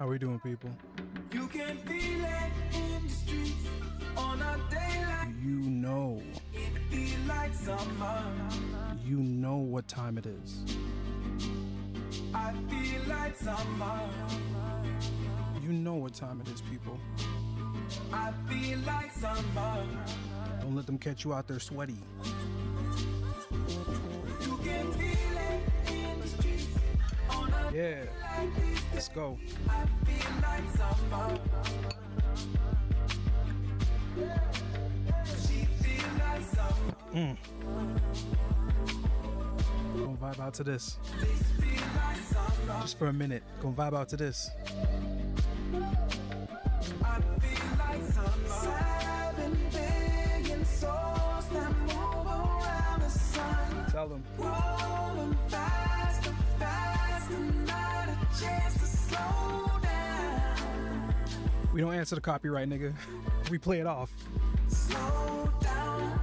How we doing, people? You can feel it in the streets on a day like You know. it feel like summer. You know what time it is. I feel like summer. You know what time it is, people. I feel like summer. Don't let them catch you out there sweaty. You can feel it in the streets on a Yeah. day like this. Let's go. I feel like summer. She feel like summer. Gonna vibe out to this. This feel like summer. Just for a minute. Gonna vibe out to this. I feel like summer. 7 billion souls that move around the sun. Tell them. Rolling faster, faster, not a chance to slow down. We don't answer the copyright, nigga. We play it off. Slow down.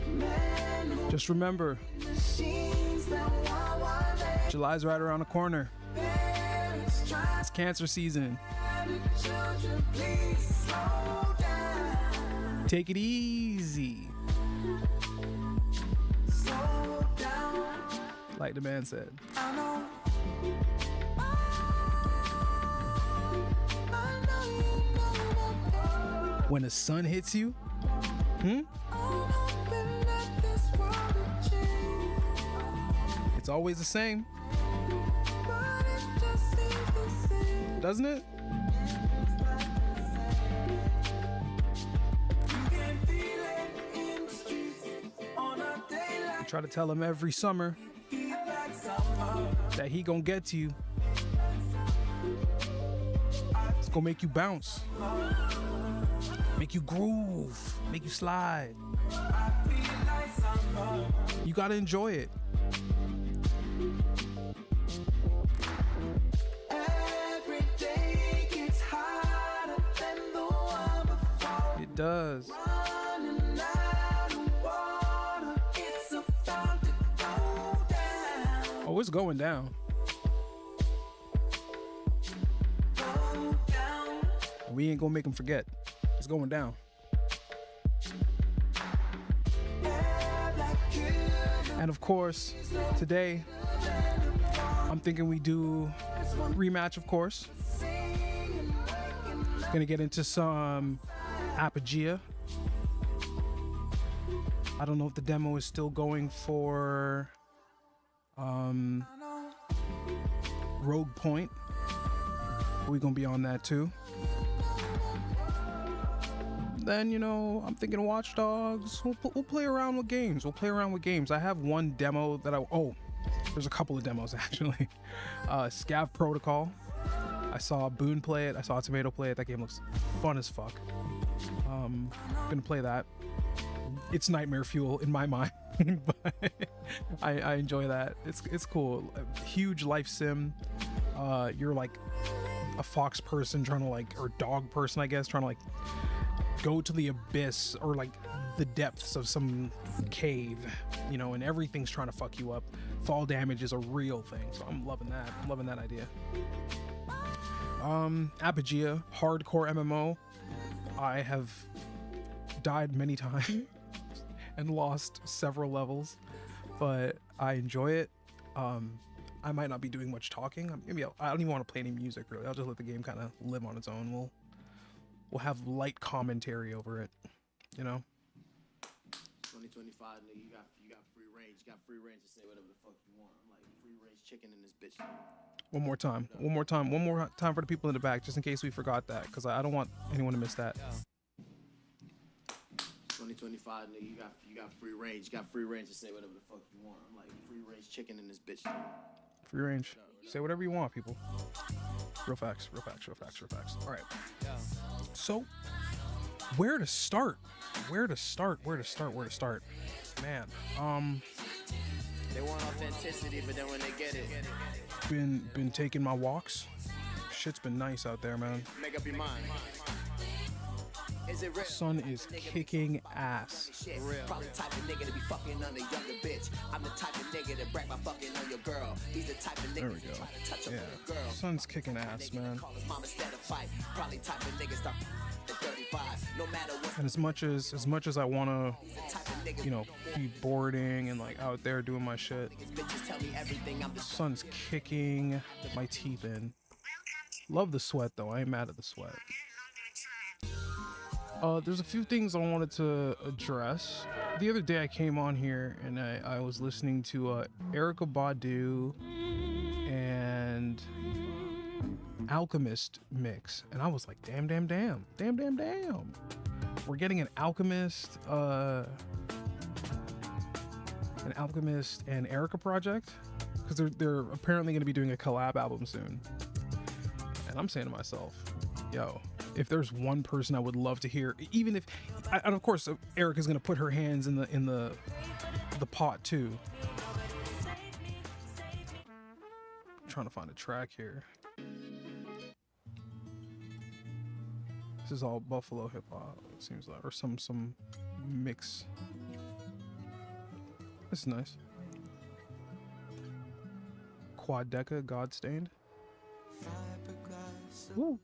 Man, Just remember, machines that want they July's right around the corner. parents try It's cancer season. to children, please slow down. Take it easy, Slow down. like the man said. I know. I know you know that. When the sun hits you, I'm hoping that this world will change, it's always the same, but it just seems the same. doesn't it? You can feel it in the streets on a day like Try to tell him every summer feel like summer. that he gonna get to you. It's gonna make you bounce, make you groove, make you slide. I feel like summer. You gotta enjoy it. Every day gets harder than the one before. It does. Running out of water, it's about to go down. Oh, it's going down. Go down. We ain't gonna make him forget. It's going down. Air like you. And of course, today, I'm thinking we do rematch, of course. Gonna get into some Apogea. I don't know if the demo is still going for Rogue Point. We're gonna be on that too. Then, you know, I'm thinking Watch Dogs. We'll play around with games. I have one demo that there's a couple of demos actually. Scav Protocol. I saw Boone play it. I saw Tomato play it. That game looks fun as fuck. Gonna play that. It's nightmare fuel in my mind, but I enjoy that. It's cool. A huge life sim. You're like a fox person trying to or dog person, I guess, trying to go to the abyss or the depths of some cave, you know, and everything's trying to fuck you up. Fall damage is a real thing, so I'm loving that. I'm loving that idea. Apogea, hardcore MMO. I have died many times and lost several levels, but I enjoy it. I might not be doing much talking. I don't even want to play any music really. I'll just let the game kind of live on its own. We'll have light commentary over it, you know. 2025, nigga, you got free range. You got free range to say whatever the fuck you want. I'm like free range chicken in this bitch. One more time for the people in the back, just in case we forgot that, because I don't want anyone to miss that. 2025, nigga, you got free range. You got free range to say whatever the fuck you want. I'm like free range chicken in this bitch. Free range. Say whatever you want, people. Real facts. All right. So, where to start? Man, They want authenticity, but then when they get it, been taking my walks. Shit's been nice out there, man. make up your mind. Sun is kicking ass. Shit. Probably type of nigga to be fucking on a younger bitch. I'm the type of nigga to brag by fucking on your girl. He's the type of There we nigga to go. try to touch up Yeah, on a girl. Sun's kicking ass, man. Call his mom instead of fight. Probably type of nigga start at 35. No matter what. And as much as I wanna, you know, be boarding and like out there doing my shit, Bitches tell me everything. I'm the Sun's kicking my teeth in. Love the sweat though. I ain't mad at the sweat. There's a few things I wanted to address. The other day I came on here and I was listening to Erykah Badu and Alchemist mix, and I was like, damn. We're getting an Alchemist and Erykah project, because they're apparently going to be doing a collab album soon. And I'm saying to myself, yo, if there's one person I would love to hear, even if, and of course Erykah's going to put her hands in the pot too. I'm trying to find a track here. This is all Buffalo hip hop, it seems like, or some mix. This is nice. Quadeca, Godstained. Woo.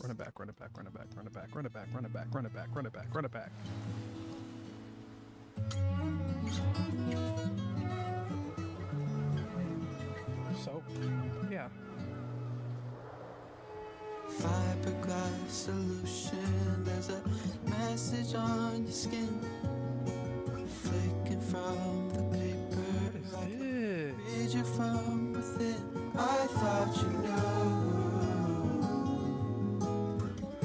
Run it back. So, yeah. Fiberglass solution. There's a message on your skin, flicking from the paper. What is this? Read you from within. I thought you knew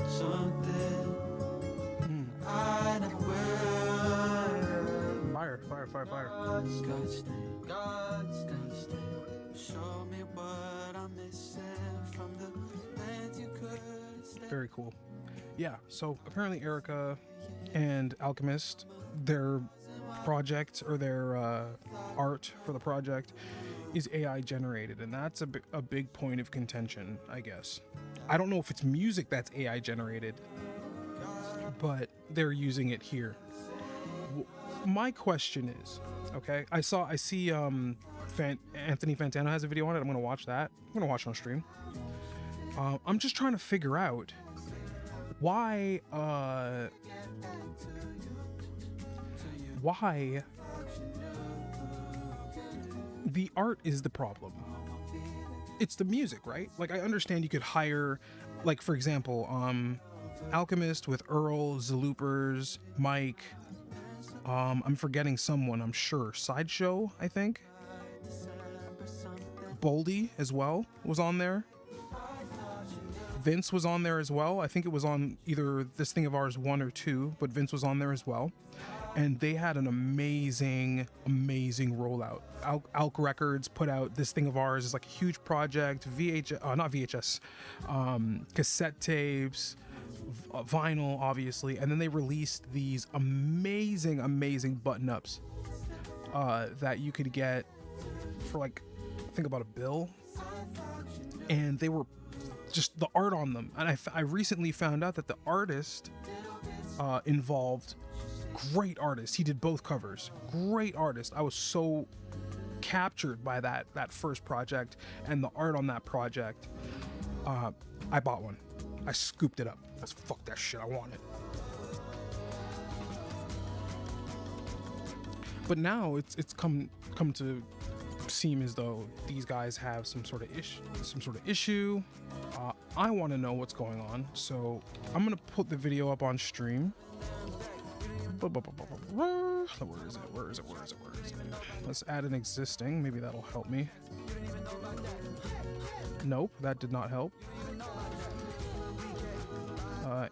something. I never will. Fire. God's show me what I'm missing from the land you could stay. Very cool. Yeah, so apparently Erykah and Alchemist, their project or their art for the project is AI generated, and that's a big point of contention, I guess. I don't know if it's music that's AI generated, but they're using it here. My question is, okay, I see Anthony Fantano has a video on it. I'm gonna watch that. I'm gonna watch it on stream. I'm just trying to figure out why the art is the problem. It's the music, right? Like, I understand you could hire, like, for example, Alchemist with Earl, Zaloopers, Mike, I'm forgetting someone, I'm sure. Sideshow, I think. Boldy as well was on there. Vince was on there as well. I think it was on either This Thing of Ours 1 or 2, but Vince was on there as well. And they had an amazing rollout. Alk Records put out This Thing of Ours is like a huge project. Not VHS, cassette tapes, vinyl, obviously. And then they released these amazing button-ups that you could get for, like, I think about $1. And they were just the art on them. And I recently found out that the artist involved, great artist. He did both covers. Great artist. I was so captured by that first project and the art on that project. I bought one. I scooped it up. Let's fuck that shit. I want it. But now it's come to seem as though these guys have some sort of issue. I want to know what's going on, so I'm gonna put the video up on stream. Where is it? Let's add an existing. Maybe that'll help me. Nope, that did not help.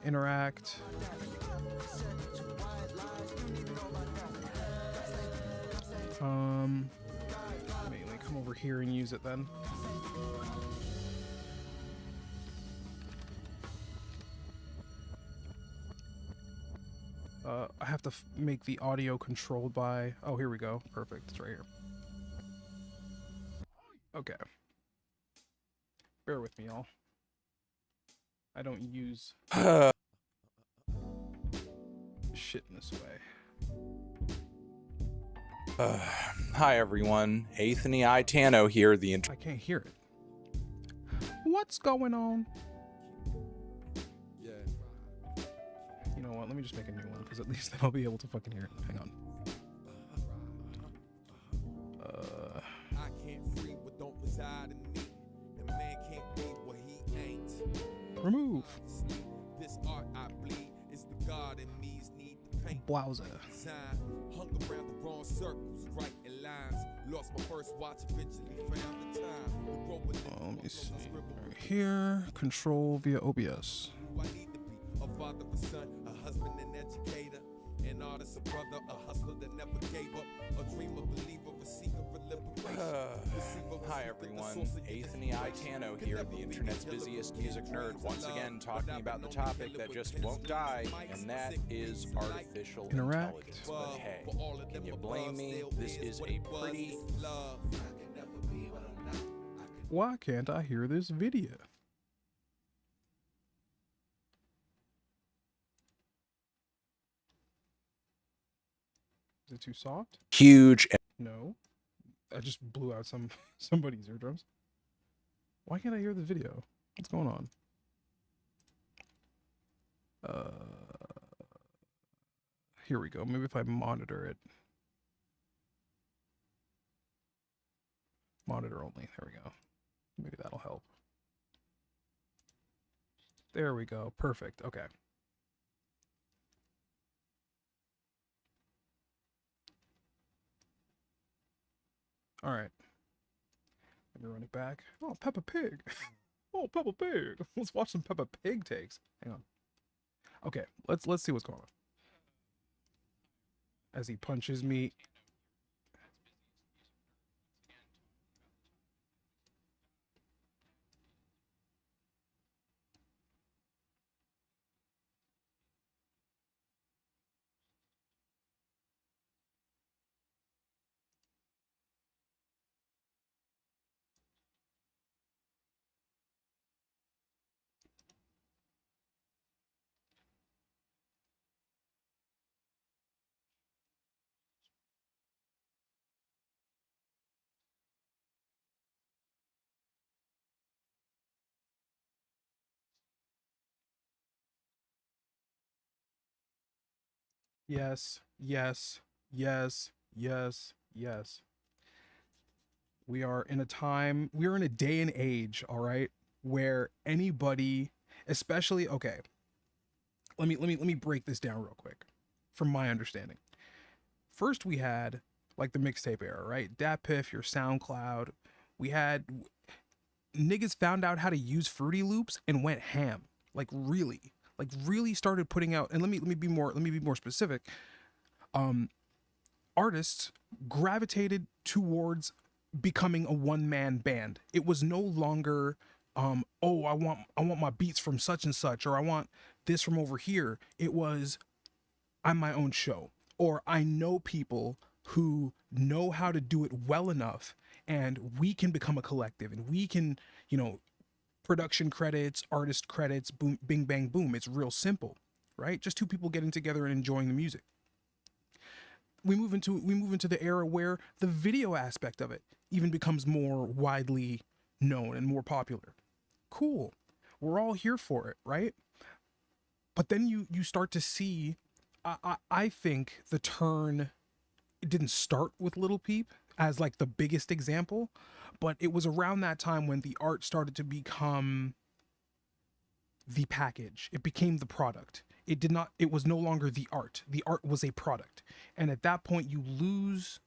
Interact. Mainly come over here and use it then. I have to make the audio controlled by... Oh, here we go. Perfect. It's right here. Okay. Bear with me, y'all. I don't use shit in this way. Hi everyone, Anthony Itano here, I can't hear it. What's going on? You know what? Let me just make a new one, because at least then I'll be able to fucking hear it. Hang on. I can't free what don't reside in me. And man can't be what he ain't. Remove. This art I bleed is the God in me's need to paint. Wowza. Design, hung around the wrong circles, writing lines. Lost my first watch, eventually found the time. The road with Let me see. Right here. Control via OBS. who I need to be. A father, a son, a husband, an educator. An artist, a brother, a hustler that never gave up. A dreamer, believer, a seeker for liberation. Hi everyone, Anthony Itano here, the internet's busiest music nerd, once again talking about the topic that just won't die, and that is artificial Interact. intelligence. But hey, can you blame me? This is a pretty... Why can't I hear this video? Is it too soft? huge... No. I just blew out somebody's eardrums. Why can't I hear the video? What's going on? Here we go. Maybe if I monitor it. Monitor only. There we go. Maybe that'll help. There we go. Perfect. Okay. All right. Let me run it back. Oh, Peppa Pig. Oh, Peppa Pig. Let's watch some Peppa Pig takes. Hang on. Okay, let's see what's going on. As he punches me. Yes, yes, yes, yes, yes. We are in a time, we are in a day and age, all right, where anybody, especially, okay, let me break this down real quick from my understanding. First we had like the mixtape era, right? DatPiff, your SoundCloud. We had niggas found out how to use Fruity Loops and went ham. Like really started putting out, and let me be more specific. Artists gravitated towards becoming a one-man band. It was no longer oh, I want my beats from such and such, or I want this from over here. It was, I'm my own show, or I know people who know how to do it well enough, and we can become a collective, and we can, you know, production credits, artist credits, boom, bing, bang, boom. It's real simple, right? Just two people getting together and enjoying the music. We move into the era where the video aspect of it even becomes more widely known and more popular. Cool. We're all here for it, right? But then you start to see, I think the turn, it didn't start with Little Peep as like the biggest example, but it was around that time when the art started to become the package. It became the product. It was no longer the art. The art was a product. And at that point you lose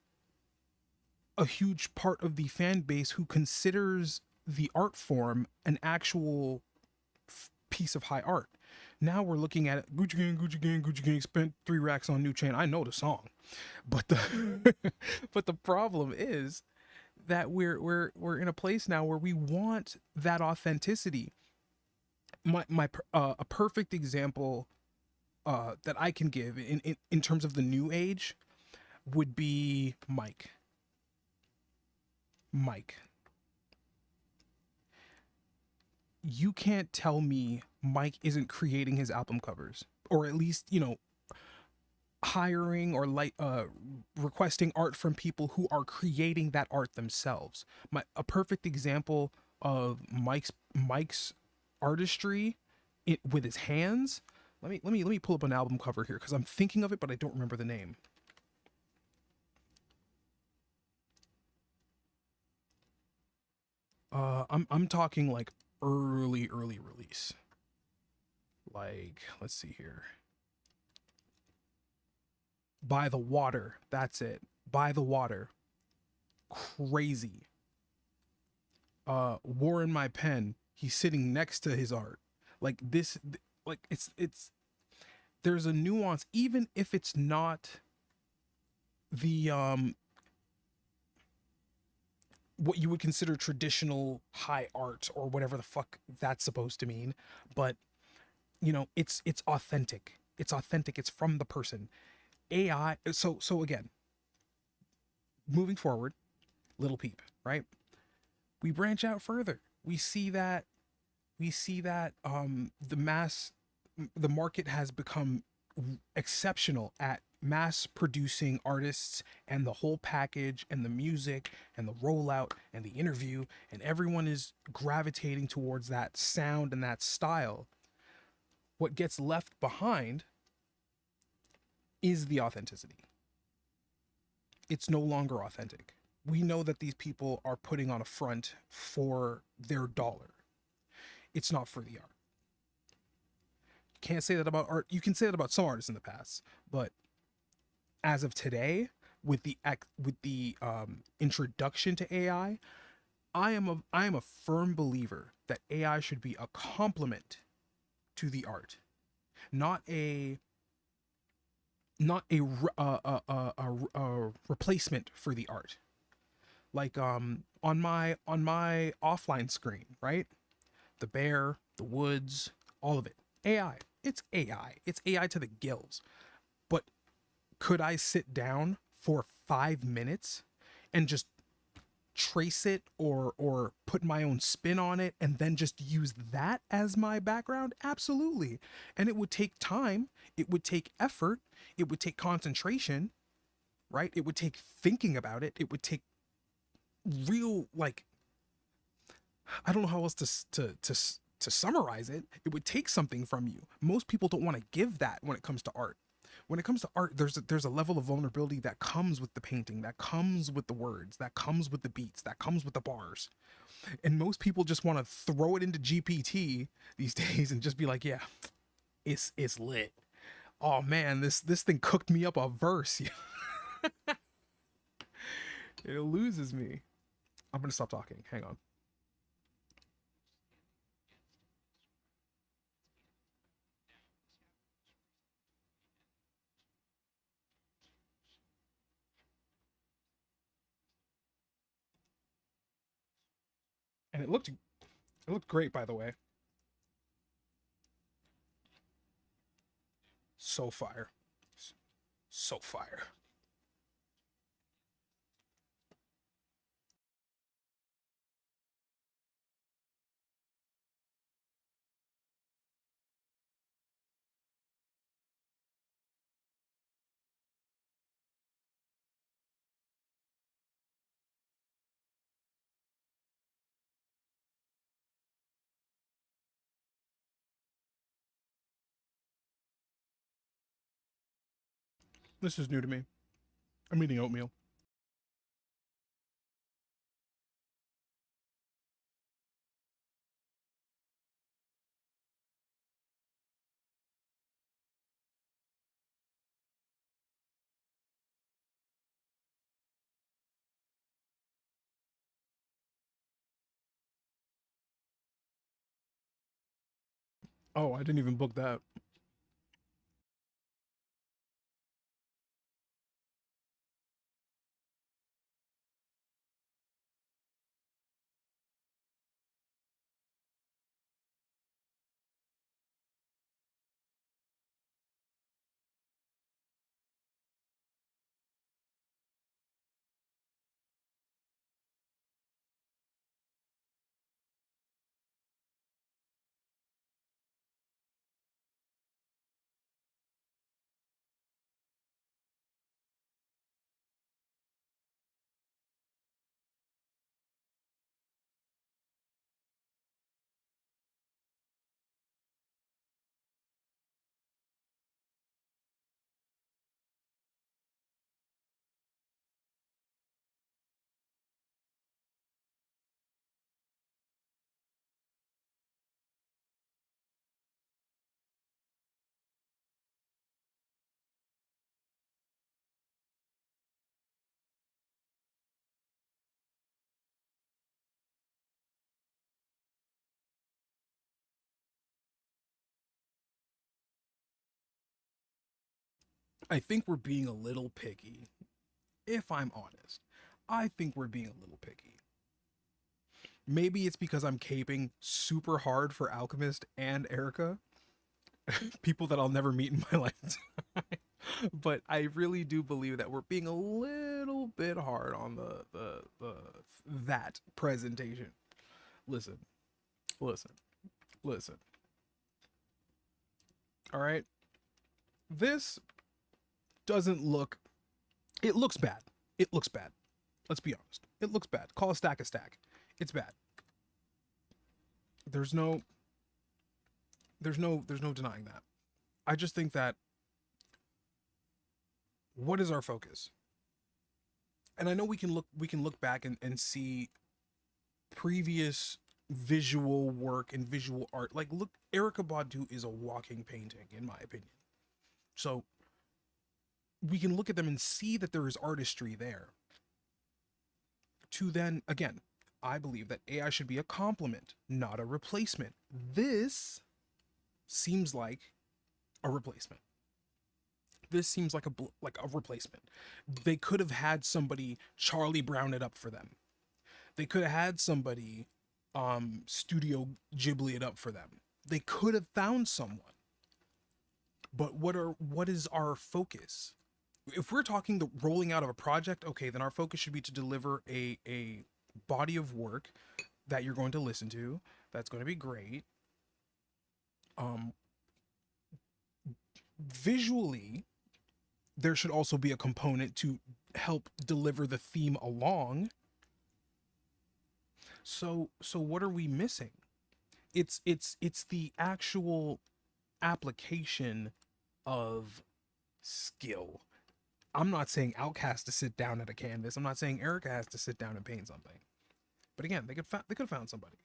a huge part of the fan base who considers the art form an actual piece of high art. Now we're looking at it, Gucci Gang, Gucci Gang, Gucci Gang spent 3 racks on New Chain. I know the song, but the problem is that we're in a place now where we want that authenticity. A perfect example that I can give in terms of the new age would be Mike. you can't tell me Mike isn't creating his album covers, or at least, you know, hiring or like requesting art from people who are creating that art themselves. A perfect example of Mike's artistry with his hands. Let me pull up an album cover here because I'm thinking of it, but I don't remember the name. I'm talking like early release. Like, let's see here. By the Water. That's it. By the Water. Crazy. War in My Pen. He's sitting next to his art. Like this, like it's there's a nuance, even if it's not the what you would consider traditional high art or whatever the fuck that's supposed to mean, but you know, it's authentic. It's authentic. It's from the person. AI. So again, moving forward, Little Peep, right? We branch out further. We see that the market has become exceptional at mass producing artists and the whole package and the music and the rollout and the interview, and everyone is gravitating towards that sound and that style. What gets left behind is the authenticity. It's no longer authentic. We know that these people are putting on a front for their dollar. It's not for the art. You can't say that about art. You can say that about some artists in the past, but as of today, with the introduction to AI, I am a firm believer that AI should be a complement to the art, not a replacement for the art. Like on my offline screen, right? The bear, the woods, all of it. AI. It's AI. It's AI to the gills. But could I sit down for 5 minutes and just trace it or put my own spin on it and then just use that as my background? Absolutely. And it would take time, it would take effort, it would take concentration, right? It would take thinking about it. It would take real, like, I don't know how else to summarize it. It would take something from you. Most people don't want to give that when it comes to art. When it comes to art, there's a level of vulnerability that comes with the painting, that comes with the words, that comes with the beats, that comes with the bars. And most people just want to throw it into GPT these days and just be like, yeah, it's lit. Oh man, this thing cooked me up a verse. It loses me. I'm gonna stop talking. Hang on. And it looked great, by the way. So fire. So fire. This is new to me. I'm eating oatmeal. Oh, I didn't even book that. I think we're being a little picky. If I'm honest, I think we're being a little picky. Maybe it's because I'm caping super hard for Alchemist and Erica, people that I'll never meet in my lifetime. But I really do believe that we're being a little bit hard on the that presentation. Listen, listen, listen. All right, this doesn't look. It looks bad. It looks bad. Let's be honest. It looks bad. Call a stack a stack. It's bad. There's no denying that. I just think that what is our focus? And I know we can look back and see previous visual work and visual art. Like, look, Erica Badu is a walking painting, in my opinion. So we can look at them and see that there is artistry there. To then, again, I believe that AI should be a complement, not a replacement. This seems like a replacement. This seems like a replacement. They could have had somebody Charlie Brown it up for them. They could have had somebody Studio Ghibli it up for them. They could have found someone. But what is our focus? If we're talking the rolling out of a project, okay, then our focus should be to deliver a body of work that you're going to listen to, that's going to be great. Visually, there should also be a component to help deliver the theme along. So what are we missing? It's the actual application of skill. I'm not saying Outcast has to sit down at a canvas. I'm not saying Erica has to sit down and paint something. But again, they could have found somebody.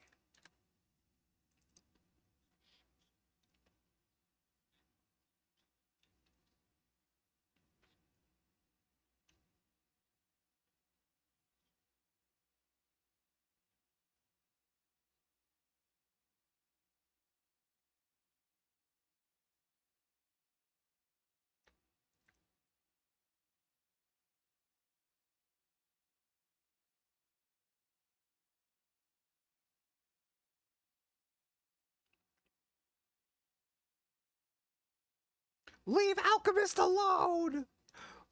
Leave Alchemist alone!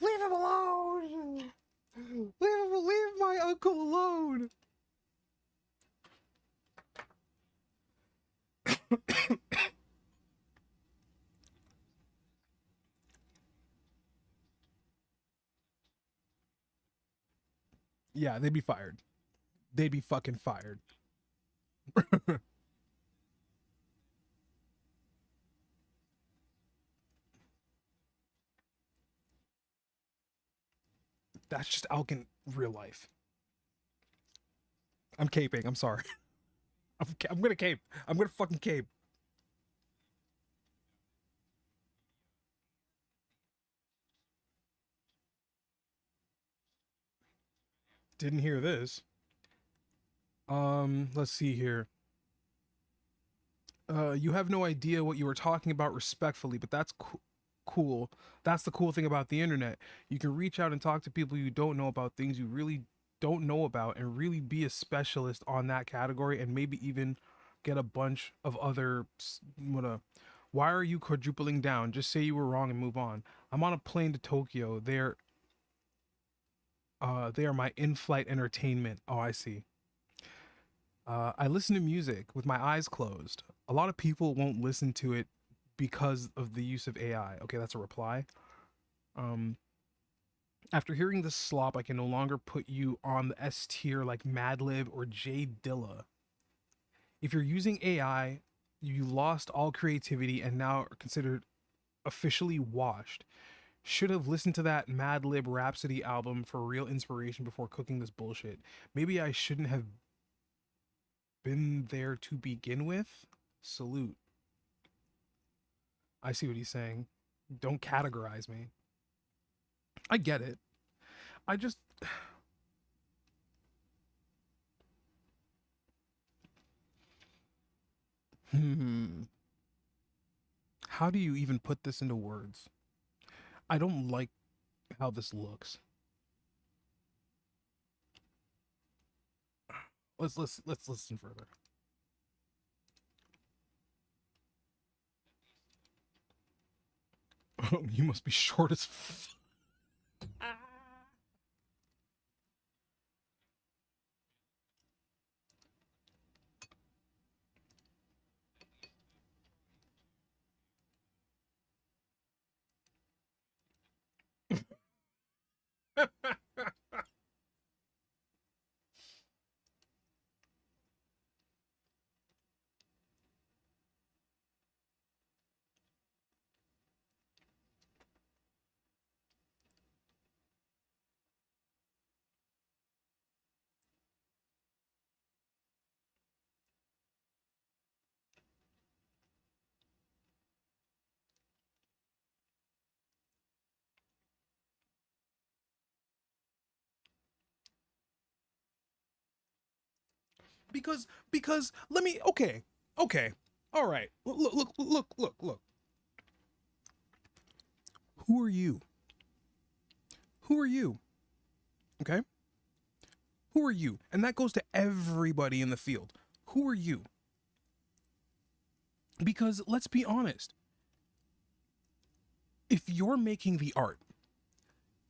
Leave him alone! Leave my uncle alone! Yeah, they'd be fired. They'd be fucking fired. That's just Alkin real life. I'm caping. I'm sorry. I'm gonna cape. I'm gonna fucking cape. Didn't hear this. Let's see here. You have no idea what you were talking about respectfully, but that's cool. That's the cool thing about the internet. You can reach out and talk to people you don't know about things you really don't know about and really be a specialist on that category and maybe even get a bunch of other why are you quadrupling down? Just say you were wrong and move on. I'm on a plane to Tokyo. They are my in-flight entertainment. Oh, I see. I listen to music with my eyes closed. A lot of people won't listen to it because of the use of AI. Okay, that's a reply. After hearing this slop, I can no longer put you on the S tier like Madlib or J Dilla. If you're using AI, you lost all creativity and now are considered officially washed. Should have listened to that Madlib Rhapsody album for real inspiration before cooking this bullshit. Maybe I shouldn't have been there to begin with. Salute. I see what he's saying. Don't categorize me. I get it. I just How do you even put this into words? I don't like how this looks. Let's listen further. You must be short as because let me okay, all right, look, who are you, okay, who are you? And that goes to everybody in the field. Who are you? Because let's be honest, if you're making the art,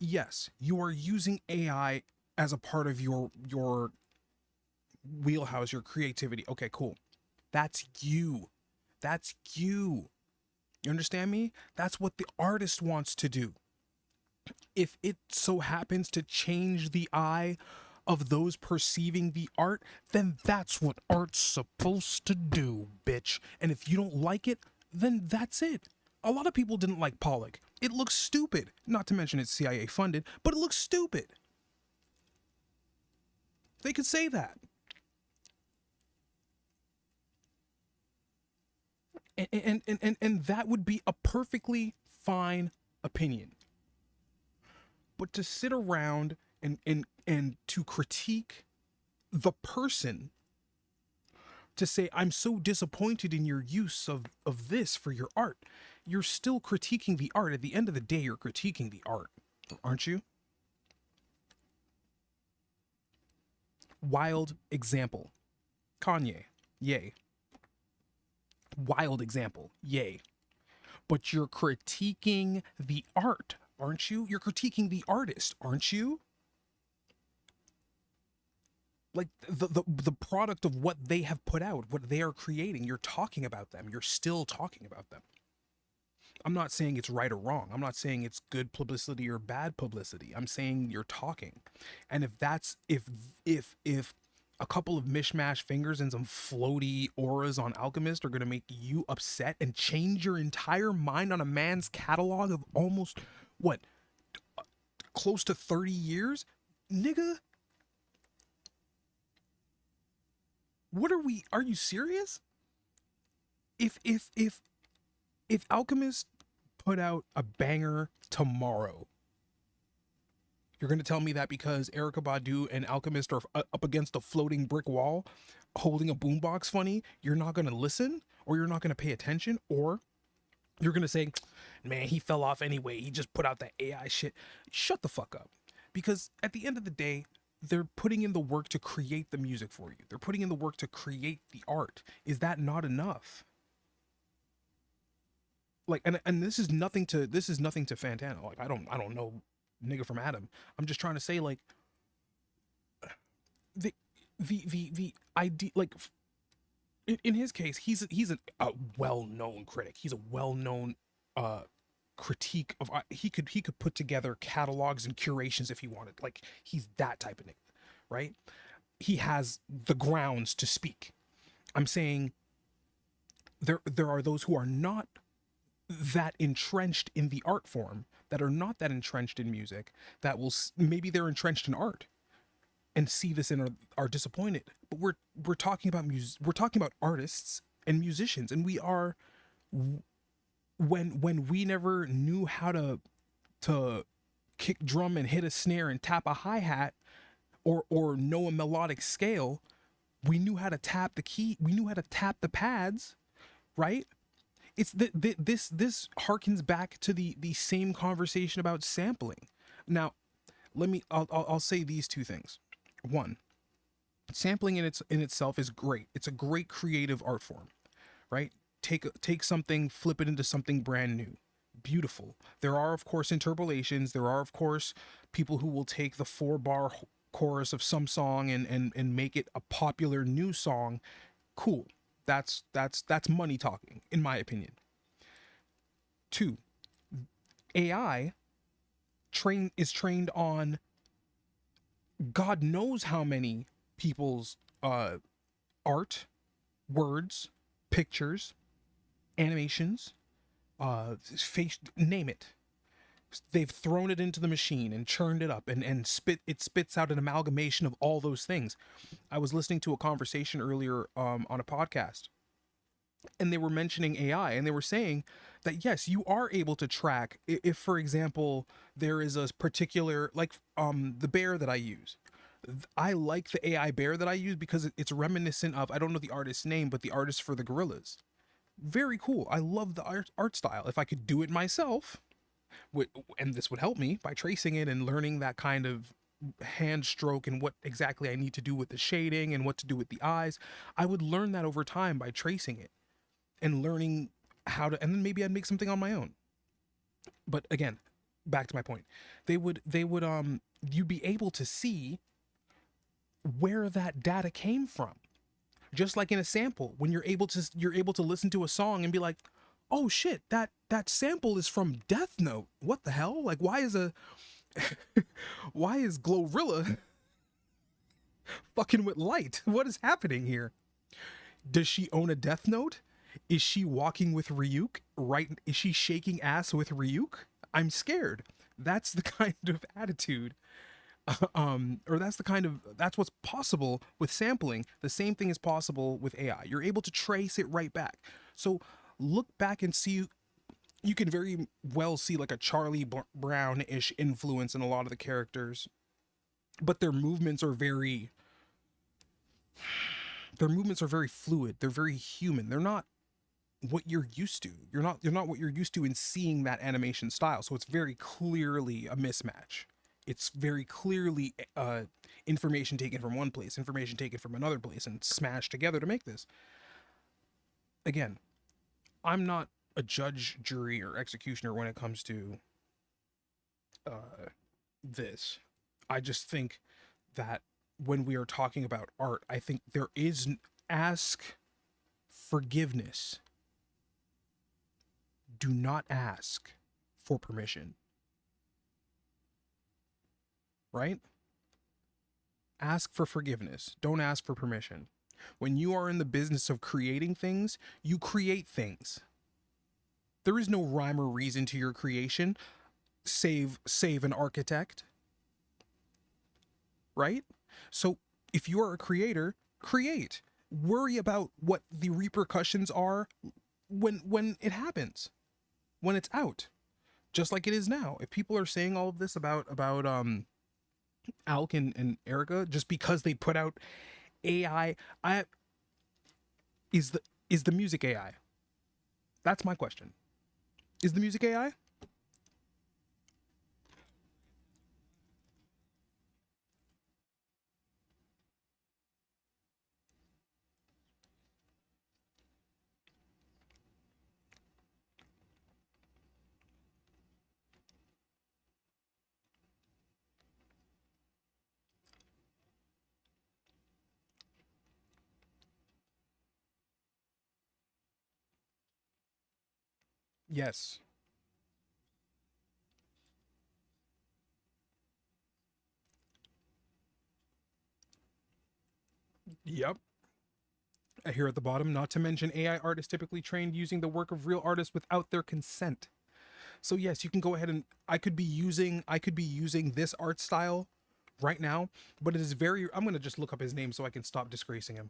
yes, you are using AI as a part of your wheelhouse, your creativity. Okay, cool. That's you. That's you. You understand me? That's what the artist wants to do. If it so happens to change the eye of those perceiving the art, then that's what art's supposed to do, bitch. And if you don't like it, then that's it. A lot of people didn't like Pollock. It looks stupid. Not to mention it's CIA funded, but it looks stupid. They could say that. And that would be a perfectly fine opinion. But to sit around and to critique the person, to say, I'm so disappointed in your use of this for your art, you're still critiquing the art. At the end of the day, you're critiquing the art, aren't you? Wild example. Kanye, yay. Wild example, yay. But you're critiquing the art, aren't you? You're critiquing the artist, aren't you? Like the product of what they have put out, what they are creating, you're talking about them. You're still talking about them. I'm not saying it's right or wrong. I'm not saying it's good publicity or bad publicity. I'm saying you're talking. And if that's if a couple of mishmash fingers and some floaty auras on Alchemist are going to make you upset and change your entire mind on a man's catalog of almost what, close to 30 years, nigga, what are you serious? If Alchemist put out a banger tomorrow, you're going to tell me that because Erykah Badu and Alchemist are up against a floating brick wall holding a boombox funny, you're not going to listen, or you're not going to pay attention, or you're going to say, man, he fell off anyway, he just put out that AI shit. Shut the fuck up. Because at the end of the day, they're putting in the work to create the music for you. They're putting in the work to create the art. Is that not enough? Like, and this is nothing to Fantana. Like, I don't know nigga from Adam. I'm just trying to say, like, the idea, like, in his case, he's a well-known critic. He's a well-known critique of, he could put together catalogs and curations if he wanted. Like, he's that type of nigga, right? He has the grounds to speak. I'm saying there are those who are not that entrenched in the art form, that are not that entrenched in music, that will, maybe they're entrenched in art and see this and are disappointed. But we're talking about we're talking about artists and musicians, and we are, when we never knew how to kick drum and hit a snare and tap a hi-hat or know a melodic scale, we knew how to tap the key, we knew how to tap the pads, right? it's this harkens back to the same conversation about sampling. Now, I'll say these two things. One, sampling in itself is great. It's a great creative art form, right? Take something, flip it into something brand new. Beautiful. There are of course interpolations. There are of course people who will take the 4-bar chorus of some song and make it a popular new song. Cool. That's money talking, in my opinion. Two, AI is trained on God knows how many people's art, words, pictures, animations, face, name it. They've thrown it into the machine and churned it up and spits out an amalgamation of all those things. I was listening to a conversation earlier on a podcast, and they were mentioning AI, and they were saying that yes, you are able to track if, for example, there is a particular, like the bear that I use. I like the AI bear that I use because it's reminiscent of, I don't know the artist's name, but the artist for the gorillas. Very cool. I love the art style. If I could do it myself, and this would help me by tracing it and learning that kind of hand stroke and what exactly I need to do with the shading and what to do with the eyes, I would learn that over time by tracing it and learning how to, and then maybe I'd make something on my own. But again, back to my point, you'd be able to see where that data came from. Just like in a sample, when you're able to listen to a song and be like, oh shit, that sample is from Death Note. What the hell? Like, why is Glorilla fucking with light? What is happening here? Does she own a Death Note? Is she walking with Ryuk? Right? Is she shaking ass with Ryuk? I'm scared. That's the kind of attitude or that's what's possible with sampling. The same thing is possible with AI. You're able to trace it right back. So look back and see, you can very well see like a Charlie Brown-ish influence in a lot of the characters, but their movements are very fluid. They're very human. They're not what you're used to. You're not what you're used to in seeing that animation style. So it's very clearly a mismatch. It's very clearly information taken from one place, information taken from another place, and smashed together to make this. Again, I'm not a judge, jury, or executioner when it comes to this. I just think that when we are talking about art, I think there is ask forgiveness. Do not ask for permission. Right? Ask for forgiveness. Don't ask for permission. When you are in the business of creating things, you create things. There is no rhyme or reason to your creation, save an architect. Right? So if you are a creator, create. Worry about what the repercussions are when it happens, when it's out, just like it is now. If people are saying all of this about Alk and Erica just because they put out AI, is the music AI? That's my question. Is the music AI? Yes. Yep. Here at the bottom, not to mention AI art is typically trained using the work of real artists without their consent. So yes, you can go ahead and I could be using this art style right now, but it is very, I'm going to just look up his name so I can stop disgracing him.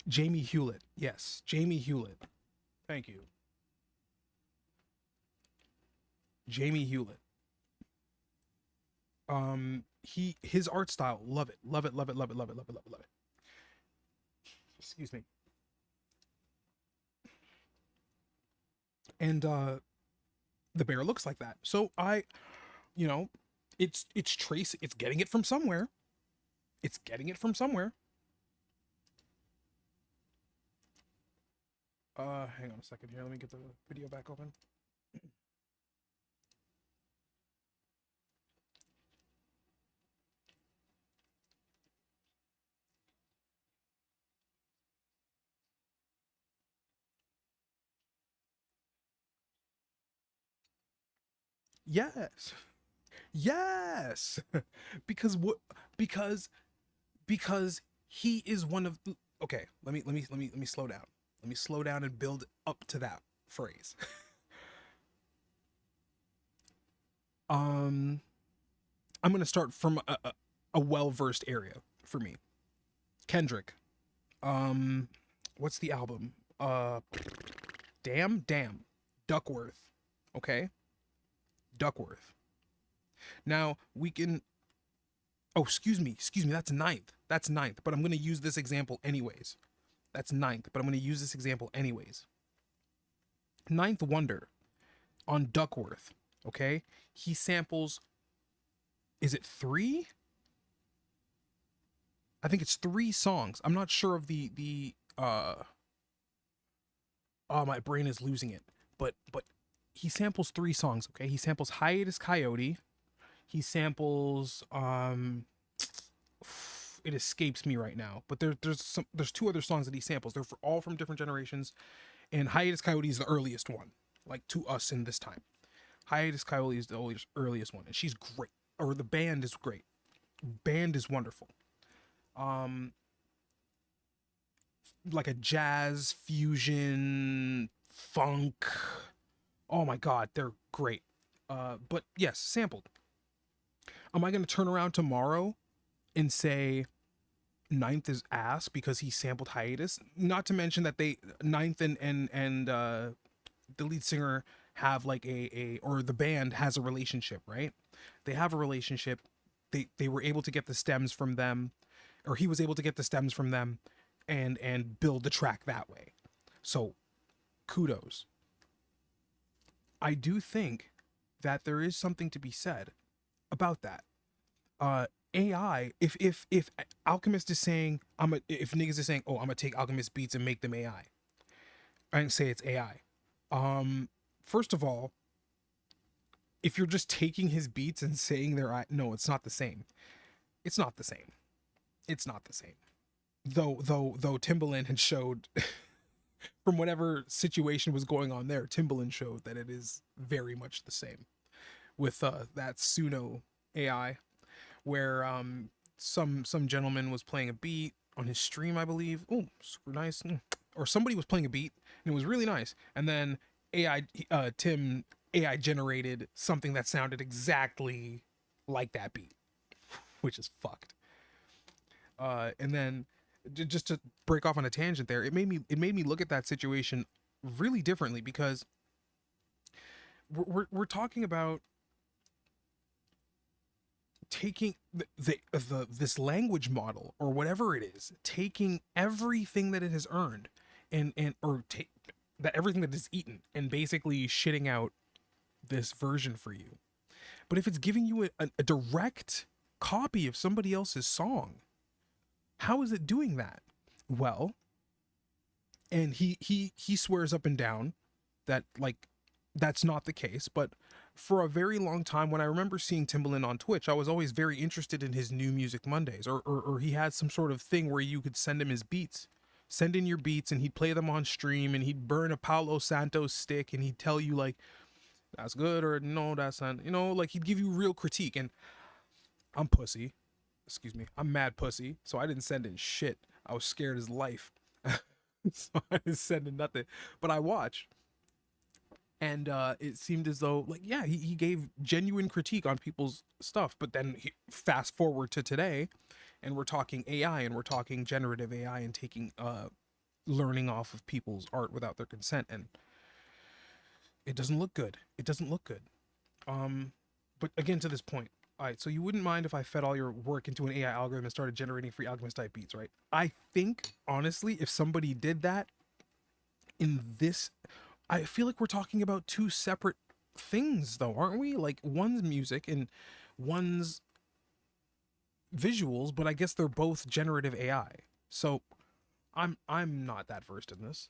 Jamie Hewlett. Yes, Jamie Hewlett. Thank you. Jamie Hewlett. His art style, love it, love it, love it, love it, love it, love it, love it, love it. Excuse me. And the bear looks like that. So you know, it's getting it from somewhere. It's getting it from somewhere. Hang on a second here. Let me get the video back open. Yes. Yes. because what because because he is one of the, okay, let me slow down. Let me slow down and build up to that phrase. I'm going to start from a well-versed area for me. Kendrick. What's the album? Damn. Duckworth. Okay? Duckworth. Now, we can... Oh, excuse me, that's ninth. That's ninth, but I'm going to use this example anyways. That's ninth, but I'm going to use this example anyways. Ninth Wonder on Duckworth, okay? He samples... Is it 3? I think it's 3 songs. I'm not sure of the oh, my brain is losing it. But he samples 3 songs, okay? He samples Hiatus Coyote. He samples it escapes me right now, but there's 2 other songs that he samples. They're all from different generations, and Hiatus Coyote is the earliest one, like to us in this time. Hiatus Coyote is the earliest one, and she's great. Or the band is great. Band is wonderful. Like a jazz fusion funk. Oh my god, they're great. But yes, sampled. Am I going to turn around tomorrow and say Ninth is ass because he sampled Hiatus? Not to mention that Ninth and the lead singer have like or the band has a relationship, right? They have a relationship. They were able to get the stems from them, or he was able to get the stems from them and build the track that way. So kudos. I do think that there is something to be said about that. AI, if Alchemist is saying if niggas is saying, oh, I'm gonna take Alchemist beats and make them AI, I didn't say it's AI. First of all, if you're just taking his beats and saying they're no, it's not the same. It's not the same. It's not the same. Though Timbaland had showed from whatever situation was going on there, Timbaland showed that it is very much the same with that Suno AI, where some gentleman was playing a beat on his stream, I believe. Oh, super nice. Or somebody was playing a beat and it was really nice, and then Tim AI generated something that sounded exactly like that beat, which is fucked. And then just to break off on a tangent there, it made me look at that situation really differently, because we're talking about taking this language model or whatever it is, taking everything that it has earned that everything that is eaten and basically shitting out this version for you. But if it's giving you a direct copy of somebody else's song, how is it doing that? Well, and he swears up and down that like that's not the case, but for a very long time, when I remember seeing Timbaland on Twitch, I was always very interested in his New Music Mondays, or he had some sort of thing where you could send him his beats. Send in your beats and he'd play them on stream, and he'd burn a Paulo Santos stick and he'd tell you like, that's good, or no, that's not, like he'd give you real critique. And I'm pussy. Excuse me. I'm mad pussy. So I didn't send in shit. I was scared as life. So I didn't send in nothing. But I watched. And it seemed as though, like, yeah, he gave genuine critique on people's stuff. But then fast forward to today, and we're talking AI, and we're talking generative AI, and taking learning off of people's art without their consent, and it doesn't look good. It doesn't look good. But again, to this point, all right, so you wouldn't mind if I fed all your work into an AI algorithm and started generating free Alchemist type beats, right? I think honestly, if somebody did that in this, I feel like we're talking about two separate things though, aren't we? Like one's music and one's visuals, but I guess they're both generative AI. So I'm not that versed in this.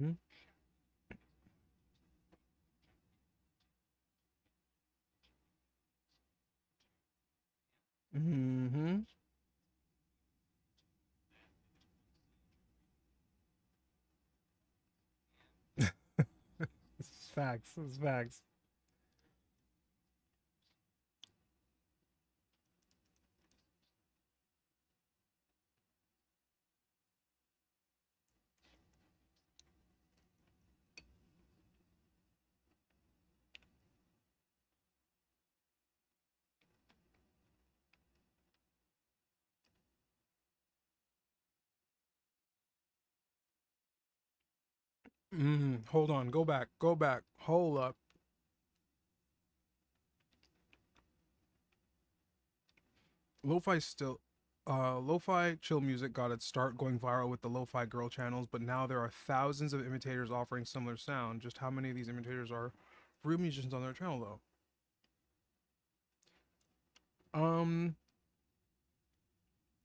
Mm-hmm. Mm-hmm. It's facts. It's facts. Hold on. Go back. Go back. Hold up. Lo-fi still lo-fi chill music got its start going viral with the lo-fi girl channels, but now there are thousands of imitators offering similar sound. Just how many of these imitators are real musicians on their channel though?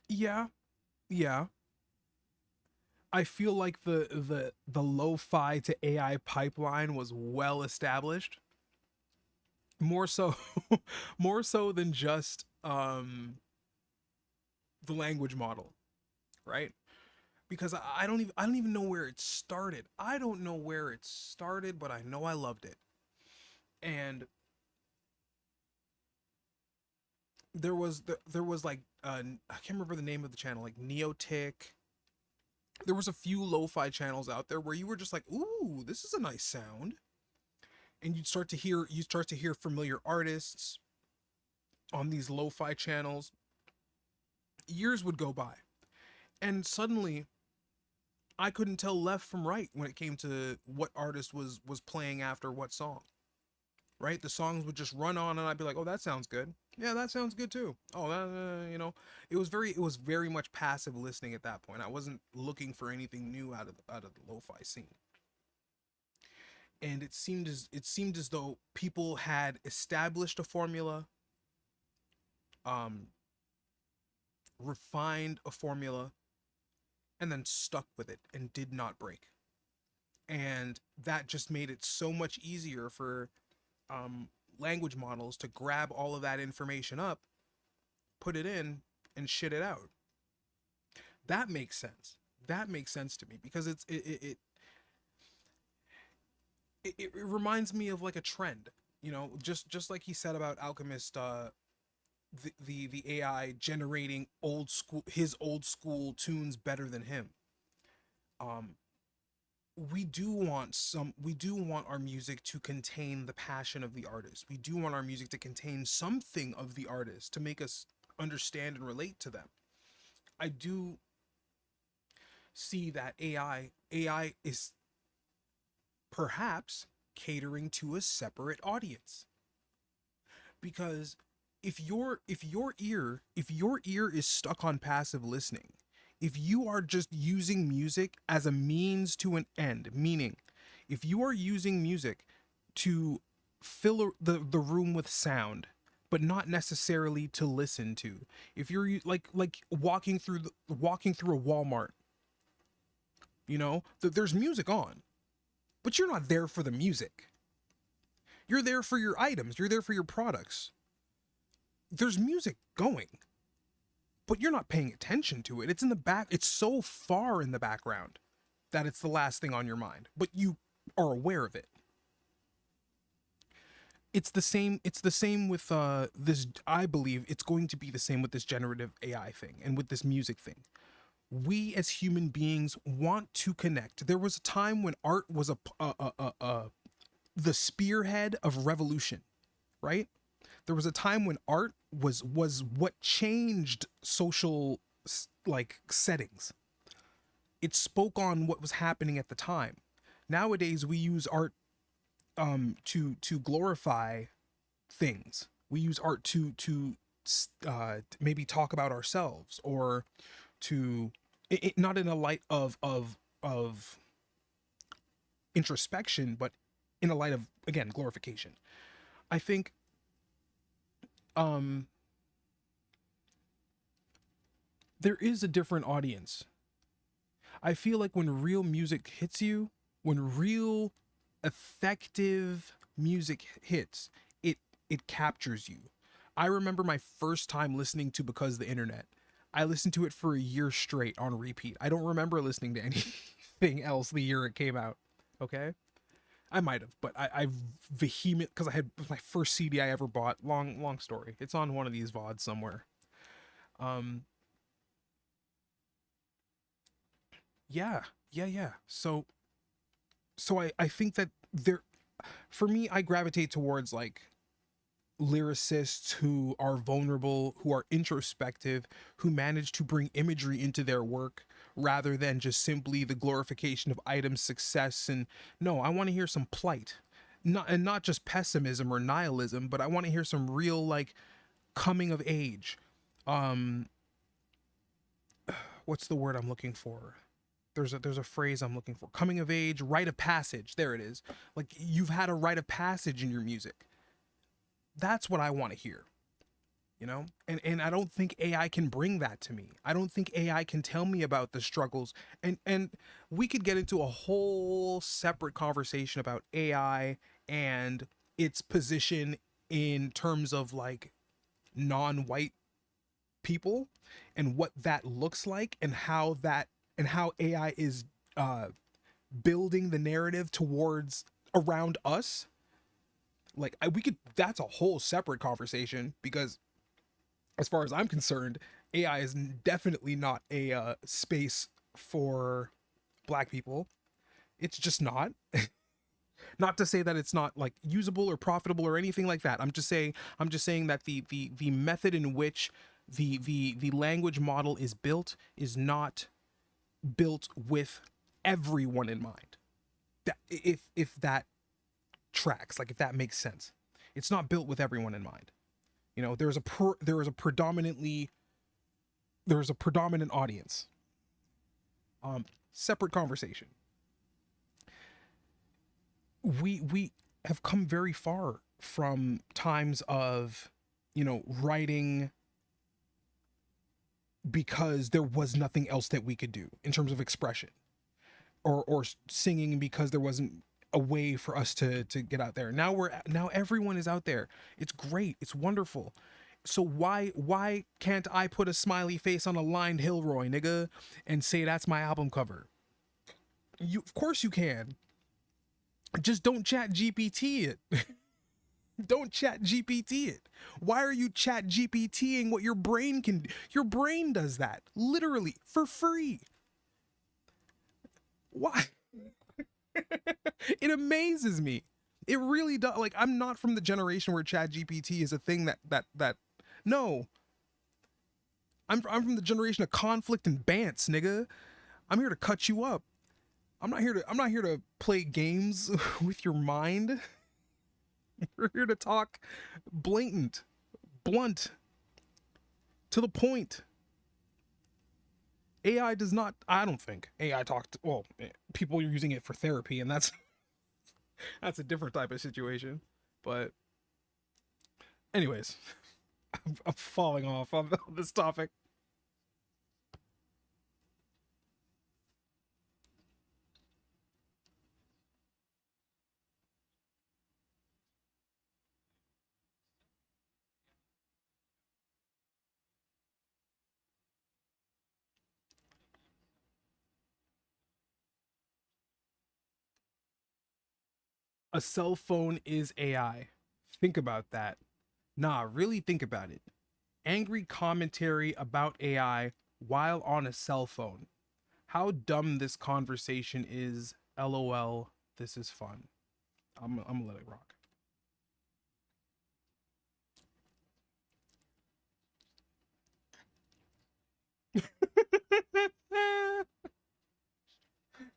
Yeah, yeah. I feel like the lo-fi to AI pipeline was well established. More so more so than just the language model, right? Because I don't even know where it started. I don't know where it started, but I know I loved it. And there was like I can't remember the name of the channel, like Neotic. There was a few lo-fi channels out there where you were just like, "Ooh, this is a nice sound." And you start to hear familiar artists on these lo-fi channels. Years would go by, and suddenly I couldn't tell left from right when it came to what artist was playing after what song. Right? The songs would just run on, and I'd be like, "Oh, that sounds good. Yeah, that sounds good too." Oh, that, it was very much passive listening at that point. I wasn't looking for anything new out of the lo-fi scene, and it seemed as though people had established a formula, um, refined a formula, and then stuck with it and did not break. And that just made it so much easier for um, language models to grab all of that information up, put it in, and shit it out. That makes sense. That makes sense to me because it reminds me of like a trend. You know, just like he said about Alchemist, the AI generating old school tunes better than him. Um, we do want our music to contain the passion of the artist. We do want our music to contain something of the artist to make us understand and relate to them. I do see that AI is perhaps catering to a separate audience. Because if your ear is stuck on passive listening, if you are just using music as a means to an end, meaning if you are using music to fill the room with sound but not necessarily to listen to, if you're like walking through a Walmart, you know, there's music on, but you're not there for the music. You're there for your items, you're there for your products. There's music going, but you're not paying attention to it. It's in the back. It's so far in the background that it's the last thing on your mind, but you are aware of it. It's the same with this. I believe it's going to be the same with this generative AI thing and with this music thing. We as human beings want to connect. There was a time when art was the spearhead of revolution, right? There was a time when art was what changed social like settings. It spoke on what was happening at the time. Nowadays we use art to glorify things. We use art to maybe talk about ourselves, or to not in a light of introspection, but in a light of, again, glorification. I think there is a different audience. I feel like when real music hits you, when real effective music hits, it captures you. I remember my first time listening to Because the Internet. I listened to it for a year straight on repeat. I don't remember listening to anything else the year it came out. Okay? I might have, but I vehement, because I had my first CD I ever bought. Long story. It's on one of these VODs somewhere. Yeah. So I think that for me, I gravitate towards like lyricists who are vulnerable, who are introspective, who manage to bring imagery into their work rather than just simply the glorification of item success. And no, I want to hear some plight, not just pessimism or nihilism, but I want to hear some real like coming of age. What's the word I'm looking for? There's a phrase I'm looking for. Coming of age, rite of passage. There it is. Like you've had a rite of passage in your music. That's what I want to hear, you know? And I don't think AI can bring that to me. I don't think AI can tell me about the struggles. And we could get into a whole separate conversation about AI and its position in terms of like non-white people and what that looks like, and how AI is building the narrative towards around us. Like that's a whole separate conversation, because as far as I'm concerned, AI is definitely not a space for Black people. It's just not. Not to say that it's not like usable or profitable or anything like that. I'm just saying that the method in which the language model is built is not built with everyone in mind. That if that tracks, like if that makes sense, it's not built with everyone in mind. You know, there is a predominant audience. Separate conversation. We have come very far from times of, you know, writing because there was nothing else that we could do in terms of expression, or singing because there wasn't a way for us to get out there. Now everyone is out there. It's great. It's wonderful. So why can't I put a smiley face on a lined Hilroy, nigga, and say that's my album cover? Of course you can. Just don't chat GPT it. Don't chat GPT it. Why are you chat GPTing what your brain can do? Your brain does that literally for free. Why? It amazes me. It really does. Like, I'm not from the generation where chat GPT is a thing that no. I'm from the generation of conflict and bants, nigga. I'm here to cut you up. I'm not here to play games with your mind. We're here to talk blatant, blunt, to the point. AI does not, I don't think AI talked, well, people are using it for therapy, and that's that's a different type of situation. But anyways, I'm falling off on this topic. A cell phone is AI. Think about that. Nah, really think about it. Angry commentary about AI while on a cell phone. How dumb this conversation is. LOL. This is fun. I'm gonna let it rock.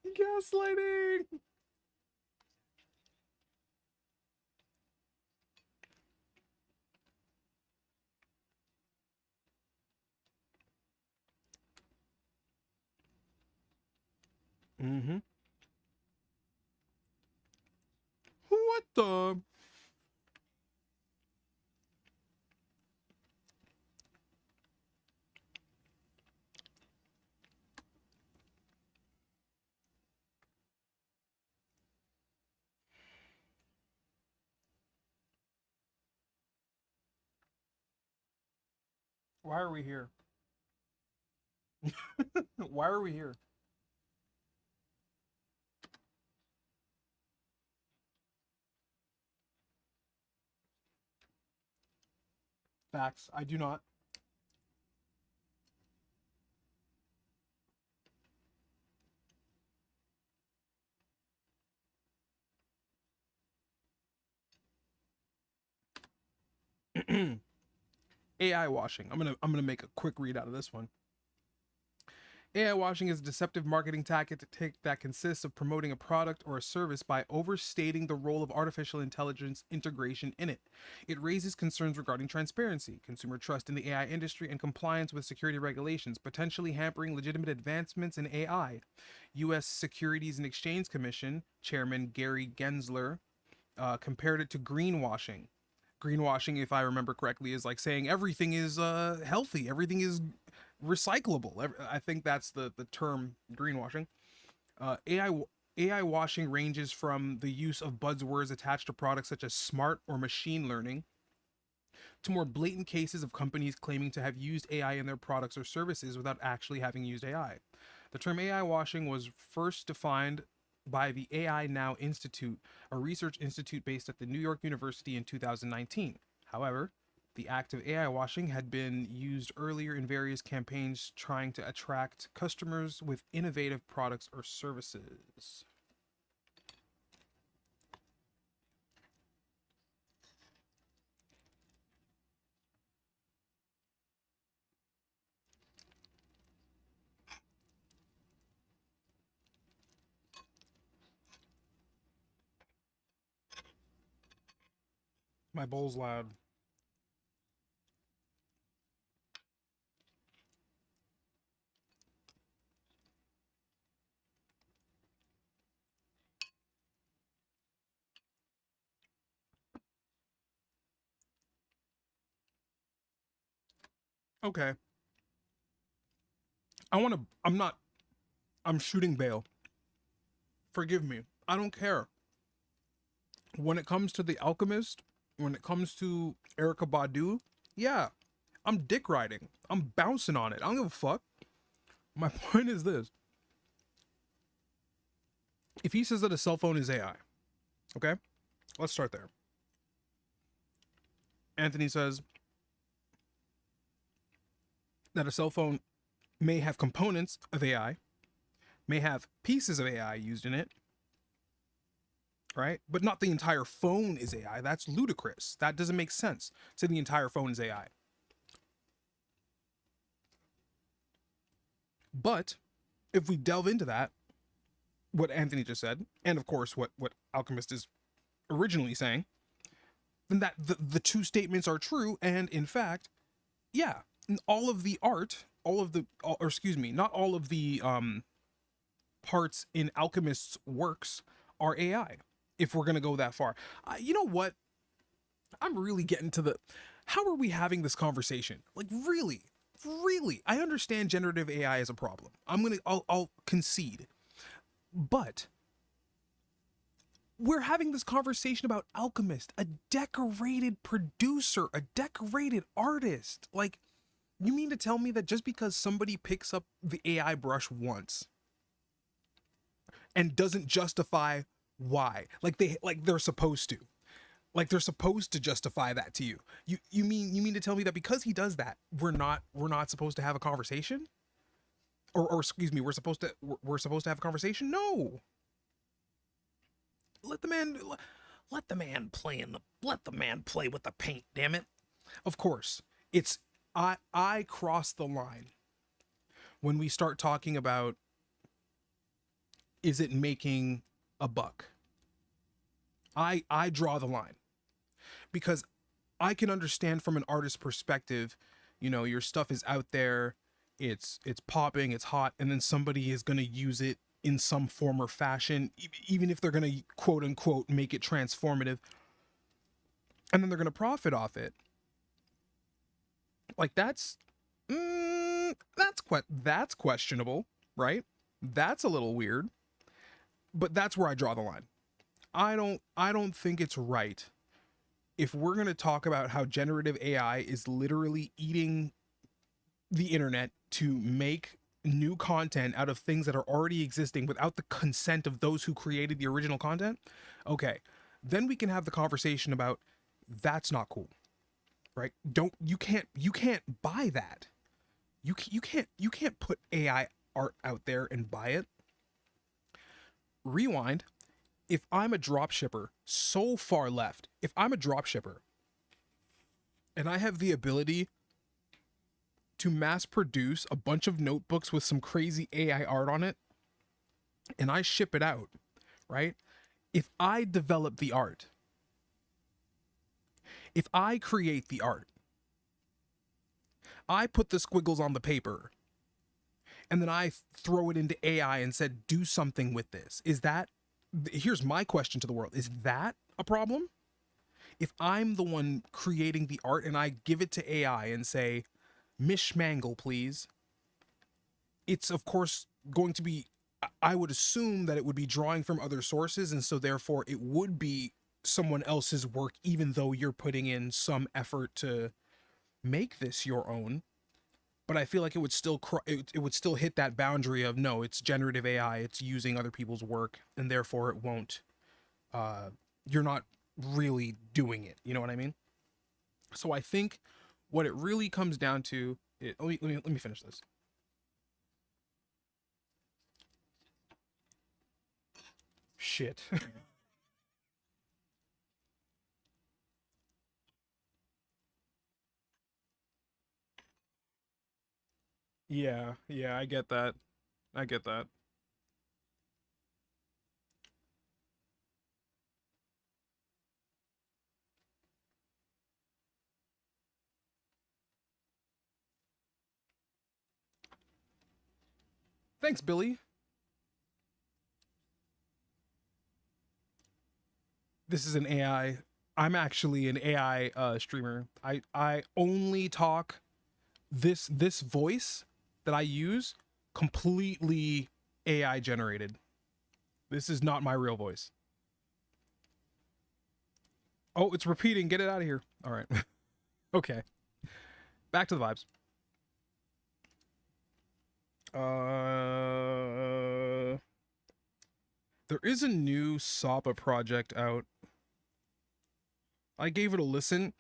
Gaslighting. Mm-hmm. What the? Why are we here? Why are we here? Facts. I do not. AI washing. I'm gonna make a quick read out of this one. AI washing is a deceptive marketing tactic that consists of promoting a product or a service by overstating the role of artificial intelligence integration in it. It raises concerns regarding transparency, consumer trust in the AI industry, and compliance with security regulations, potentially hampering legitimate advancements in AI. U.S. Securities and Exchange Commission Chairman Gary Gensler compared it to greenwashing. Greenwashing, if I remember correctly, is like saying everything is healthy, everything is recyclable. I think that's the term greenwashing. AI washing ranges from the use of buzzwords attached to products such as smart or machine learning to more blatant cases of companies claiming to have used AI in their products or services without actually having used AI. The term AI washing was first defined by the AI Now Institute, a research institute based at the New York University in 2019. However, the act of AI washing had been used earlier in various campaigns trying to attract customers with innovative products or services. My bowl's loud. Okay. I'm not, I'm shooting bail. Forgive me. I don't care. When it comes to The Alchemist, when it comes to Erica Badu, yeah, I'm dick riding. I'm bouncing on it. I don't give a fuck. My point is this. If he says that a cell phone is AI, okay? Let's start there. Anthony says that a cell phone may have components of AI, may have pieces of AI used in it, right? But not the entire phone is AI. That's ludicrous. That doesn't make sense. So the entire phone is AI. But if we delve into that, what Anthony just said, and of course what Alchemist is originally saying, then that the two statements are true. And in fact, yeah, all of the art, or excuse me, not all of the parts in Alchemist's works are AI. If we're gonna go that far, you know what? I'm really getting to the. How are we having this conversation? Like, really, I understand generative AI is a problem. I'll concede, but we're having this conversation about Alchemist, a decorated producer, a decorated artist. Like, you mean to tell me that just because somebody picks up the AI brush once and doesn't justify why, like they're supposed to, like they're supposed to justify that to you? You mean to tell me that because he does that, we're not supposed to have a conversation? Or excuse me, we're supposed to have a conversation? No. Let the man play with the paint, damn it. Of course, it's I cross the line when we start talking about, is it making a buck? I draw the line, because I can understand from an artist's perspective, you know, your stuff is out there, it's popping, it's hot, and then somebody is going to use it in some form or fashion, even if they're going to quote unquote make it transformative, and then they're going to profit off it. Like, that's questionable, right? That's a little weird, but that's where I draw the line. I don't think it's right if we're going to talk about how generative AI is literally eating the internet to make new content out of things that are already existing without the consent of those who created the original content. Okay, then we can have the conversation about, that's not cool, right? You can't buy that. You can't put AI art out there and buy it. Rewind. If I'm a drop shipper, so far left, if I'm a drop shipper and I have the ability to mass produce a bunch of notebooks with some crazy AI art on it, and I ship it out, right? If I develop the art, if I create the art, I put the squiggles on the paper, and then I throw it into AI and said, do something with this. Here's my question to the world. Is that a problem? If I'm the one creating the art and I give it to AI and say, mishmangle, please, it's of course going to be, I would assume that it would be drawing from other sources, and so therefore it would be someone else's work, even though you're putting in some effort to make this your own. But I feel like it would still hit that boundary of, no, it's generative AI, it's using other people's work, and therefore it won't, you're not really doing it. You know what I mean? So I think what it really comes down to, let me finish this. Shit. Yeah, I get that. I get that. Thanks, Billy. This is an AI. I'm actually an AI streamer. I only talk, this voice that I use, completely AI generated. This is not my real voice. Oh, it's repeating. Get it out of here. All right. Okay. Back to the vibes. There is a new Saba project out. I gave it a listen.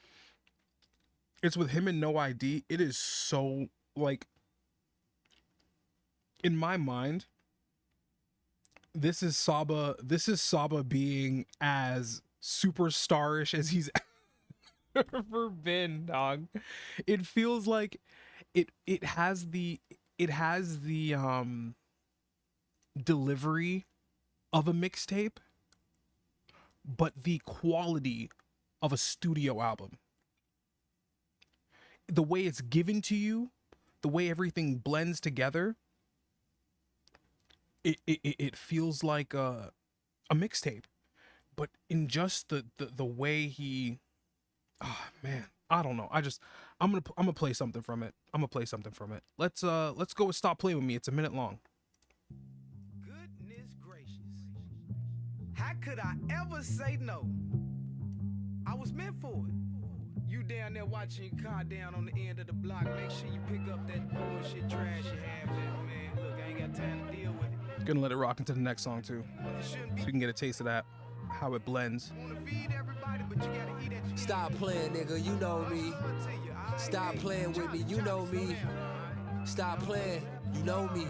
It's with him and No ID. It is so, like, in my mind, this is Saba being as superstarish as he's ever been, dog. It feels like it has the delivery of a mixtape, but the quality of a studio album. The way it's given to you, the way everything blends together, it feels like a mixtape. But in just the way he, oh man, I don't know. I'm gonna play something from it. Let's go with Stop Playing With Me. It's a minute long. Goodness gracious. How could I ever say no? I was meant for it. You down there watching your car down on the end of the block. Make sure you pick up that bullshit trash you have there, man. Look, I ain't got time to deal with it. Gonna let it rock into the next song too, It shouldn't so be we can get a taste of that, how it blends. wanna feed everybody, but you gotta eat at your Stop playing, nigga, you know me. Stop playing with me, you know me. Stop playing, you know me.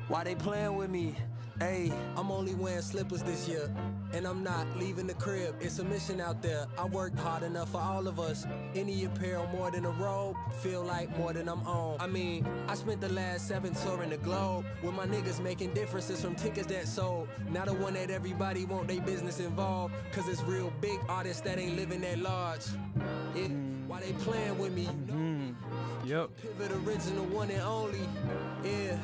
Why they playing with me? Hey, I'm only wearing slippers this year, and I'm not leaving the crib. It's a mission out there. I worked hard enough for all of us. Any apparel more than a robe, feel like more than I'm on. I mean, I spent the last 7 touring the globe with my niggas making differences from tickets that sold. Not the one that everybody want they business involved, cause it's real big artists that ain't living that large. Yeah, why they playing with me? You know? Yep. Pivot original, one and only. Yeah.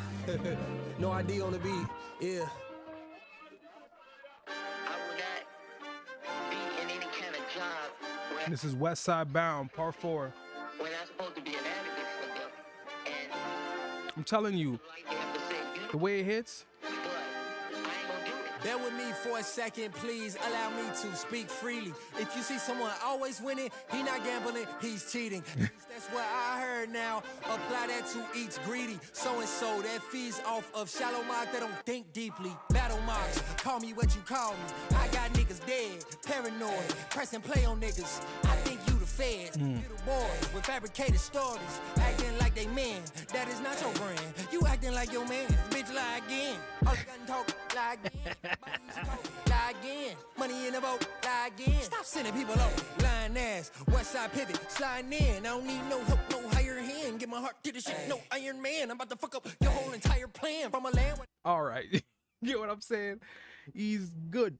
No ID on the beat. Yeah. I would not be in any kind of job where, This is West Side Bound, Part 4. when I'm supposed to be an advocate for them. And I'm telling you, like they have to say, you the way it hits, but I ain't gonna do it. Bear with me for a second, please. Allow me to speak freely. If you see someone always winning, he not gambling, he's cheating. That's what I heard now. Apply that to each greedy. So-and-so that feeds off of shallow minds that don't think deeply. Battle minds, call me what you call me. I got niggas dead, paranoid, pressing play on niggas. I think you the feds. Little boys with fabricated stories, acting like they men. That is not your brand. You acting like your man. Bitch, lie again. All you got to talk, lie again. Lie again. Money in the boat, lie again. Stop sending people off. Lying ass, west side pivot, sliding in. I don't need no help, no higher hand. Get my heart to the shit, no Iron Man. I'm about to fuck up your whole entire plan from a land. all right. You know what I'm saying? He's good.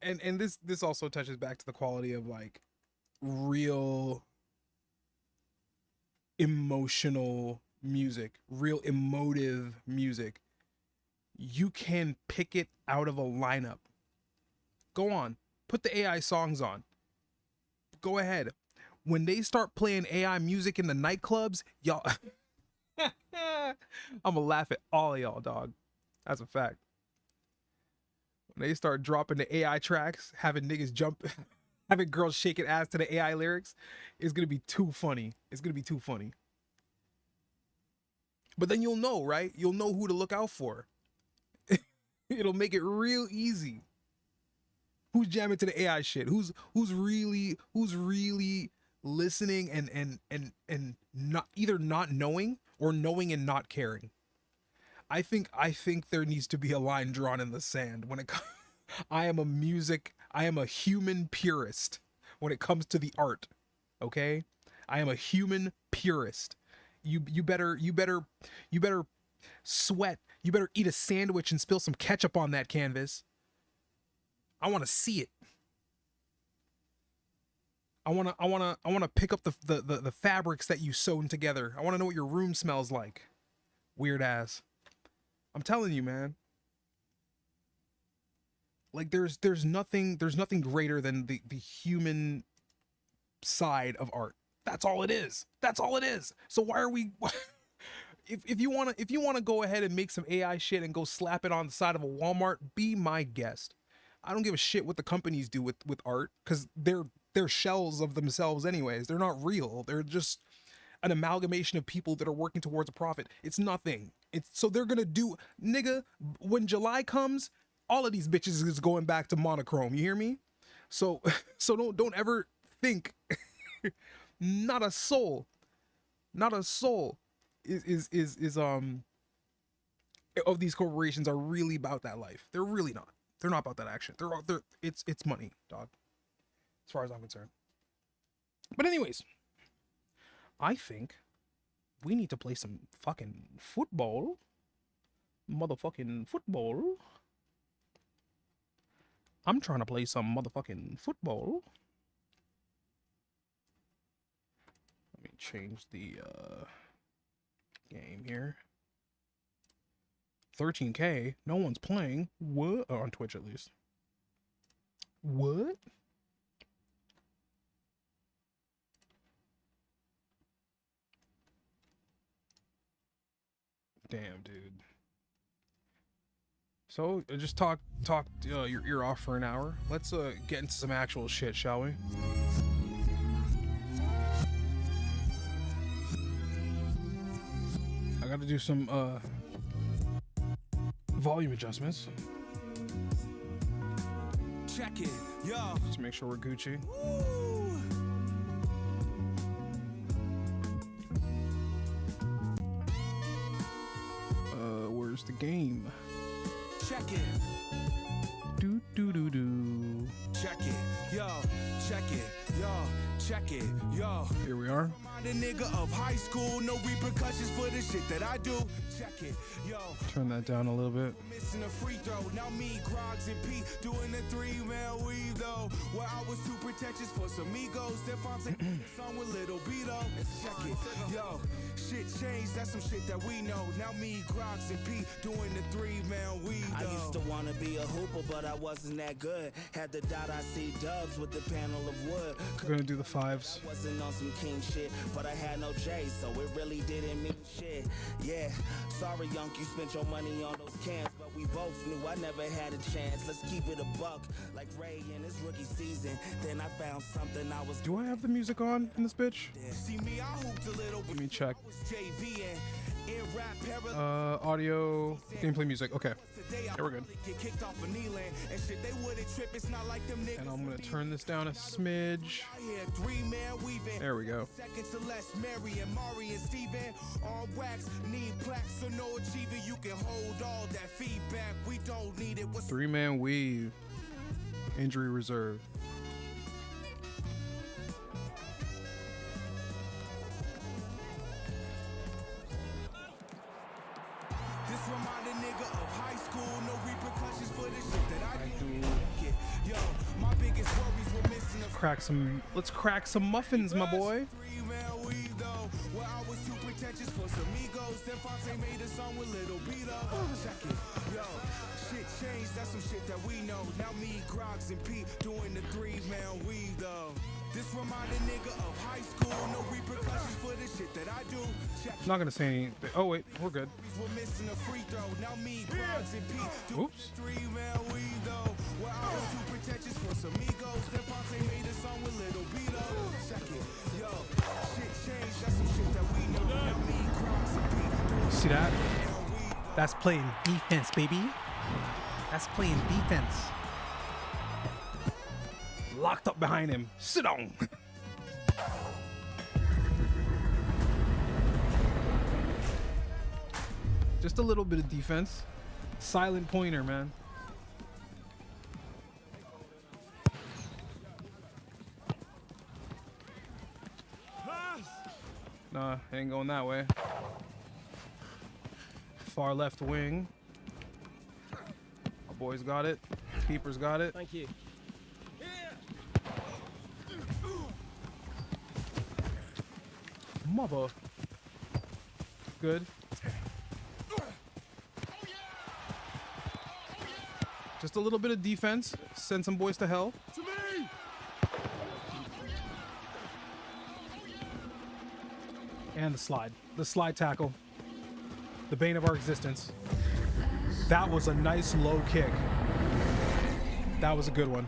And this also touches back to the quality of like real emotional music, real emotive music. You can pick it out of a lineup. Go on, put the AI songs on. Go ahead. When they start playing AI music in the nightclubs, y'all, I'm gonna laugh at all of y'all, dog. That's a fact. When they start dropping the AI tracks, having niggas jump, having girls shaking ass to the AI lyrics, it's gonna be too funny. It's gonna be too funny. But then you'll know, right? You'll know who to look out for. It'll make it real easy. Who's jamming to the AI shit? Who's really listening and not either not knowing or knowing and not caring. I think there needs to be a line drawn in the sand when it comes. I am a human purist when it comes to the art. Okay? I am a human purist. You better sweat. You better eat a sandwich and spill some ketchup on that canvas. I want to see it. I want to pick up the fabrics that you sewn together. I want to know what your room smells like. Weird ass. I'm telling you, man. Like there's nothing greater than the human side of art. That's all it is. That's all it is. So why are we if you want to go ahead and make some AI shit and go slap it on the side of a Walmart, be my guest. I don't give a shit what the companies do with art, cuz they're shells of themselves anyways. They're not real. They're just an amalgamation of people that are working towards a profit. It's nothing. So they're going to do, nigga, when July comes, all of these bitches is going back to monochrome. You hear me? So don't ever think not a soul is of these corporations are really about that life. They're really not. They're not about that action. It's money, dog. As far as I'm concerned. But anyways, I think we need to play some fucking football. Motherfucking football. I'm trying to play some motherfucking football. Let me change the game here. 13K. No one's playing. What? Oh, on Twitch at least. What? Damn, dude. So just talk your ear off for an hour. Let's get into some actual shit, shall we? I gotta do some volume adjustments. Check it, yo. Just make sure we're Gucci. Where's the game? Check it. Do do do do. Check it, yo. Check it, yo. Check it, yo. Here we are. The nigga of high school, no repercussions for the shit that I do. Check it, yo. Turn that down a little bit. Missing a free throw. Now me, Grogs, and P doing the 3-man weave though. Where I was too pretentious for some egos. Then Fonte song with Little Beto. Check it, yo. Shit changed, that's some shit that we know. Now me, Grogs, and P doing the 3-man weave though. I used to wanna be a hooper, but I wasn't that good. Had the dot I see dubs with the panel of wood. We're gonna do the fives. I wasn't on some king shit, but I had no J, so it really didn't mean shit. Yeah, sorry, Young, you spent your money on those cans, but we both knew I never had a chance. Let's keep it a buck, like Ray in his rookie season. Then I found something I was. Do I have the music on in this bitch? See me, I hooped a little. Let me check. JV and in rap Audio, gameplay music. Okay, yeah, we're good. get kicked off a knee land and shit. They wouldn't trip. It's not like them niggas. And I'm gonna turn this down a smidge. There we go. Second to less, Mary and Mari and Steven. All wax, need plaques, so no achiever. You can hold all that feedback. We don't need it. 3-man weave. Injury reserve. This remind a nigga of high school. No repercussions for the shit that I do. Yo, my biggest worries were missing a Let's crack some muffins, my boy. 3-man weave though. Where I was too pretentious for some egos. Then Fonte made a song with Little Beto. Check it, yo. Shit changed, that's some shit that we know. Now me, Grogs, and P doing the 3-man weave though. This remind a nigga of high school. No repercussions for the shit that I do. Check I'm not gonna say anything. Oh wait, we're good. we're missing a free throw. Now me, Grogs, and P doing Oops. the 3-man weave though. Where I was too pretentious for some egos. Then Fonte made a song with Little Beto. Check it, yo. Shit changed, that's some shit that we know. Now me, Grogs, and P doing See that? That's playing defense, baby. That's playing defense. Locked up behind him. Sit down. Just a little bit of defense. Silent pointer, man. Nah, ain't going that way. Far left wing. Our boys got it. Keeper's got it. Thank you. Mother. Good. Just a little bit of defense. Send some boys to hell. And the slide. The slide tackle. The bane of our existence. That was a nice low kick. That was a good one.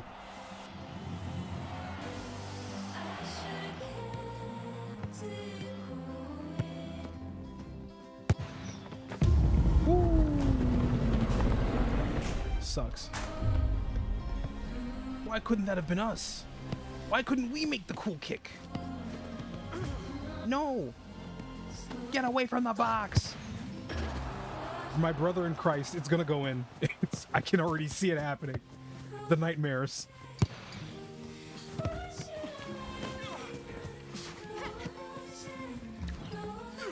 Sucks. Why couldn't that have been us? Why couldn't we make the cool kick? No! Get away from the box! My brother in Christ, it's gonna go in. I can already see it happening. The nightmares.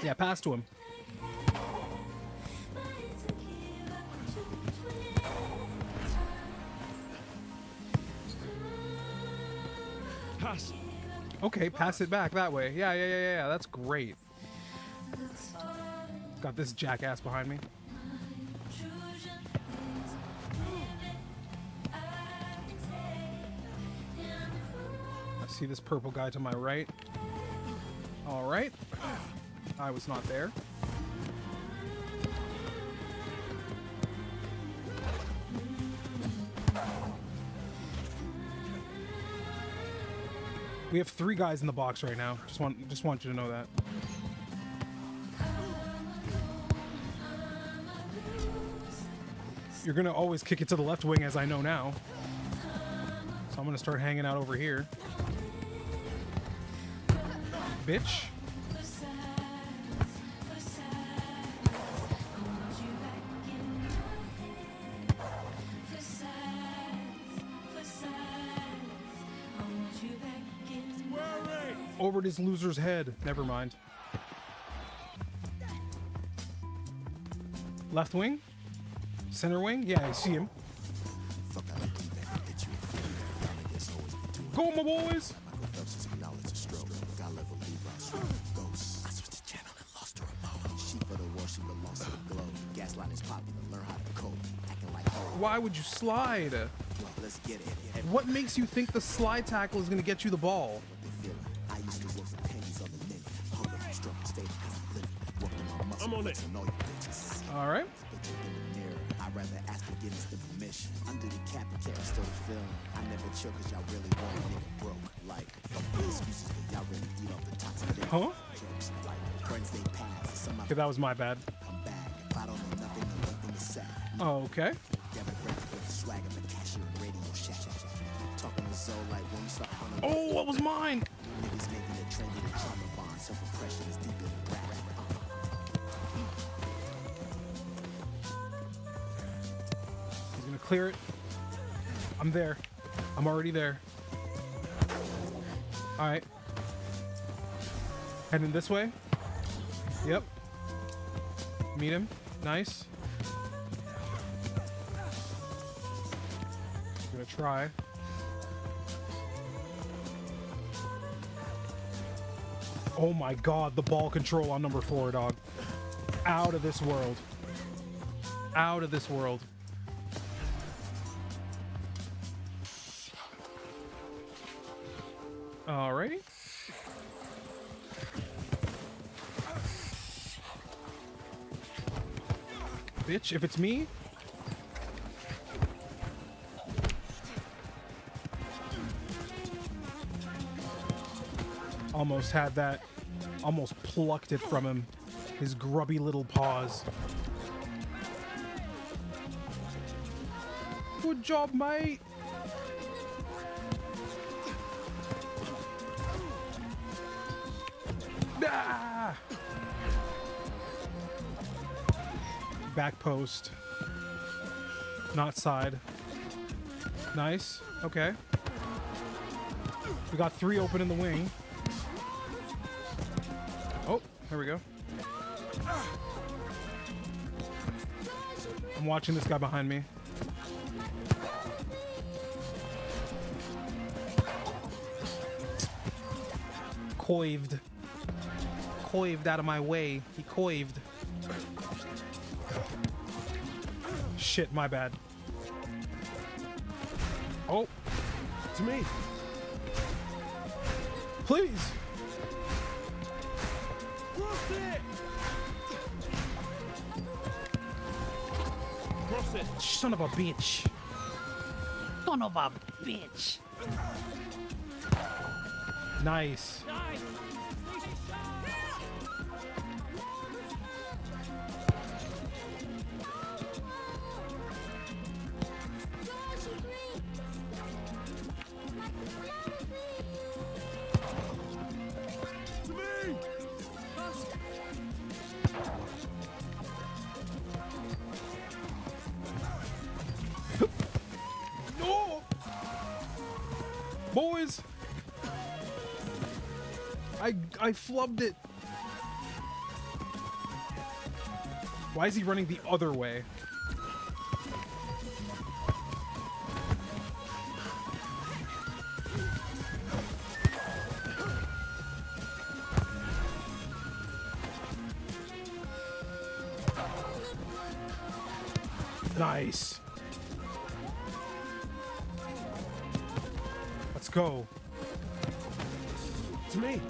Yeah, pass to him. Pass. Okay, pass it back that way. Yeah. That's great. Got this jackass behind me. I see this purple guy to my right. All right. I was not there. We have 3 guys in the box right now. Just want you to know that. You're gonna always kick it to the left wing, as I know now. So I'm gonna start hanging out over here. Bitch. Over this loser's head. Never mind. Left wing? Center wing? Yeah, I see him. Go, my boys! Why would you slide? What makes you think the slide tackle is going to get you the ball? I'm on it. All right. I'd rather ask forgiveness than permission. Under the cap, you can't still film. I never chill cause y'all really want a nigga broke. Like, excuses, but y'all really eat off the toxic. Huh? Jokes, like, friends they pass. Some Okay, that was my bad. come back. If I don't know nothing, then one thing is sad. Oh, okay. Demographic with the swag of the cashier and radio shack. Talking to Zoe like when we start running. Oh, what was mine? Niggas making it trendy to trauma bond. Self-oppression is deeper than rap. He's gonna clear it. I'm there. I'm already there. All right. Heading this way. Yep. Meet him. Nice. Gonna try. Oh my god, the ball control on number 4, dog. Out of this world. Out of this world. Alrighty. Bitch, if it's me. Almost had that. Almost plucked it from him. His grubby little paws. Good job, mate. Ah! Back post. Not side. Nice. Okay. We got 3 open in the wing. Oh, there we go. I'm watching this guy behind me. Coived. Coived out of my way. He coived. Shit, my bad. Oh. To me. Please. Cross it. Cross it. Son of a bitch. Son of a bitch. Nice. No! Boys! I flubbed it. Why is he running the other way? Nice. Let's go. To me.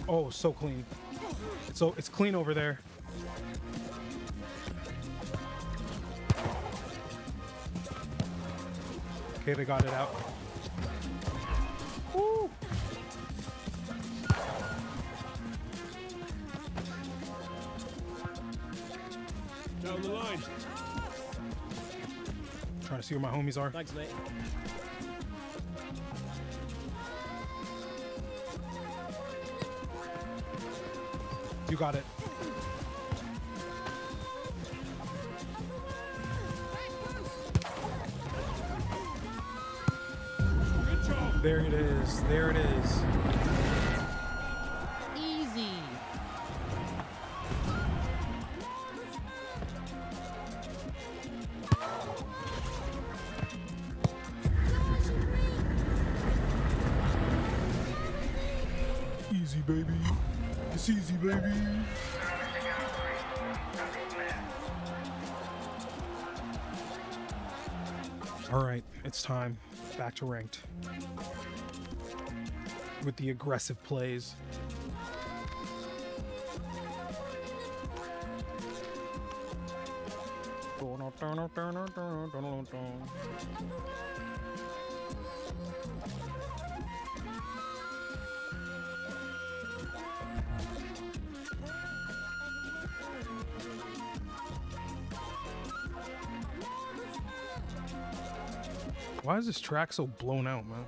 Oh, so clean. It's clean over there. Okay, they got it out. Woo! Down the line. Trying to see where my homies are. Thanks, mate. You got it. Good job. There it is. There it is. Easy. Easy, baby. It's easy, baby. All right, it's time. Back to ranked. With the aggressive plays. Why is this track so blown out, man?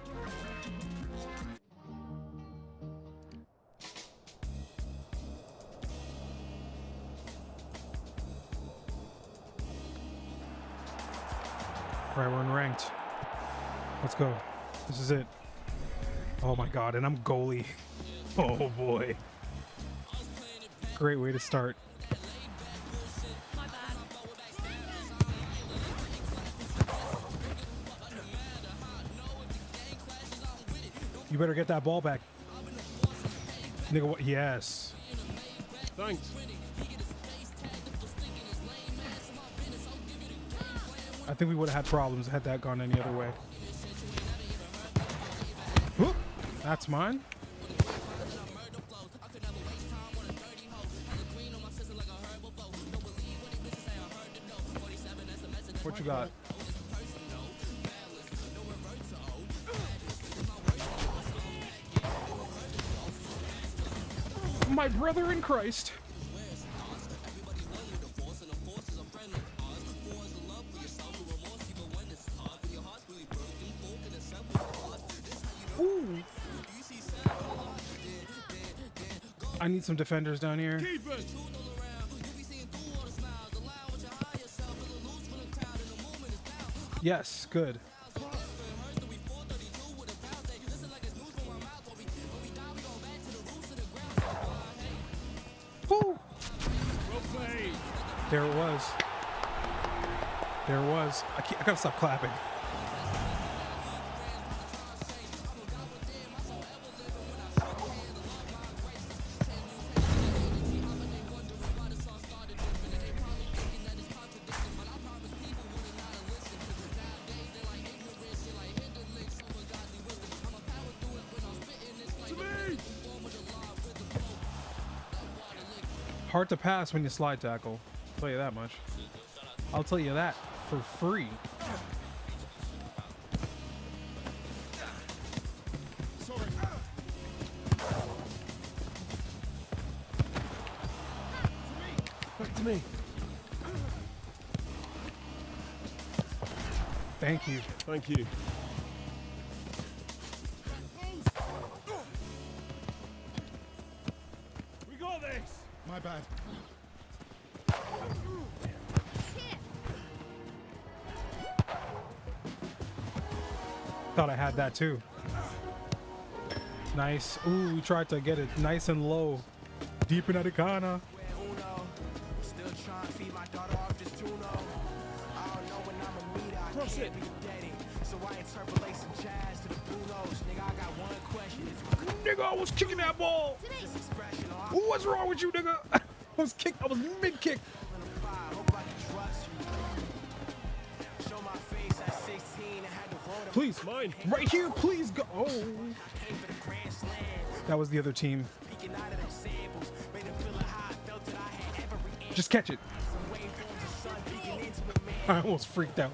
All right, we're in ranked. Let's go. This is it. Oh my God, and I'm goalie. Oh boy. Great way to start. You better get that ball back. Nigga, what? Yes. Thanks. I think we would have had problems had that gone any other way. Whoop. That's mine. What you got? My brother in Christ. Ooh. I need some defenders down here. Keep it. Yes, good. Woo. Well played. There it was. There it was. I gotta stop clapping. Hard to pass when you slide tackle. I'll tell you that much. I'll tell you that for free. Sorry. Back to me. Thank you. Thank you. We got this. My bad. Thought I had that too. Nice. Ooh, we tried to get it nice and low. Deep in the corner. Still trying to feed my daughter off this Juno. I don't know when I'm Cross it. So I interpolate some jazz to the bulldogs. Nigga, I got one question. Nigga, I was kicking that ball. What's wrong with you, nigga? I was mid-kick. Please, Mine. right here, please go. Oh, that was the other team. Just catch it. I almost freaked out.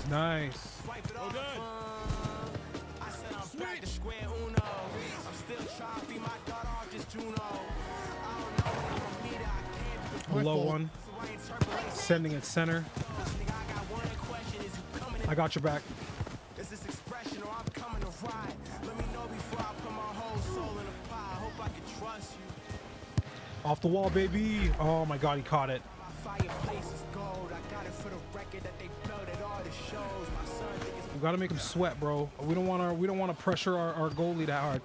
Nice. Well done. Low one. Sending it center. I got your back. Is this expression or I'm coming to ride? Let me know before I put my whole soul in a pie. Hope I can trust you. Off the wall, baby. Oh my God, he caught it. My fireplace is gold. I got it for the record that they built at all the shows. My son think We gotta make him sweat, bro. We don't want to pressure our goalie that hard.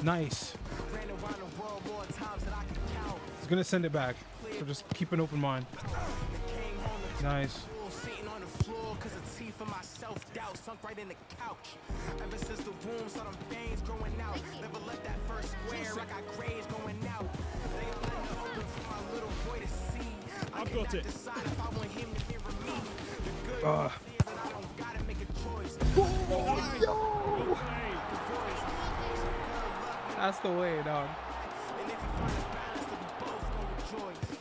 Nice. ran around the world more times than I can count. He's gonna send it back. So just keep an open mind. Came home to Nice. sitting on the floor cause the teeth of my self-doubt sunk right in the couch. Ever since the womb saw them veins growing out. Never left that first square. I got grades going out. They all let it open for my little boy to see. I've got it. Decide if I want him to mirror me. The good is that I don't gotta make a choice. That's the way, dog. And if you find a balance, then we both gonna rejoice.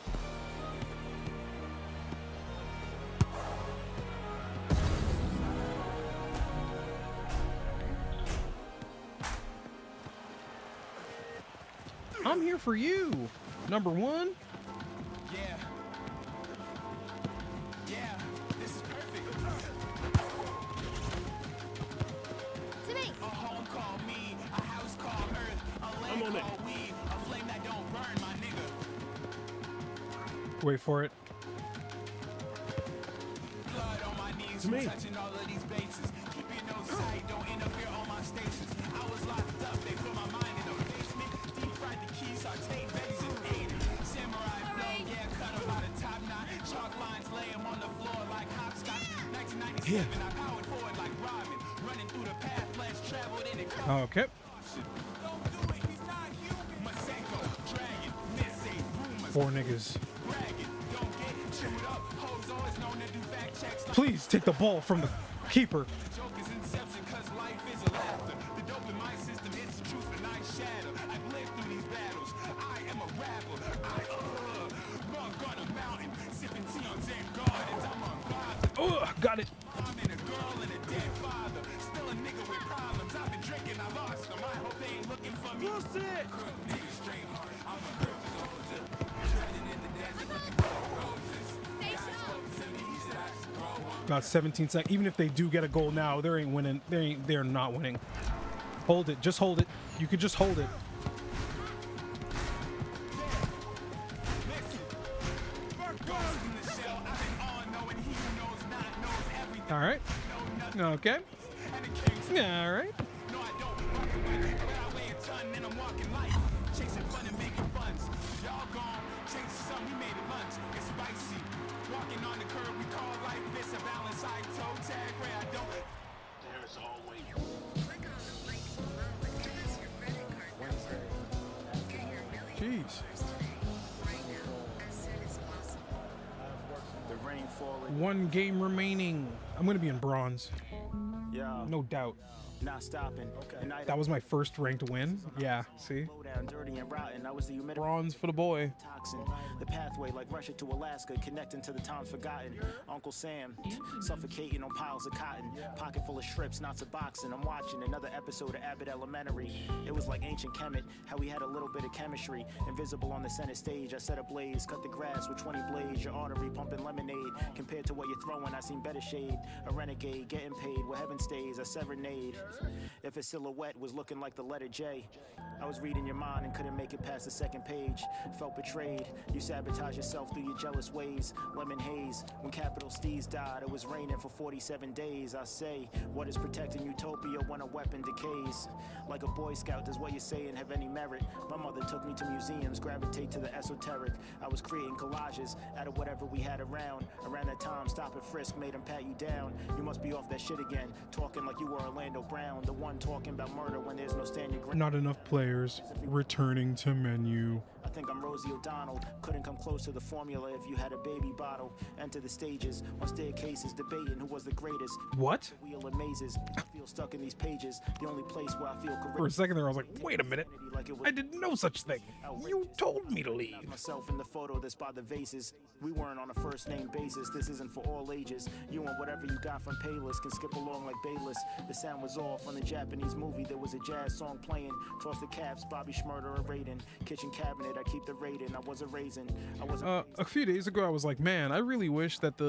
I'm here for you. Number one. Yeah. Yeah, this is perfect. A home called me, a house called Earth, a I'm land on it. called weed, a flame that don't burn, my nigga. Wait for it. Blood on my knees, To me. touching all of these bases. Keep your nose tight, don't interfere on my stations. I was locked up, they put my mind in a basement. Deep fried the keys, sauteed veggies and ate it. Samurai flow, yeah, cut 'em out of top knot. Chalk lines, lay 'em on the floor like hopscotch. 1997, I powered forward like Robin. Running through the path less traveled in it. Okay. Don't do it, he's not human. Masenko, dragon, missing, rumors, Four niggas. bragging. Don't get chewed up. Hoes always known to do fact checks. Please take the ball from the keeper. The joke is inception, cause life is a laughter. The dope in my system is the truth and I shatter. I've lived through these battles. I am a rapper. Monk on a mountain, sipping tea on Zen Gardens. I'm unbothered. Got it. I'm in a girl and a dead father. Still a nigga with problems. I've been drinking, I lost them. I hope they ain't looking for me. Cross it. Nigga straight hard. I'm a girl soldier. Treading in the desert looking for roses. God spoke to me, he said I should grow up. Got 17 seconds. Even if they do get a goal now, they ain't winning. They're not winning. Hold it. Just hold it. You could just hold it. All right. Okay. All right. No, I don't walk away, but I weigh a ton and I'm walking light. Chasing fun and making funds. Y'all gone, chasing some, we made it lunch. It's spicy. Walking on the curb, we call life this a balance. I toe tag where I don't. There's always. Jeez. The rainfall. One game remaining. I'm gonna be in bronze. Yeah. No doubt. not stopping. That was my first ranked win. Yeah, see? Low down, dirty and rotten. I was the humidity Bronze for the boy. toxin. The pathway like Russia to Alaska, connecting to the times forgotten. Uncle Sam, suffocating on piles of cotton. Pocket full of strips, not to boxing. I'm watching another episode of Abbott Elementary. It was like ancient Kemet, how we had a little bit of chemistry. Invisible on the center stage, I set a blaze, cut the grass with 20 blades. Your artery pumping lemonade. Compared to what you're throwing, I seen better shade. A renegade, getting paid where heaven stays, a serenade. If a silhouette was looking like the letter J, I was reading your mind and couldn't make it past the second page. Felt betrayed. You sabotage yourself through your jealous ways. Lemon haze. When capital Steez died, it was raining for 47 days. I say, what is protecting utopia when a weapon decays? Like a Boy Scout, does what you're saying have any merit? My mother took me to museums, gravitate to the esoteric. I was creating collages out of whatever we had around. Around that time, stop and frisk made them pat you down. You must be off that shit again, talking like you were Orlando Brown, the one talking about murder when there's no stand your ground. Not enough players returning to menu. I think I'm Rosie O'Donnell. Couldn't come close to the formula if you had a baby bottle. Enter the stages on staircases, debating who was the greatest. What? Wheel of mazes. I feel stuck in these pages. The only place where I feel correct. For a second there, I was like, wait a minute. I did no such thing. You told me to leave. Myself in the photo that's by the vases. We weren't on a first name basis. This isn't for all ages. You and whatever you got from Payless can skip along like Bayless. The sound was off on the Japanese movie. There was a jazz song playing. Toss the caps, Bobby Schmurder or Raiden. Kitchen cabinet, I keep the rating. I was a raisin. I was a few days ago I was like, man, I really wish that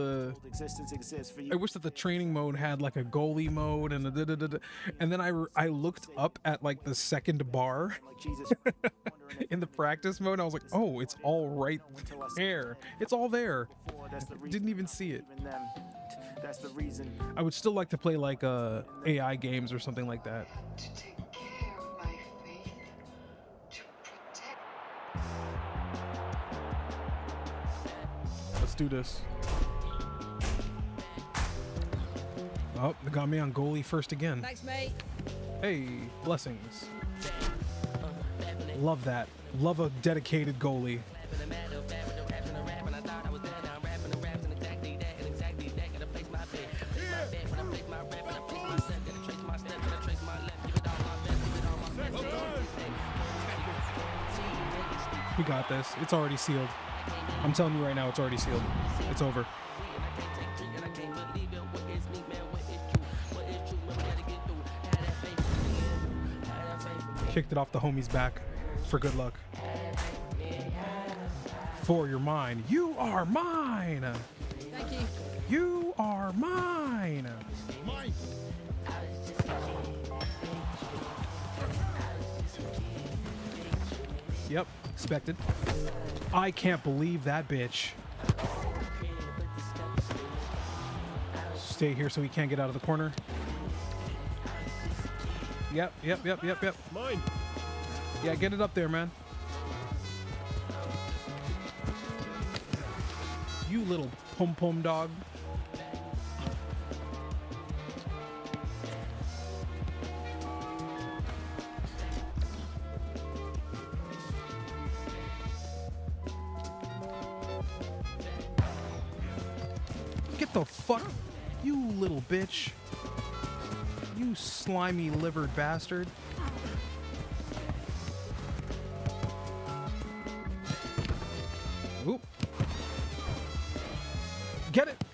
existence exists for you. I wish that the training mode had like a goalie mode and a and then I looked up at like the second bar in the practice mode and I was like, oh, it's all right there. It's all there. Didn't even see it. That's the reason. I would still like to play like AI games or something like that. Let's do this. Oh, they got me on goalie first again. Thanks, mate. Hey, blessings. Love that. Love a dedicated goalie. We got this. It's already sealed. I'm telling you right now, it's already sealed. It's over. Kicked it off the homie's back for good luck. For your mine. You are mine. Thank you. You are mine. Mine. Yep, expected. I can't believe that bitch. Stay here so he can't get out of the corner. Yep. Mine. Yeah, get it up there, man. You little pom-pom dog. Get the fuck, you little bitch. You slimy livered bastard. Oop. Get it.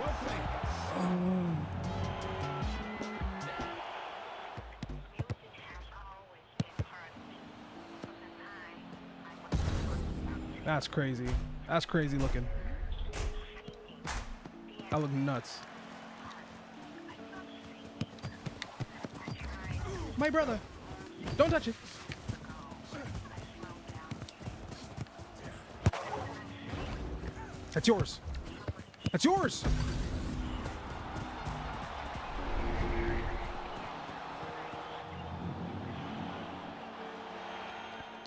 Well played. That's crazy. That's crazy looking. That look nuts. My brother. Don't touch it. That's yours. That's yours.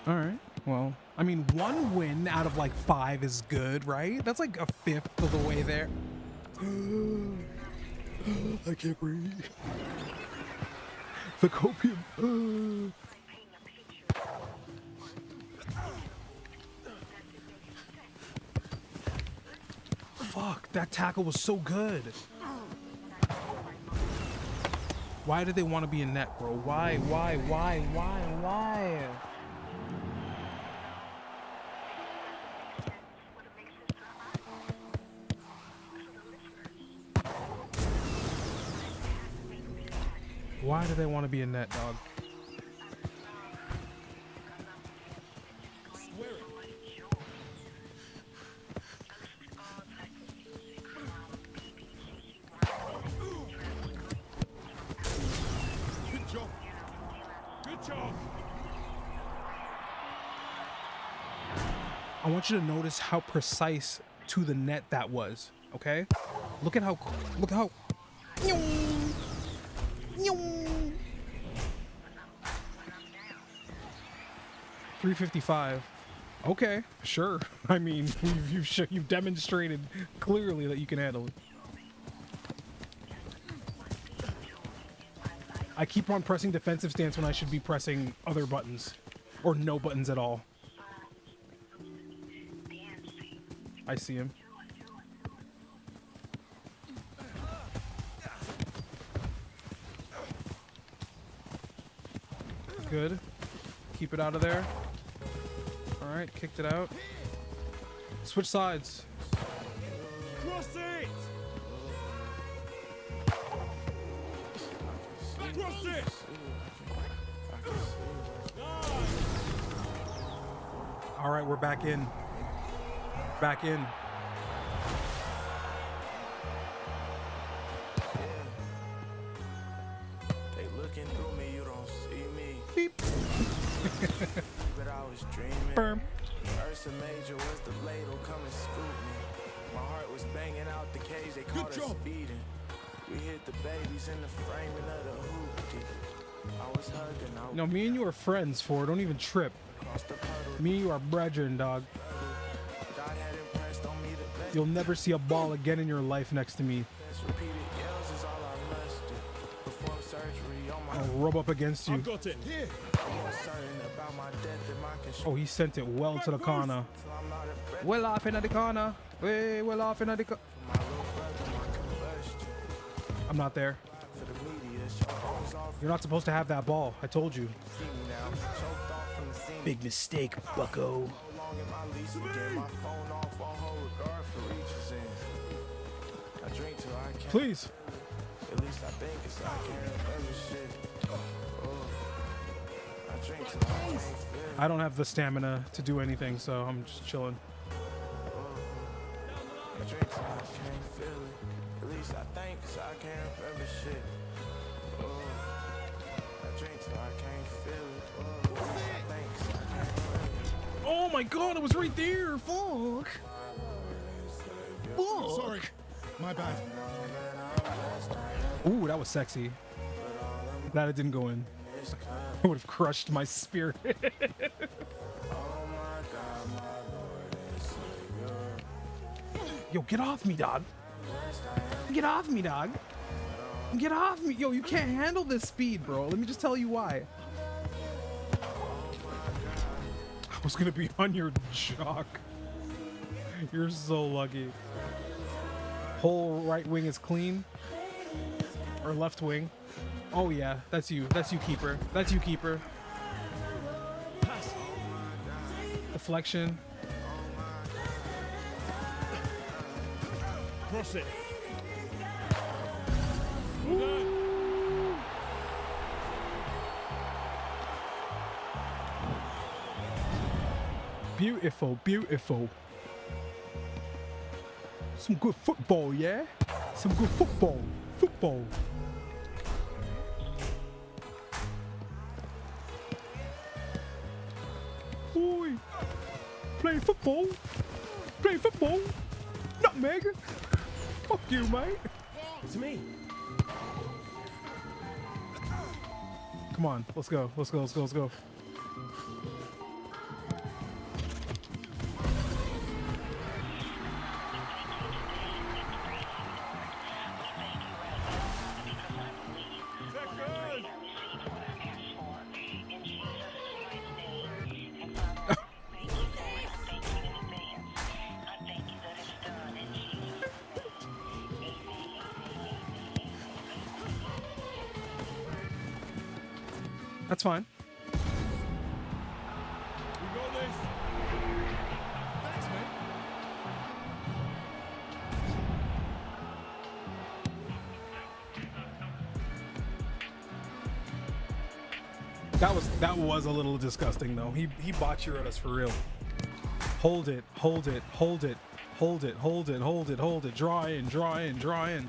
All right. Well, I mean, one win out of like 5 is good, right? That's like a fifth of the way there. I can't breathe. The copium. Fuck, that tackle was so good. Why did they want to be in net, bro? Why? Why do they want to be in net, dog? Good job. Good job. I want you to notice how precise to the net that was, okay? Look at how 355. Okay, sure. I mean, you've demonstrated clearly that you can handle it. I keep on pressing defensive stance when I should be pressing other buttons, or no buttons at all. I see him. Good. Keep it out of there. All right, kicked it out. Switch sides. Cross it. Cross it. All right, we're back in. Back in. They looking through me, you don't see me. Beep. But I was dreaming. Firm. Ursa Major was the ladle, come and scoop me. My heart was banging out the cage, they caught us speeding. We hit the babies in the framing of the hoopty. I was hugging out. No, me and you are friends, for don't even trip. Me and you are brethren, dog. God had impressed on me the best. You'll never see a ball again in your life next to me. Repeated yells is all I mustered. Perform surgery on my. I'll rub up against you. I've got it. Here. I'm more certain about my death than my control. Oh, he sent it well to the corner. Till I'm not a breath. Well off in the corner. Way well off in the corner. My little brother, my combustion. I'm not there. For the media, show phones off. You're not supposed to have that ball. I told you. See me now. Choked off from the scene. Big mistake, bucko. Long in my lease and get my phone off on hold regard for reaches in. I drink till I can't. Please. At least I think it's I can't remember shit. Oh. I drink till I can't feel it. I don't have the stamina to do anything, so I'm just chilling. I drink till I can't feel it. At least I think cause I can't remember shit. Oh. I drink till I can't feel it. Oh. At least I think cause I can't remember. Oh my god, it was right there. Fuck. Fuck. Sorry. My bad. Ooh, that was sexy. Glad it didn't go in. I would have crushed my spirit. Yo, get off me, dog. Get off me, dog. Get off me. Yo, you can't handle this speed, bro. Let me just tell you why. I was gonna be on your jock. You're so lucky. Whole right wing is clean. Or left wing. Oh yeah, that's you. That's you, keeper. That's you, keeper. Pass. Deflection. Cross it. Beautiful, beautiful. Some good football, yeah? Some good football. Football. Oi. Play football. Play football. Nutmeg. Fuck you, mate. It's me. Come on, let's go. Let's go, let's go, let's go. That's fine. We got this. Thanks, mate. That was a little disgusting though. He botched at us for real. Hold it, hold it, hold it, hold it, hold it, hold it, hold it. Draw in, draw in, draw in.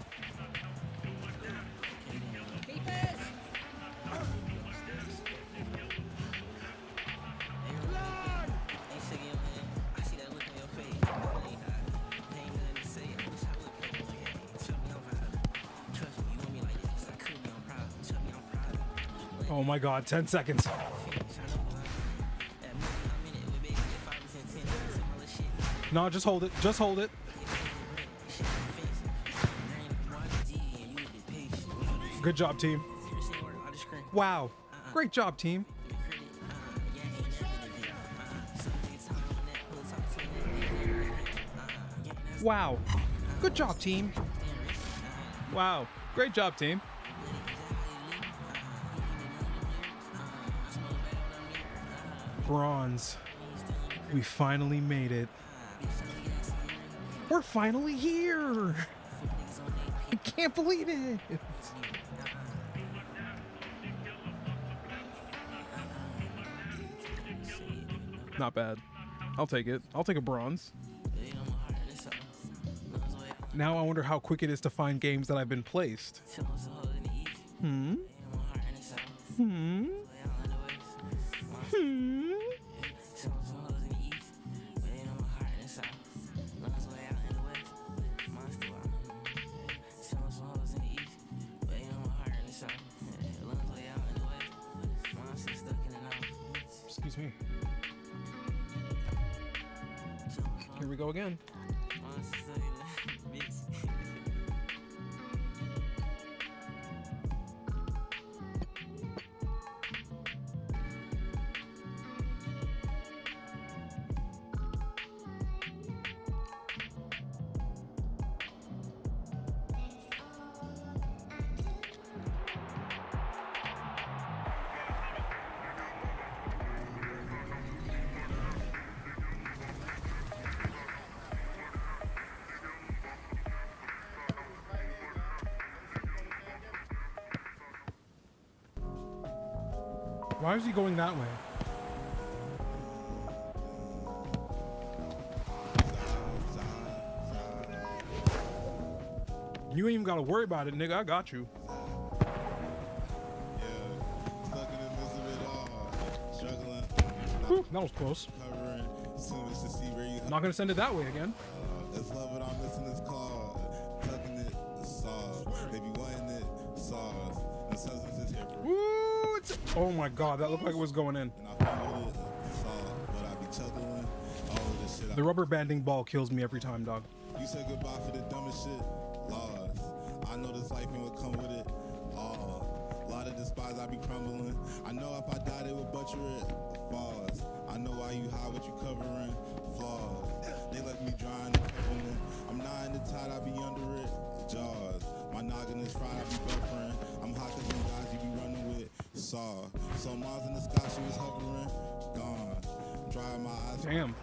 Oh my god, 10 seconds. No, just hold it. Just hold it. Good job, team. Wow. Great job, team. Wow. Good job, team. Wow. Great job, team. Bronze. We finally made it. We're finally here. I can't believe it. Not bad. I'll take it. I'll take a bronze. Now I wonder how quick it is to find games that I've been placed. Hmm? Hmm? Hmm? Excuse me. Here we go again. Why is he going that way? You ain't even gotta worry about it, nigga. I got you. Whew, that was close. I'm not gonna send it that way again. It's love what I'm missing is called tucking it sauce. They be wanting it sauce. The substance is here for Ooh, it's, oh my god, that looked like it was going in. The rubber banding ball kills me every time, dog. You said goodbye for the dumbest shit. Lost. I know this life ain't what come with it. A lot of despise I be crumbling. I know if I die they would butcher it. Falls. I know why you hide what you covering. Flaws. They left me dry in the covenant. I'm not in the tide, I be under it. Jaws. My noggin is fried, I be buffering. I'm hot cause them guys you be running with. Saw. So miles in the sky, she was hovering. Gone. Dry my eyes. Damn.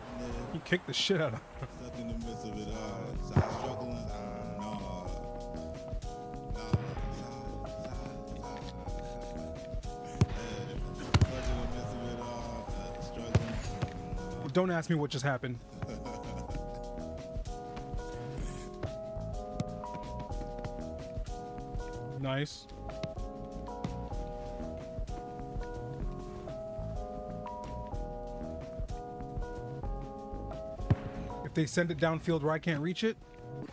He kicked the shit out of her. Stuck in the midst of it all. So I'm struggling. Don't ask me what just happened. Nice. If they send it downfield where I can't reach it,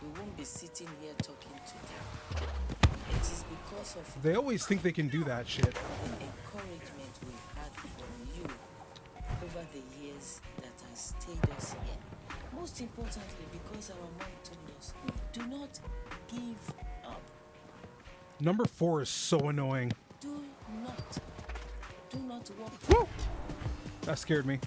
we won't be sitting here talking to them. It is because of they always think they can do that shit. the encouragement we've had from you over the years that has stayed us here. Most importantly, because our mom told us, do not give up. Number 4 is so annoying. Do not walk. Woo! That scared me.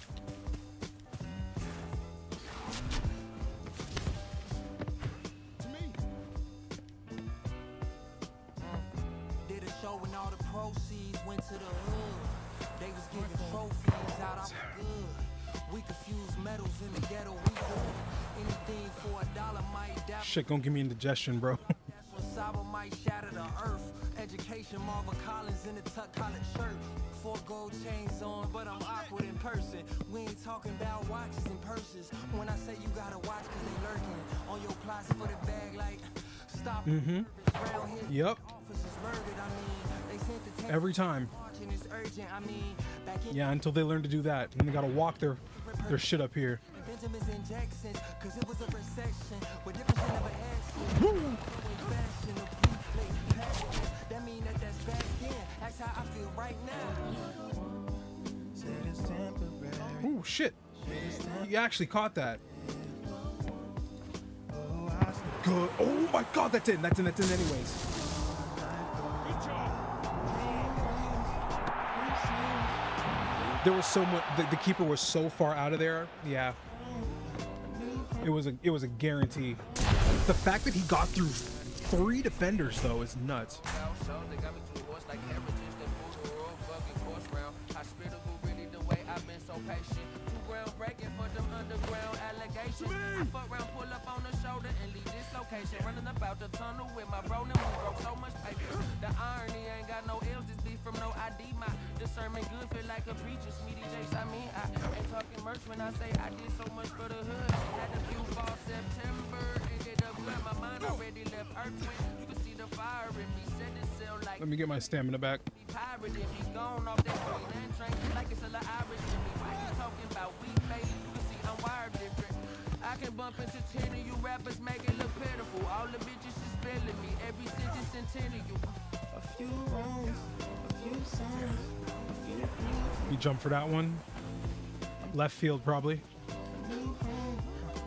Did a show when all the proceeds went to the hood. giving trophies out, I'm good. We confuse metals in the ghetto, we good. Anything for $1 might die. Shit gonna give me indigestion, bro. That's when cyber might shatter the earth. Education, Marvin Collins in a tuck collared shirt. 4 gold chains on, but I'm awkward in person. We ain't talking about watches and purses. When I say you gotta watch, cause they lurking on your plots for the bag, like stop. Yep. Every time. Yeah, until they learn to do that, and they gotta walk their shit up here. Benjamin's injections, cause it was a recession. But difference never asked. That mean that's back then. That's how I feel right now. Ooh, shit. You actually caught that. Good. Oh my god, that's in. That's in anyways. There was so much. The keeper was so far out of there. Yeah. It was a guarantee. The fact that he got through 3 defenders though is nuts. I fuck around, pull up on the shoulder and leave this location. Running about the tunnel with my bro, and we broke so much paper. The irony ain't got no ills, this beef from no ID. My discernment good, feel like a preacher. Sweetie Jakes, I mean, I ain't talking merch when I say I did so much for the hood. Had a few balls September, ended up blood. My mind already left earth when you can see the fire in me. Set it cell like. Let me get my stamina back. Pirate in me, gone off that point and train like it's a little Irish in me. Why you talking about weak, baby? You can see I'm wired different. I can bump into 10 of you rappers, make it look pitiful. All the bitches is feeling me, every sentence centennial. A few wrongs, a few songs, a few things. You jump for that one. Left field, probably.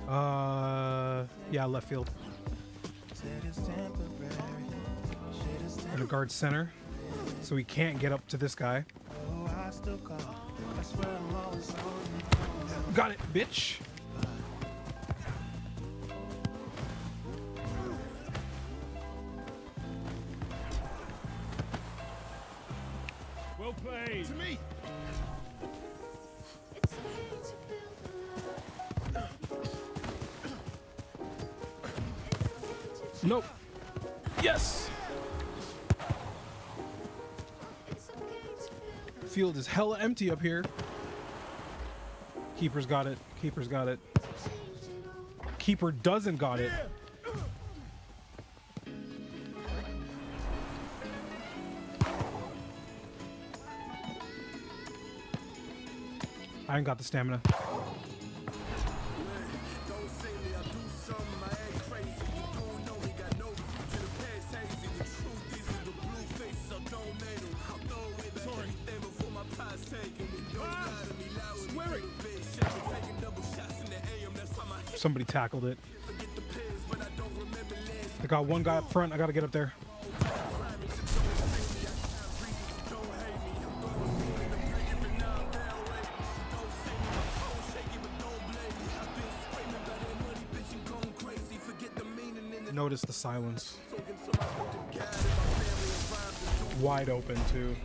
Yeah, left field. And a guard center, so he can't get up to this guy. Got it, bitch. Well played. To me. Nope. Yes. Field is hella empty up here. Keeper's got it. Keeper's got it. Keeper doesn't got it. I ain't got the stamina. Somebody tackled it. I got one guy up front. I gotta get up there. Notice the silence. Wide open too.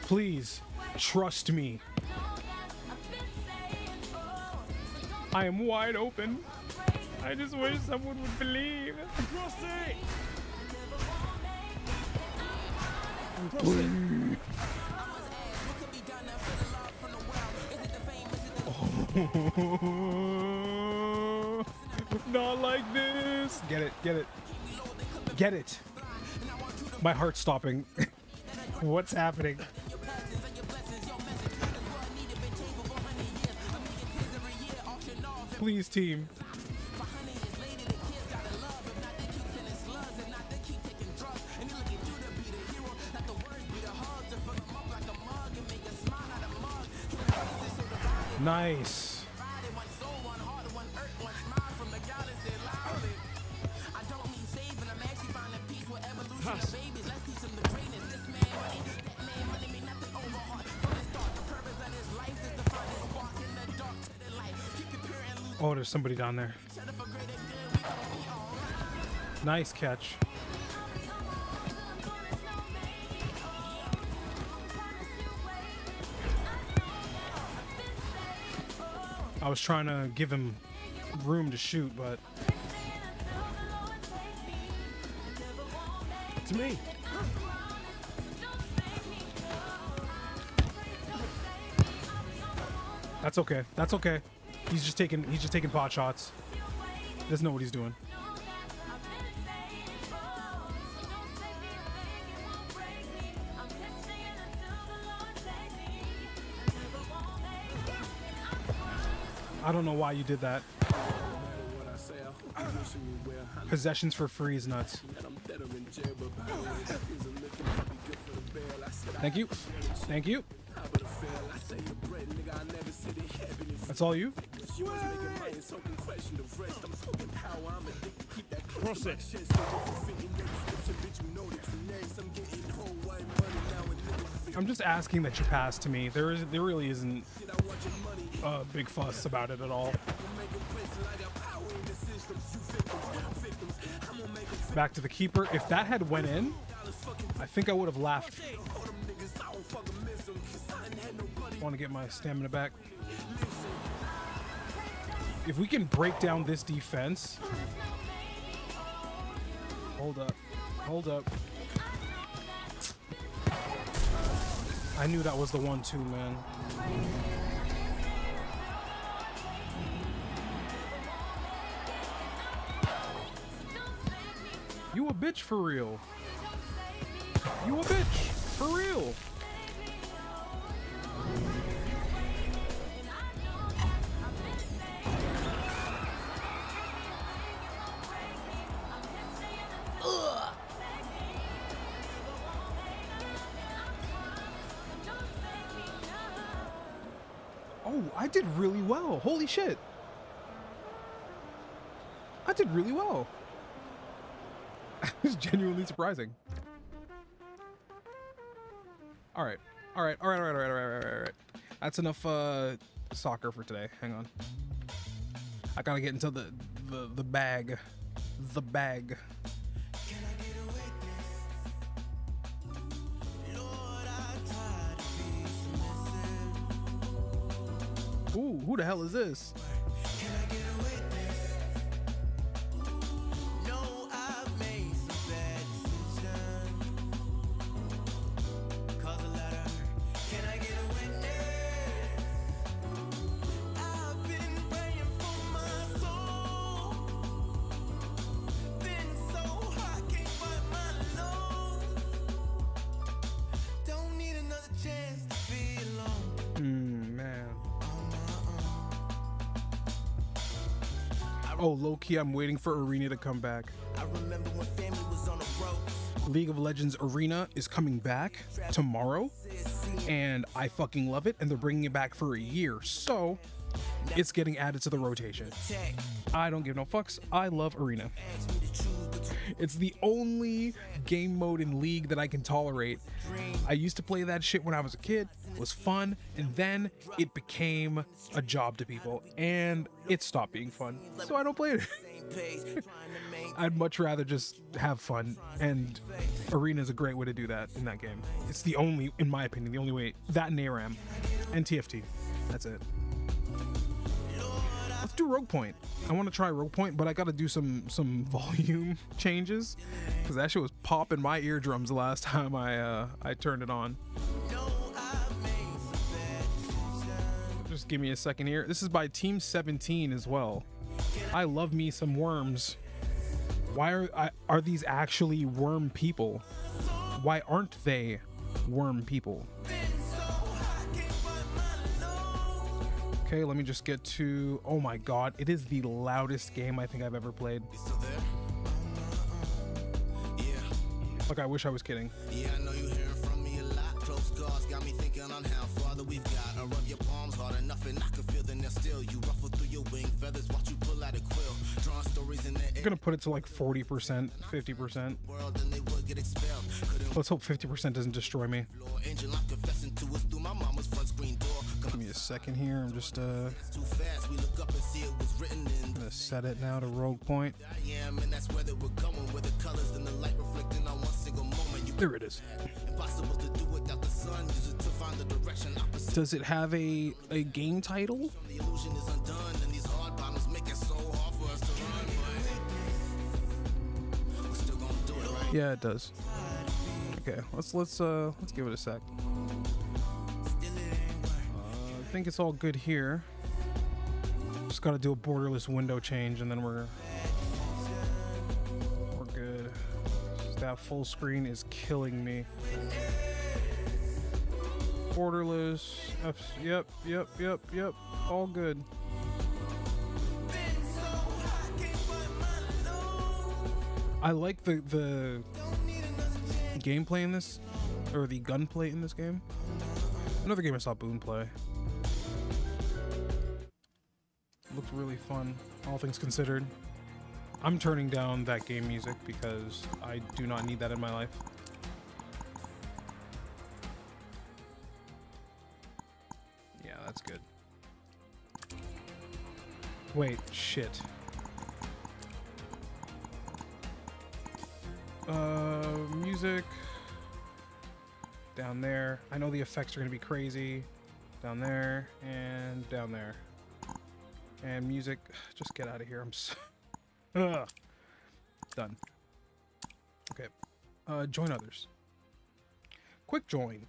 Please trust me. I am wide open. I just wish someone would believe. Please. Oh, not like this. Get it, get it, get it. My heart's stopping. What's happening? Please, team. Nice. Pass. Oh, there's somebody down there. Nice catch. I was trying to give him room to shoot, but To me. that's okay. That's okay. He's just taking pot shots. Doesn't know what he's doing. I don't know why you did that. Possessions for free is nuts. Thank you. Thank you. That's all you? Cross it. I'm just asking that you pass to me. There really isn't a big fuss about it at all. Back to the keeper. If that had went in, I think I would have laughed. Want to get my stamina back. If we can break down this defense. Hold up. Hold up. I knew that was the 1-2, man. You a bitch for real. You a bitch for real. Oh, I did really well. Holy shit. I did really well. It's genuinely surprising. All right. All right. All right. All right. All right. All right. All right. That's enough soccer for today. Hang on. I gotta get into the bag. The bag. Ooh, who the hell is this? Oh, low-key, I'm waiting for Arena to come back. I remember when family was on the road. League of Legends Arena is coming back tomorrow, and I fucking love it, and they're bringing it back for a year, so it's getting added to the rotation. I don't give no fucks. I love Arena. It's the only game mode in League that I can tolerate. I used to play that shit when I was a kid. It was fun, and then it became a job to people, and it stopped being fun, so I don't play it. I'd much rather just have fun, and Arena is a great way to do that in that game. It's the only, in my opinion, the only way. That and ARAM and TFT. That's it. Let's do Rogue Point. I want to try Rogue Point, but I got to do some volume changes because that shit was popping my eardrums the last time I turned it on. Just give me a second here. This is by Team 17 as well. I love me some worms. Why are these actually worm people? Why aren't they worm people? Okay, let me just get to... Oh my god, it is the loudest game I think I've ever played. Like, I wish I was kidding. Yeah, I know you hearing from me a lot. Close scars got me thinking on how farther we've got. I rub your palms hard enough and I can feel the nail still. You ruffle through your wing feathers, watch you pull out a quill. Drawing stories in the air. I'm gonna put it to like 40%, 50%. Let's hope 50% doesn't destroy me. Give me a second here. I'm just gonna set it now to rogue point. There it is. Does it have a game title? Yeah, it does. Okay, let's give it a sec. I think it's all good here. Just gotta do a borderless window change and then we're good. That full screen is killing me. Borderless. Yep. All good. I like the gameplay in this, or the gunplay in this game. Another game I saw Boone play. Looked really fun, all things considered. I'm turning down that game music because I do not need that in my life. Yeah, that's good. Wait, shit. Music. Down there. I know the effects are gonna be crazy. Down there, and down there. And music. Just get out of here. I'm so... Done. Okay. Join others. Quick join.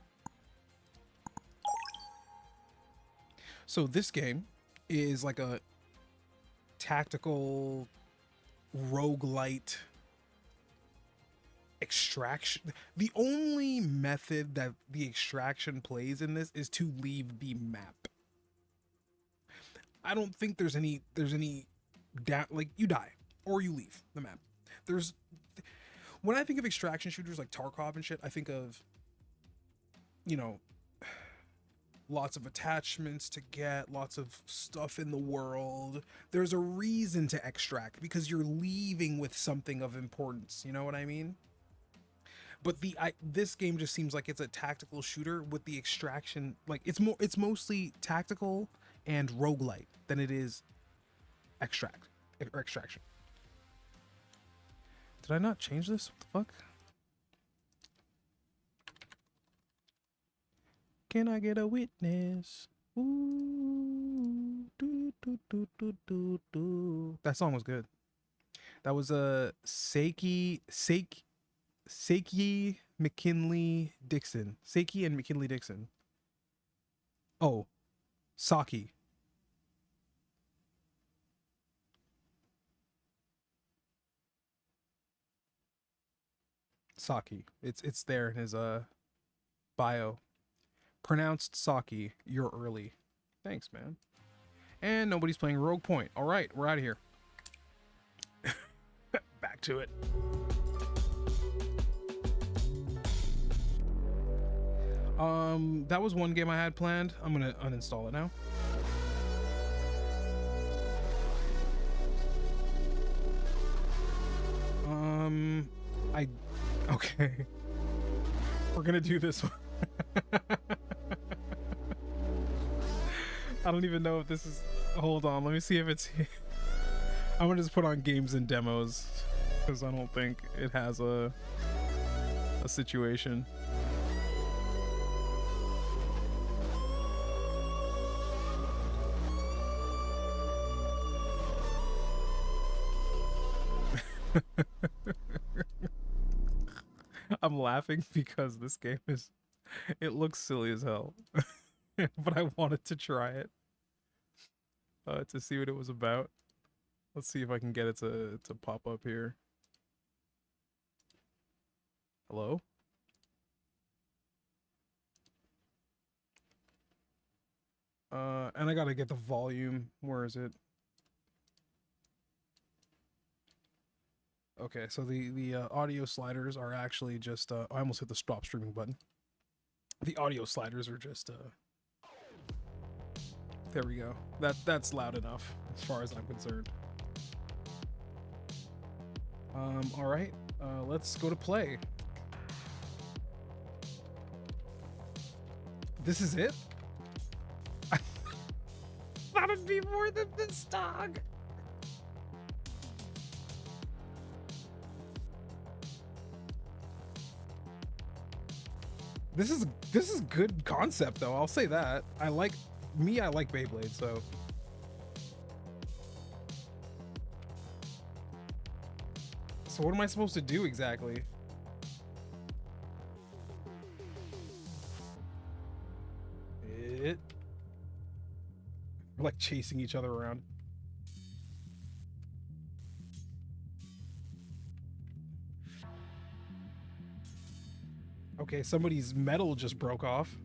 So this game is like a tactical roguelite extraction. The only method that the extraction plays in this is to leave the map. I don't think there's any like you die or you leave the map. When I think of extraction shooters like Tarkov and shit, I think of, you know, lots of attachments to get, lots of stuff in the world. There's a reason to extract because you're leaving with something of importance, you know what I mean? But this game just seems like it's a tactical shooter with the extraction. Like it's mostly tactical and roguelite than it is extraction. Did I not change this? What the fuck? Can I get a witness? Ooh, do, do, do, do, do, do. That song was good. That was a Seiki McKinley Dixon. Seiki and McKinley Dixon. Oh, Saki. Saki. It's there in his bio. Pronounced Saki. You're early. Thanks, man. And nobody's playing Rogue Point. All right, we're out of here. Back to it. That was one game I had planned. I'm gonna uninstall it now. Okay. We're gonna do this one. I don't even know if this is... Hold on, let me see if it's... I'm gonna just put on games and demos because I don't think it has a situation. I'm laughing because this game it looks silly as hell. But I wanted to try it to see what it was about. Let's see if I can get it to pop up here. Hello? And I gotta get the volume. Where is it? Okay, so the audio sliders are actually just I almost hit the stop streaming button. The audio sliders are just there we go. That's loud enough as far as I'm concerned. All right, let's go to play. This is it? I thought it'd be more than this, dog. This is good concept though. I'll say that. I like Beyblade, so. So what am I supposed to do exactly? We're like chasing each other around. Okay, somebody's metal just broke off.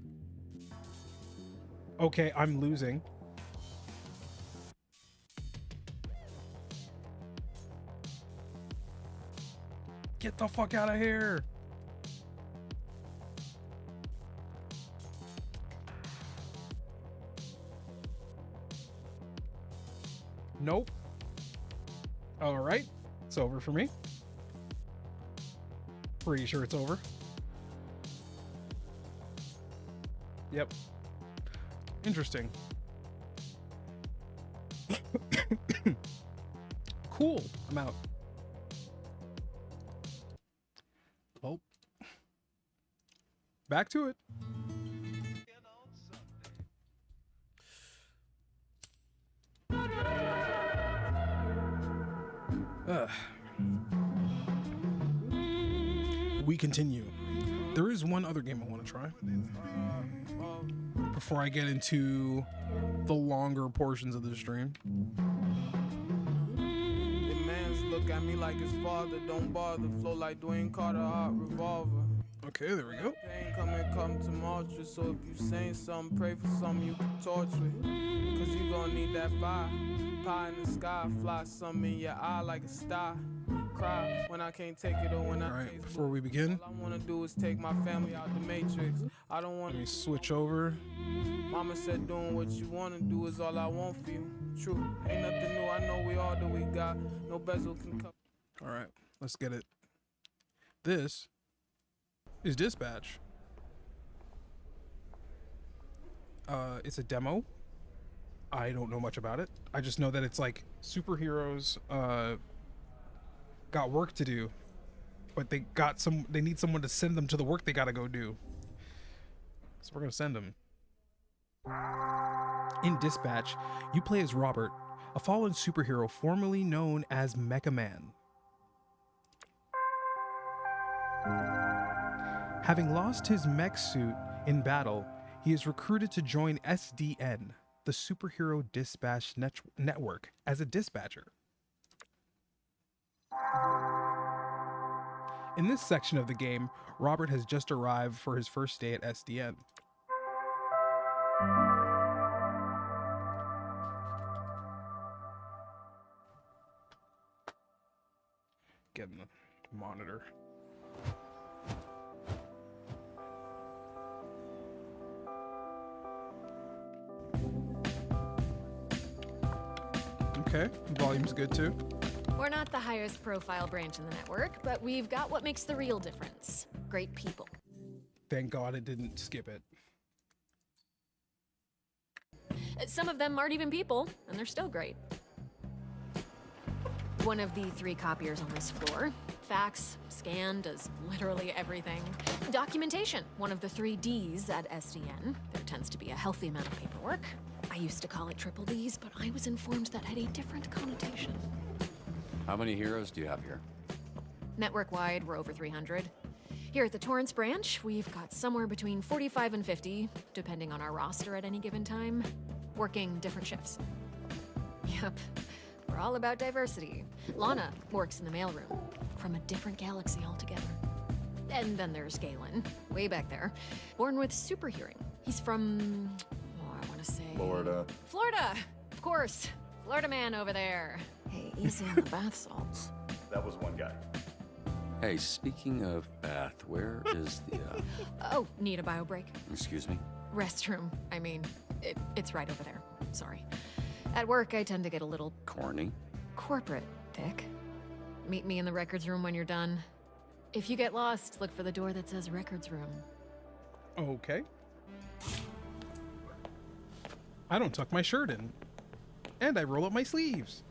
Okay, I'm losing. Get the fuck out of here. Nope. All right, it's over for me. Pretty sure it's over. Yep. Interesting. Cool. I'm out. Oh. Back to it. We continue. There is one other game I want to try before I get into the longer portions of the stream. The man's look at me like his father. Don't bother. Flow like Dwayne Carter, hot revolver. Okay, there we go. Pain come tumultuous. So if you saying something, pray for something you can torch with. Cause you gonna need that fire. Pie in the sky, fly something in your eye like a star. Cry when I can't take it or when I taste. Before we begin, all I wanna do is take my family out the matrix. I don't want. Let me switch over. Mama said doing what you wanna do is all I want for you. True, ain't nothing new. I know we all do. We got no bezel can come. All right, let's get it. This is Dispatch. It's a demo. I don't know much about it. I just know that it's like superheroes got work to do, but they need someone to send them to the work they gotta go do. So we're gonna send them. In Dispatch, you play as Robert, a fallen superhero formerly known as Mecha Man. Having lost his mech suit in battle, he is recruited to join SDN, the Superhero Dispatch Network, as a dispatcher. In this section of the game, Robert has just arrived for his first day at SDN. Getting the monitor. Okay, volume's good too. We're not the highest profile branch in the network, but we've got what makes the real difference. Great people. Thank God it didn't skip it. Some of them aren't even people, and they're still great. One of the 3 copiers on this floor. Fax, scan, does literally everything. Documentation, one of the 3 Ds at SDN. There tends to be a healthy amount of paperwork. I used to call it triple Ds, but I was informed that had a different connotation. How many heroes do you have here? Network-wide, we're over 300. Here at the Torrance branch, we've got somewhere between 45 and 50, depending on our roster at any given time, working different shifts. Yep, we're all about diversity. Lana works in the mailroom, from a different galaxy altogether. And then there's Galen, way back there, born with super hearing. He's from, I want to say... Florida, of course. Florida man over there. Hey, easy on the bath salts. That was one guy. Hey, speaking of bath, where is the, Oh, need a bio break? excuse me? Restroom. I mean, it's right over there. Sorry. At work, I tend to get a little Corny? corporate, Dick. Meet me in the records room when you're done. If you get lost, look for the door that says records room. Okay. I don't tuck my shirt in. And I roll up my sleeves.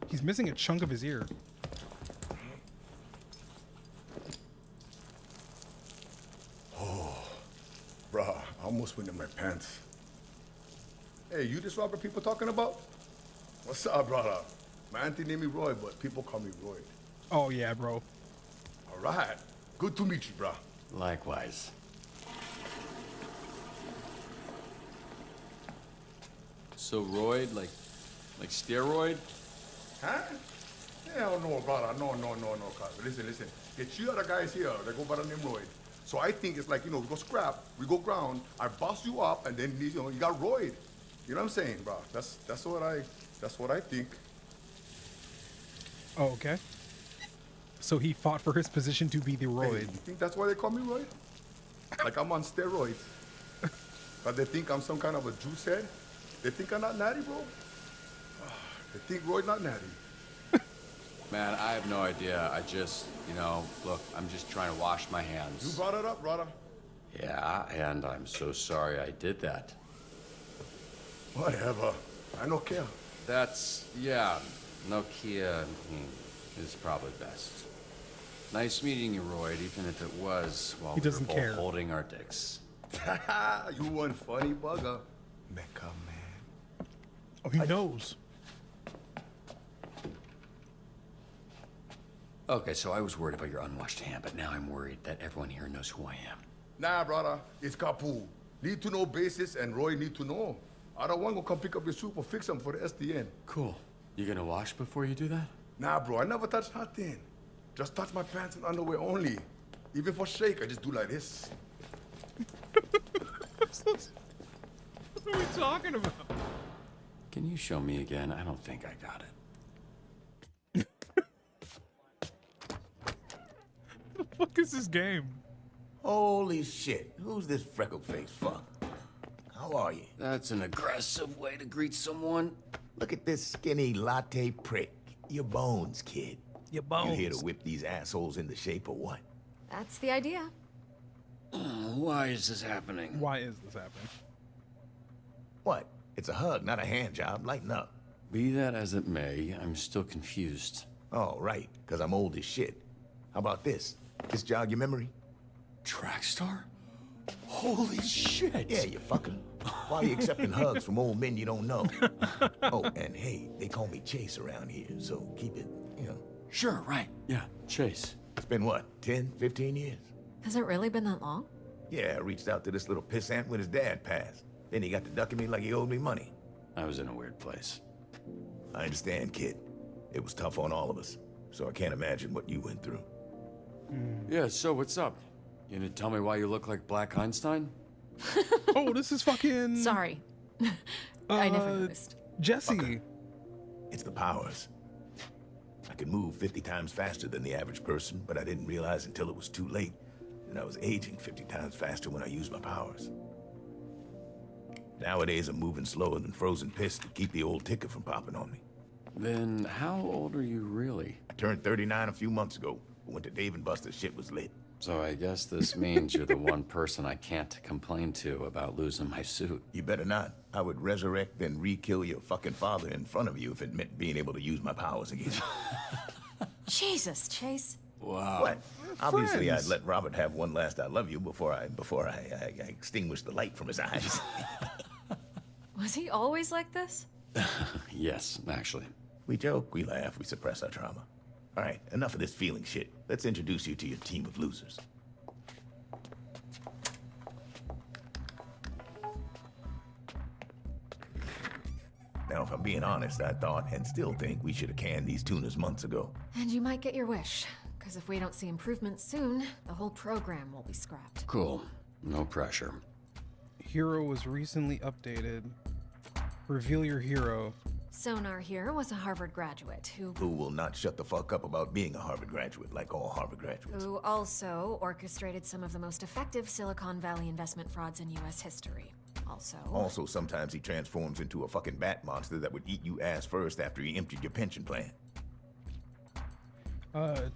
He's missing a chunk of his ear. Oh, bruh, I almost went in my pants. Hey, you this Robert people talking about? What's up, brother? My auntie named me Roy, but people call me Roy. Oh, yeah, bro. All right. Good to meet you, bruh. Likewise. So roid, like steroid? Huh? Hell no, brother. No, cuz. Listen. The two other guys here, they go by the name Roy. So I think it's like, we go scrap, we go ground, I bust you up, and then, you got Roy. You know what I'm saying, bro? That's what I think. Oh, okay. So he fought for his position to be the Roid. Hey, you think that's why they call me Roy? Like I'm on steroids. But they think I'm some kind of a juice head? They think I'm not natty, bro? They think Roy not natty. Man, I have no idea. I just, look, I'm just trying to wash my hands. You brought it up, brother. Yeah, and I'm so sorry I did that. Whatever. I don't care. Nokia is probably best. Nice meeting you, Roy, even if it was while we were both holding our dicks. You one funny bugger. Mecca, man. Oh, he knows. Okay, so I was worried about your unwashed hand, but now I'm worried that everyone here knows who I am. Nah, brother. It's Kapu. Need to know basis, and Roy need to know. I don't want to come pick up your soup or fix them for the SDN. Cool. You gonna wash before you do that? Nah, bro. I never touch nothing. Just touch my pants and underwear only. Even for shake, I just do like this. What are we talking about? Can you show me again? I don't think I got it. The fuck is this game? Holy shit. Who's this freckle-faced fuck? How are you? That's an aggressive way to greet someone. Look at this skinny latte prick. Your bones, kid. Your bones. You here to whip these assholes into shape or what? That's the idea. Why is this happening? Why is this happening? What? It's a hug, not a hand job. Lighten up. Be that as it may, I'm still confused. Oh, right, because I'm old as shit. How about this? This jog your memory? Track star? Holy shit! Yeah, you fucker. Why are you accepting hugs from old men you don't know? Oh, and hey, they call me Chase around here, so keep it, Sure, right. Yeah, Chase. It's been what, 10, 15 years? Has it really been that long? Yeah, I reached out to this little pissant when his dad passed. Then he got to ducking me like he owed me money. I was in a weird place. I understand, kid. It was tough on all of us, so I can't imagine what you went through. Yeah, so what's up? You gonna tell me why you look like Black Einstein? Oh, this is fucking... Sorry. I never noticed. Jesse. Fucker. It's the powers. I could move 50 times faster than the average person, but I didn't realize until it was too late. And I was aging 50 times faster when I used my powers. Nowadays, I'm moving slower than frozen piss to keep the old ticker from popping on me. Then how old are you really? I turned 39 a few months ago. Went to Dave & Buster's, shit was lit. So I guess this means you're the one person I can't complain to about losing my suit. You better not. I would resurrect and re-kill your fucking father in front of you if it meant being able to use my powers again. Jesus, Chase. Wow. What? Obviously, I'd let Robert have one last I love you before I extinguished the light from his eyes. Was he always like this? Yes, actually. We joke, we laugh, we suppress our trauma. All right, enough of this feeling shit. Let's introduce you to your team of losers. Now, if I'm being honest, I thought and still think we should have canned these tunas months ago. And you might get your wish, because if we don't see improvements soon, the whole program will be scrapped. Cool. No pressure. Hero was recently updated. Reveal your hero. Sonar here was a Harvard graduate who will not shut the fuck up about being a Harvard graduate, like all Harvard graduates. who also orchestrated some of the most effective Silicon Valley investment frauds in U.S. history. Also, sometimes he transforms into a fucking bat monster that would eat you ass first after he emptied your pension plan.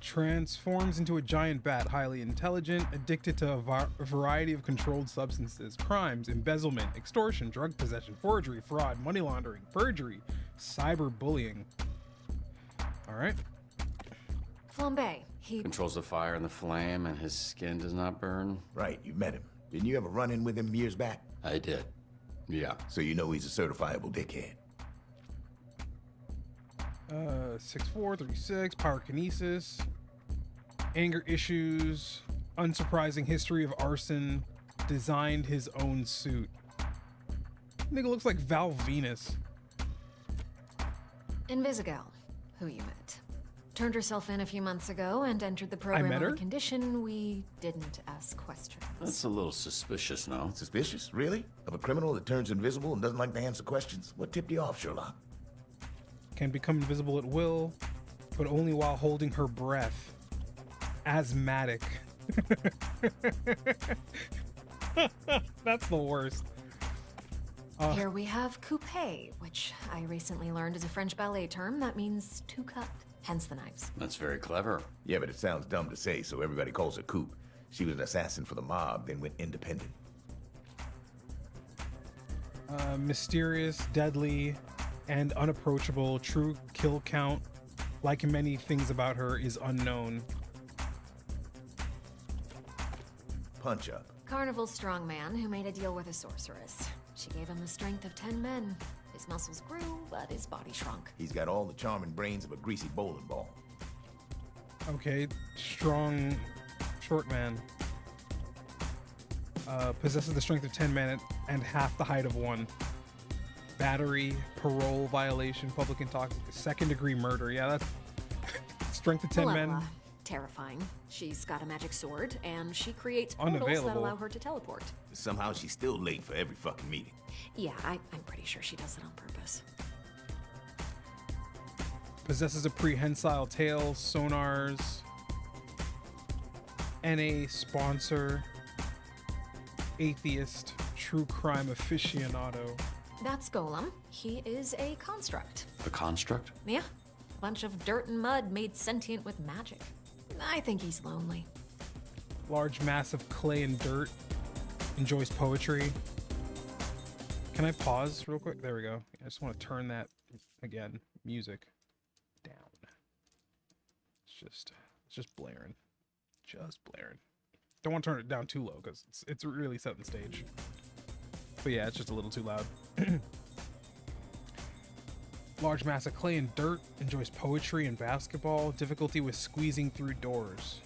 Transforms into a giant bat, highly intelligent, addicted to a variety of controlled substances, crimes, embezzlement, extortion, drug possession, forgery, fraud, money laundering, perjury, cyberbullying. All right. Flambe. He controls the fire and the flame, and his skin does not burn. Right, you met him. Didn't you ever run in with him years back? I did. Yeah. So you know he's a certifiable dickhead. 6'4", 36, pyrokinesis, anger issues, unsurprising history of arson, designed his own suit. Nigga looks like Val Venus. Invisigal, who you met. Turned herself in a few months ago and entered the program met on her? the condition we didn't ask questions. That's a little suspicious, no? Suspicious? Really? Of a criminal that turns invisible and doesn't like to answer questions? What tipped you off, Sherlock? Can become invisible at will, but only while holding her breath. Asthmatic. That's the worst. Here we have coupe, which I recently learned is a French ballet term that means to cut, hence the knives. That's very clever. Yeah, but it sounds dumb to say, so everybody calls her Coop. She was an assassin for the mob, then went independent. Mysterious, deadly, and unapproachable. True kill count, like many things about her, is unknown. Punch up. Carnival strongman who made a deal with a sorceress. She gave him the strength of 10 men. His muscles grew, but his body shrunk. He's got all the charming brains of a greasy bowling ball. Okay, strong, short man. Possesses the strength of 10 men and half the height of 1. Battery, parole violation, public intoxication, second-degree murder. Yeah, that's strength of 10 men. Terrifying. She's got a magic sword, and she creates portals that Unavailable. allow her to teleport. Somehow she's still late for every fucking meeting. Yeah, I'm pretty sure she does it on purpose. Possesses a prehensile tail, sonars, NA sponsor, atheist, true crime aficionado. That's Golem. He is a construct. A construct? Yeah. A bunch of dirt and mud made sentient with magic. I think he's lonely. Large mass of clay and dirt. Enjoys poetry. Can I pause real quick? There we go. I just want to turn that again. Music down. It's just blaring. Just blaring. Don't want to turn it down too low because it's really setting the stage. But yeah, it's just a little too loud. Large mass of clay and dirt. Enjoys poetry and basketball. Difficulty with squeezing through doors.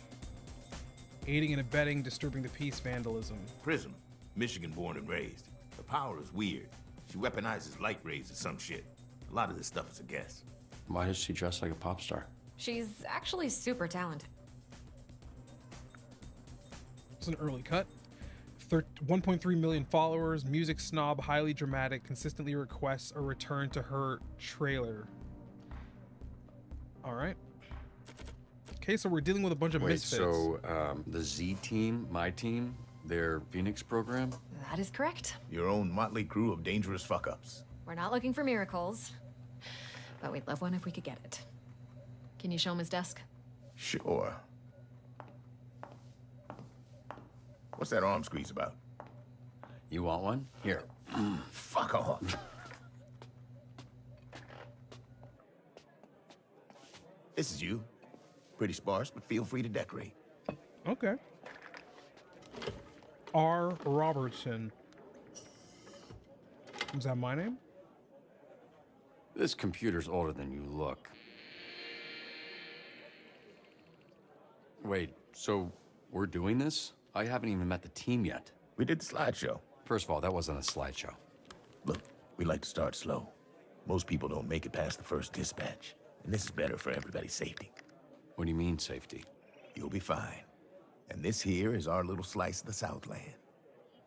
Aiding and abetting, disturbing the peace, vandalism. Prism. Michigan born and raised. Her power is weird. She weaponizes light rays or some shit. A lot of this stuff is a guess. Why does she dress like a pop star? She's actually super talented. It's an early cut. 1.3 million followers, music snob, highly dramatic, consistently requests a return to her trailer. All right. Okay, so we're dealing with a bunch of misfits. So the Z team, my team, their Phoenix program? That is correct. Your own motley crew of dangerous fuck-ups. We're not looking for miracles, but we'd love one if we could get it. Can you show him his desk? Sure. What's that arm squeeze about? You want one? Here. Fuck off. This is you. Pretty sparse, but feel free to decorate. Okay. R. Robertson. Is that my name? This computer's older than you look. Wait, so we're doing this? I haven't even met the team yet. We did the slideshow. First of all, that wasn't a slideshow. Look, we like to start slow. Most people don't make it past the first dispatch, and this is better for everybody's safety. What do you mean, safety? You'll be fine. And this here is our little slice of the Southland.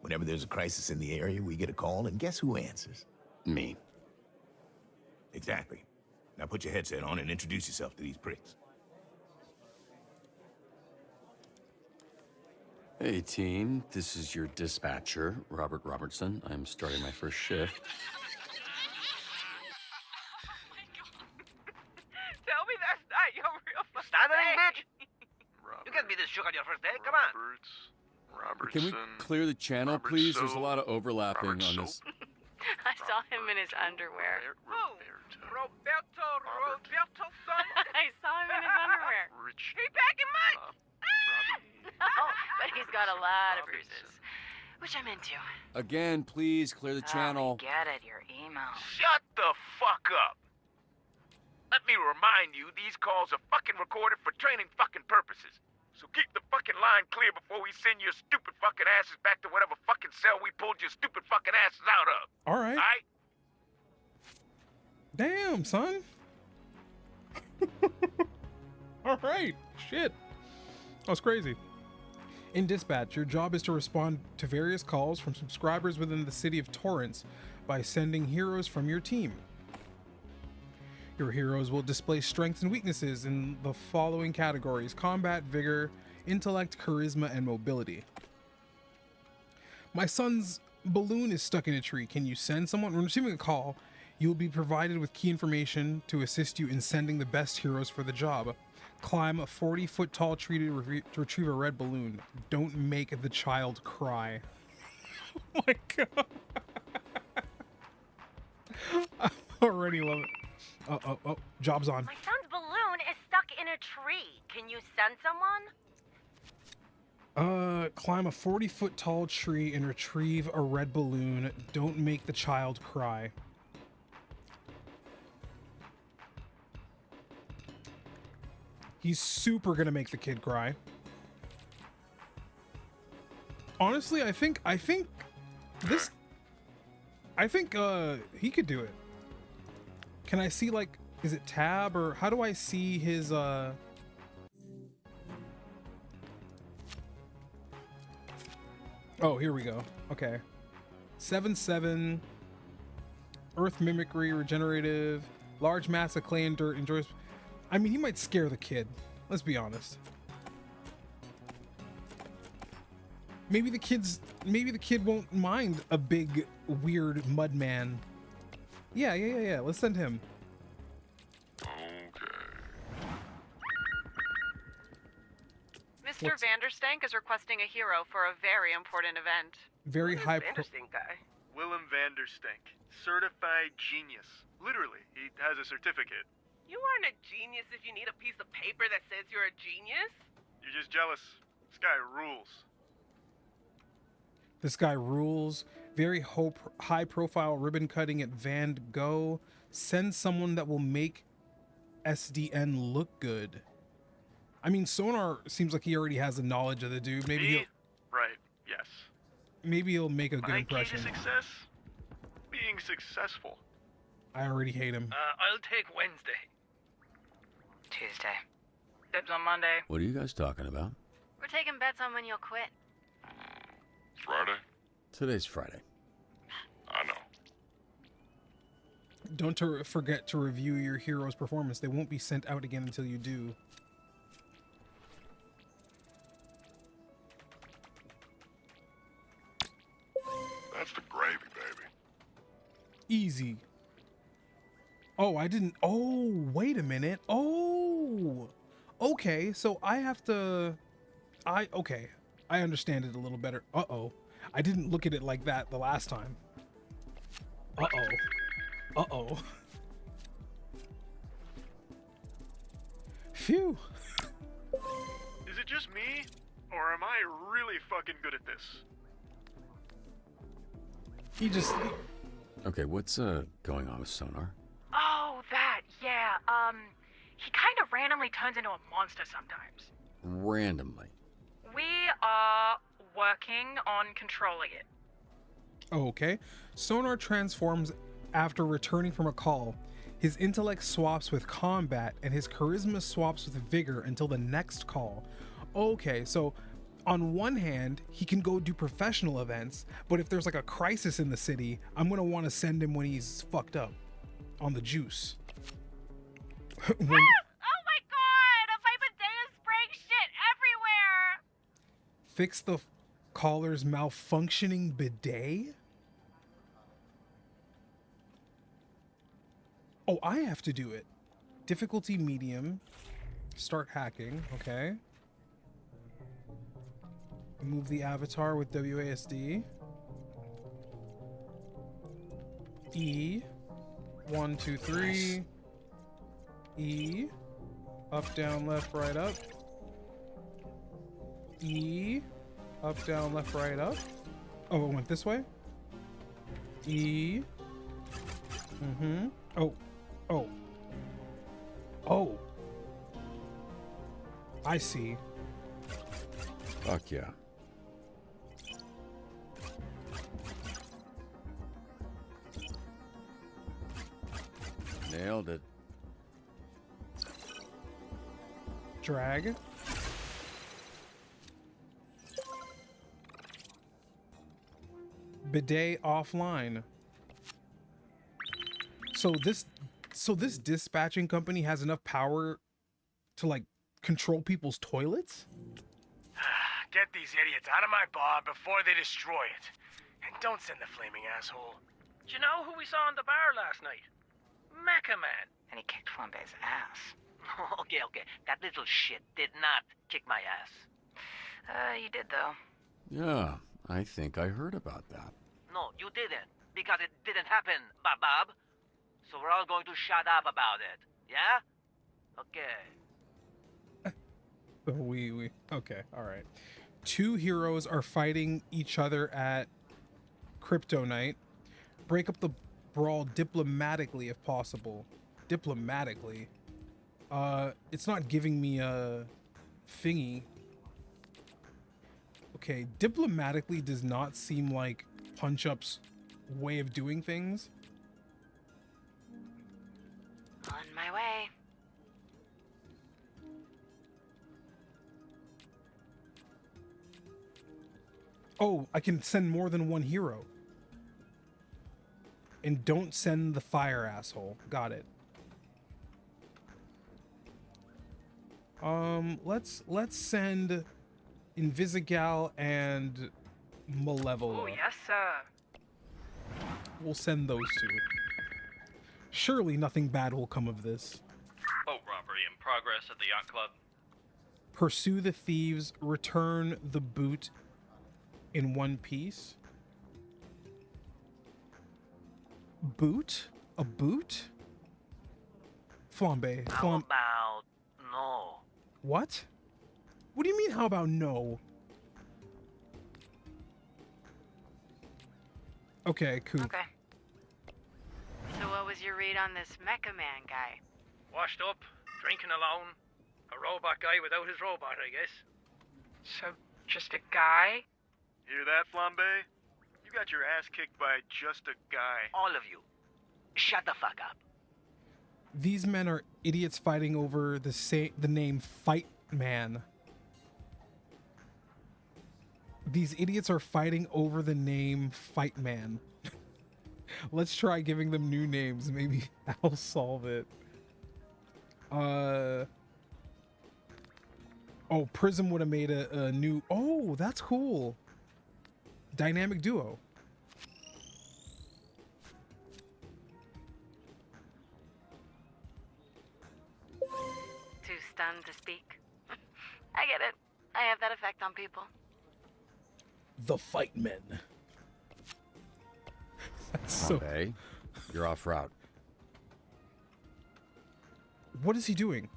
Whenever there's a crisis in the area, we get a call, and guess who answers? Me. Exactly. Now put your headset on and introduce yourself to these pricks. Hey team, this is your dispatcher, Robert Robertson. I'm starting my first shift. Tell me that's not your real first name. Bitch. You can't be this shook on your first day. Come on. Can we clear the channel, please? There's a lot of overlapping on this. I saw him in his underwear. Who? Roberto son? I saw him in his underwear. He packing much? No, but he's got a lot of bruises, which I'm into. Again, please clear the channel. Oh, get it, your email. Shut the fuck up. Let me remind you, these calls are fucking recorded for training fucking purposes. So keep the fucking line clear before we send your stupid fucking asses back to whatever fucking cell we pulled your stupid fucking asses out of. All right. All right? Damn, son. All right. Shit. That was crazy. In dispatch, your job is to respond to various calls from subscribers within the city of Torrance by sending heroes from your team. Your heroes will display strengths and weaknesses in the following categories: combat, vigor, intellect, charisma, and mobility. My son's balloon is stuck in a tree. Can you send someone? When receiving a call, you will be provided with key information to assist you in sending the best heroes for the job. Climb a 40-foot tall tree to retrieve a red balloon. Don't make the child cry. Oh my god. I already love it. Oh, job's on. My son's balloon is stuck in a tree. Can you send someone? Climb a 40-foot tall tree and retrieve a red balloon. Don't make the child cry. He's super gonna make the kid cry. Honestly, I think he could do it. Can I see, like, is it tab, or how do I see his Oh, here we go. Okay. 7/7 Earth mimicry, regenerative, large mass of clay and dirt, enjoys. I mean, he might scare the kid. Let's be honest. Maybe the kid won't mind a big, weird mud man. Yeah. Let's send him. Mr. Vanderstank is requesting a hero for a very important event. Very high. Interesting guy. Willem Vanderstank, certified genius. Literally, he has a certificate. You aren't a genius if you need a piece of paper that says you're a genius. You're just jealous. This guy rules. This guy rules. Very high profile ribbon cutting at Van Gogh. Send someone that will make SDN look good. I mean, Sonar seems like he already has the knowledge of the dude. Maybe he'll... Right, yes. Maybe he'll make a good impression. My key to success? Being successful. I already hate him. I'll take Wednesday. Tuesday. Dibs on Monday. What are you guys talking about? We're taking bets on when you'll quit. Friday? Today's Friday. I know. Don't forget to review your hero's performance. They won't be sent out again until you do. That's the gravy, baby. Easy. Oh, I didn't. Oh, wait a minute. Oh, okay. So I have to. Okay. I understand it a little better. Uh-oh. I didn't look at it like that the last time. Uh-oh. Uh-oh. Phew. Is it just me, or am I really fucking good at this? He just... Okay, what's going on with Sonar? Oh, that, yeah. He kind of randomly turns into a monster sometimes. Randomly. We are working on controlling it. Oh, okay. Sonar transforms after returning from a call. His intellect swaps with combat, and his charisma swaps with vigor until the next call. Okay, so on one hand, he can go do professional events, but if there's like a crisis in the city, I'm gonna want to send him when he's fucked up. on the juice. Oh my god! My bidet is spraying shit everywhere! Fix the caller's malfunctioning bidet? Oh, I have to do it. Difficulty medium. Start hacking. Okay. Move the avatar with WASD. E. 1, 2, 3. E. Up, down, left, right, up. E. Up, down, left, right, up. Oh, it went this way? E. Mm-hmm. Oh. Oh. Oh. I see. Fuck yeah. Nailed it. Drag. Bidet offline. So this dispatching company has enough power to like control people's toilets? Get these idiots out of my bar before they destroy it. And don't send the flaming asshole. Do you know who we saw in the bar last night? Mecha Man. And he kicked Flambe's ass. Okay. That little shit did not kick my ass. You did, though. Yeah, I think I heard about that. No, you didn't. Because it didn't happen, Bob. So we're all going to shut up about it. Yeah? Okay. Okay, all right. Two heroes are fighting each other at Crypto Night. Break up the brawl diplomatically if possible. Diplomatically. It's not giving me a thingy. Okay, diplomatically does not seem like Punch Up's way of doing things. On my way. Oh, I can send more than one hero. And don't send the fire asshole. Got it. Let's send Invisigal and Malevola. Oh, yes, sir. We'll send those two. Surely nothing bad will come of this. Boat robbery in progress at the yacht club. Pursue the thieves, return the boot in one piece. Boot? A boot? Flambe. How about no? What? What do you mean, how about no? Okay, cool. Okay. So what was your read on this Mecha Man guy? Washed up, drinking alone. A robot guy without his robot, I guess. So, just a guy? Hear that, Flambe? You got your ass kicked by just a guy. All of you. Shut the fuck up. These men are idiots fighting over the name Fight Man. These idiots are fighting over the name Fight Man. Let's try giving them new names. Maybe that'll solve it. Oh, Prism would have made a new... Oh, that's cool. Dynamic duo. Too stunned to speak. I get it. I have that effect on people. The Fight Men. That's so... Okay, you're off route. What is he doing?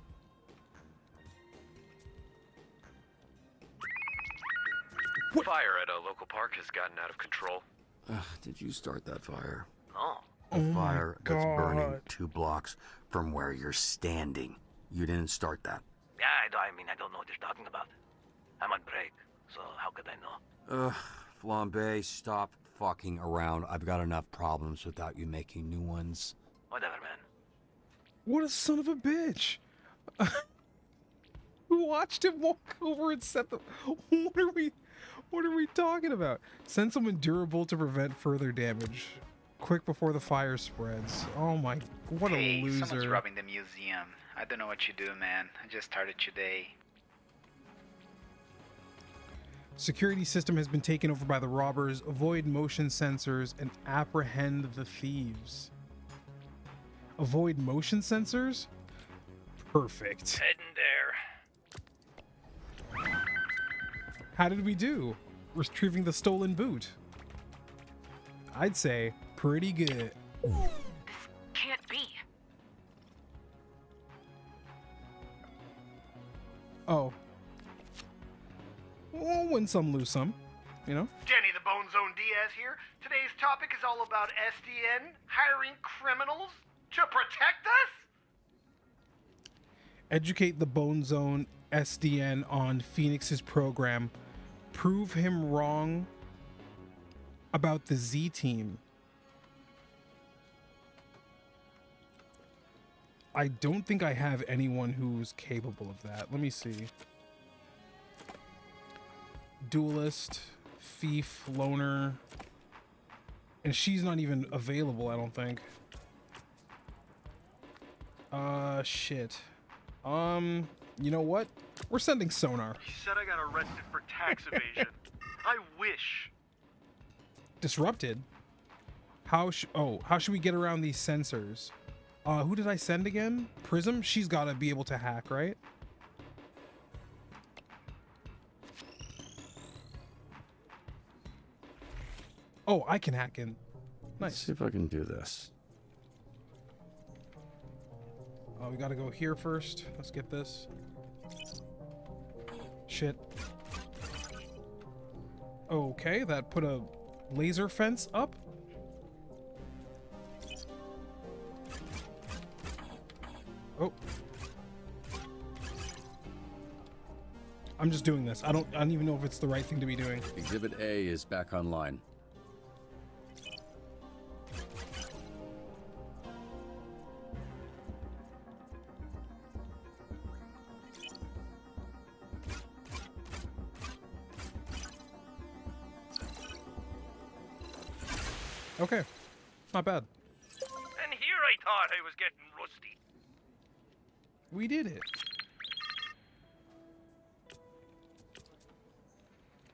Fire at a local park has gotten out of control. Did you start that fire? Oh. The fire that's burning 2 blocks from where you're standing. You didn't start that. Yeah, I don't know what you're talking about. I'm on break, so how could I know? Flambe, stop fucking around. I've got enough problems without you making new ones. Whatever, man. What a son of a bitch. Who watched him walk over and set the... What are we talking about? Send someone durable to prevent further damage. Quick before the fire spreads. Oh my, what a Hey, loser. someone's robbing the museum. I don't know what you do, man. I just started today. Security system has been taken over by the robbers. Avoid motion sensors and apprehend the thieves. Avoid motion sensors? Perfect. Heading there. How did we do? Retrieving the stolen boot. I'd say pretty good. Can't be. Oh. Well, win some, lose some. You know? Danny the Bone Zone Diaz here. Today's topic is all about SDN hiring criminals to protect us? Educate the Bone Zone SDN on Phoenix's program. Prove him wrong about the Z team. I don't think I have anyone who's capable of that. Let me see. Duelist, thief, loner. And she's not even available, I don't think. Shit. You know what? We're sending sonar. He said I got arrested for tax evasion. I wish. Disrupted? How should we get around these sensors? Who did I send again? Prism? She's gotta be able to hack, right? Oh, I can hack in. Nice. Let's see if I can do this. Oh, we gotta go here first. Let's get this. Shit. Okay, that put a laser fence up. Oh. I'm just doing this. I don't even know if it's the right thing to be doing. Exhibit A is back online. Okay. Not bad. And here I thought I was getting rusty. We did it.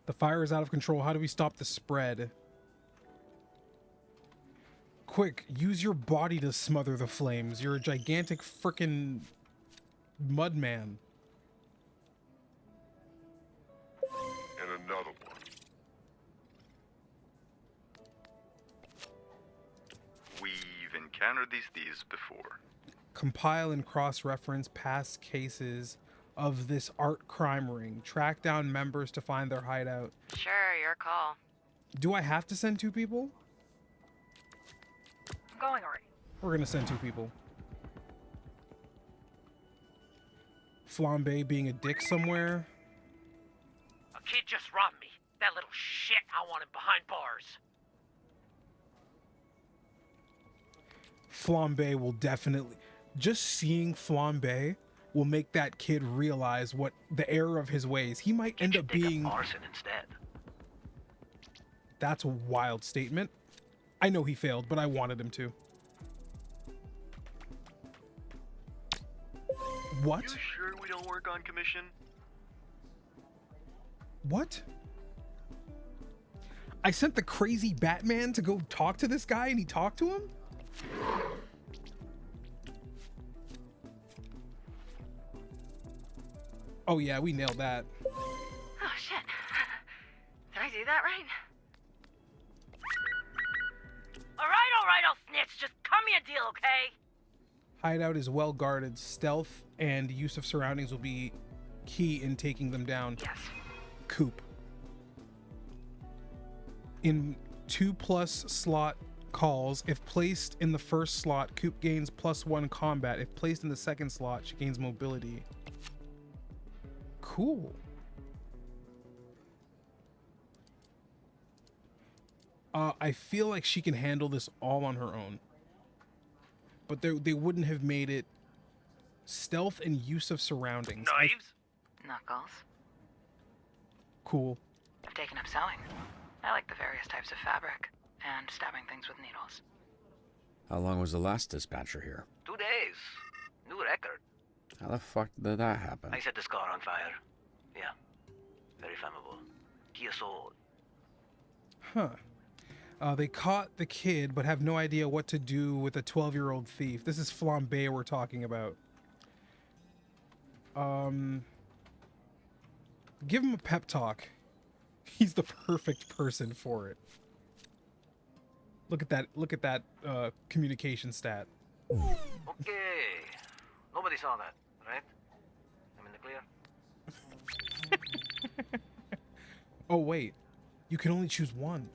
The fire is out of control. How do we stop the spread? Quick, use your body to smother the flames. You're a gigantic frickin' mud man. And another one. We've encountered these thieves before. Compile and cross-reference past cases of this art crime ring. Track down members to find their hideout. Sure, your call. Do I have to send 2 people? I'm going already. We're gonna send 2 people. Flambe being a dick somewhere. A kid just robbed me. That little shit, I want him behind bars. Flambe will definitely... Just seeing Flambe will make that kid realize what the error of his ways. He might end up being... arson instead. That's a wild statement. I know he failed, but I wanted him to. What? You sure we don't work on commission? What? I sent the crazy Batman to go talk to this guy and he talked to him? Oh yeah, we nailed that. Oh shit. Did I do that right? Alright, I'll snitch. Just cut me a deal, okay? Hideout is well guarded. Stealth and use of surroundings will be key in taking them down. Yes. Coop. In 2+ slot calls, if placed in the first slot, Coop gains +1 combat. If placed in the second slot, she gains mobility. Cool. I feel like she can handle this all on her own. But they wouldn't have made it stealth and use of surroundings. Knives? Knuckles. Cool. I've taken up sewing. I like the various types of fabric. and stabbing things with needles. How long was the last dispatcher here? 2 days. New record. How the fuck did that happen? I set this car on fire. Yeah. Very flammable. Kia Soul. Huh. They caught the kid, but have no idea what to do with a 12-year-old thief. This is Flambe we're talking about. Give him a pep talk. He's the perfect person for it. Look at that communication stat. Okay. Nobody saw that, right? I'm in the clear. Oh wait, you can only choose one.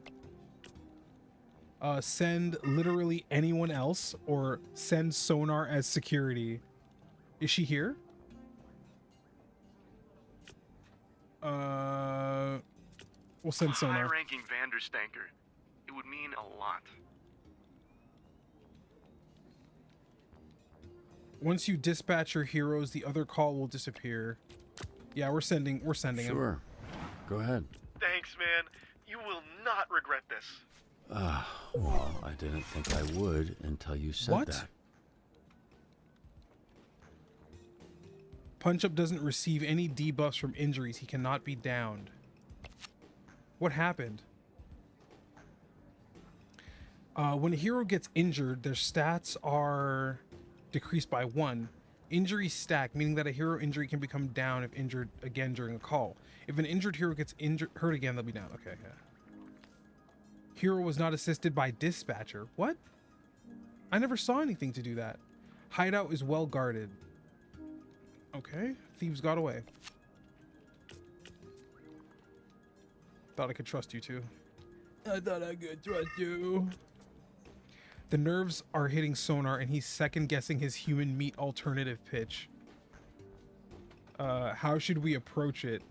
Send literally anyone else, or send sonar as security. Is she here? We'll send sonar. High-ranking Vanderstanker. It would mean a lot. Once you dispatch your heroes, the other call will disappear. Yeah, we're sending him. Sure. Go ahead. Thanks, man. You will not regret this. Well, I didn't think I would until you said that. Punch Up doesn't receive any debuffs from injuries. He cannot be downed. What happened? When a hero gets injured, their stats are decreased by 1. Injuries stack, meaning that a hero injury can become down if injured again during a call. If an injured hero gets hurt again, they'll be down. Okay, yeah. Hero was not assisted by dispatcher. What? I never saw anything to do that. Hideout is well guarded. Okay, thieves got away. Thought I could trust you too. I thought I could trust you. The nerves are hitting sonar, and he's second guessing his human meat alternative pitch. How should we approach it?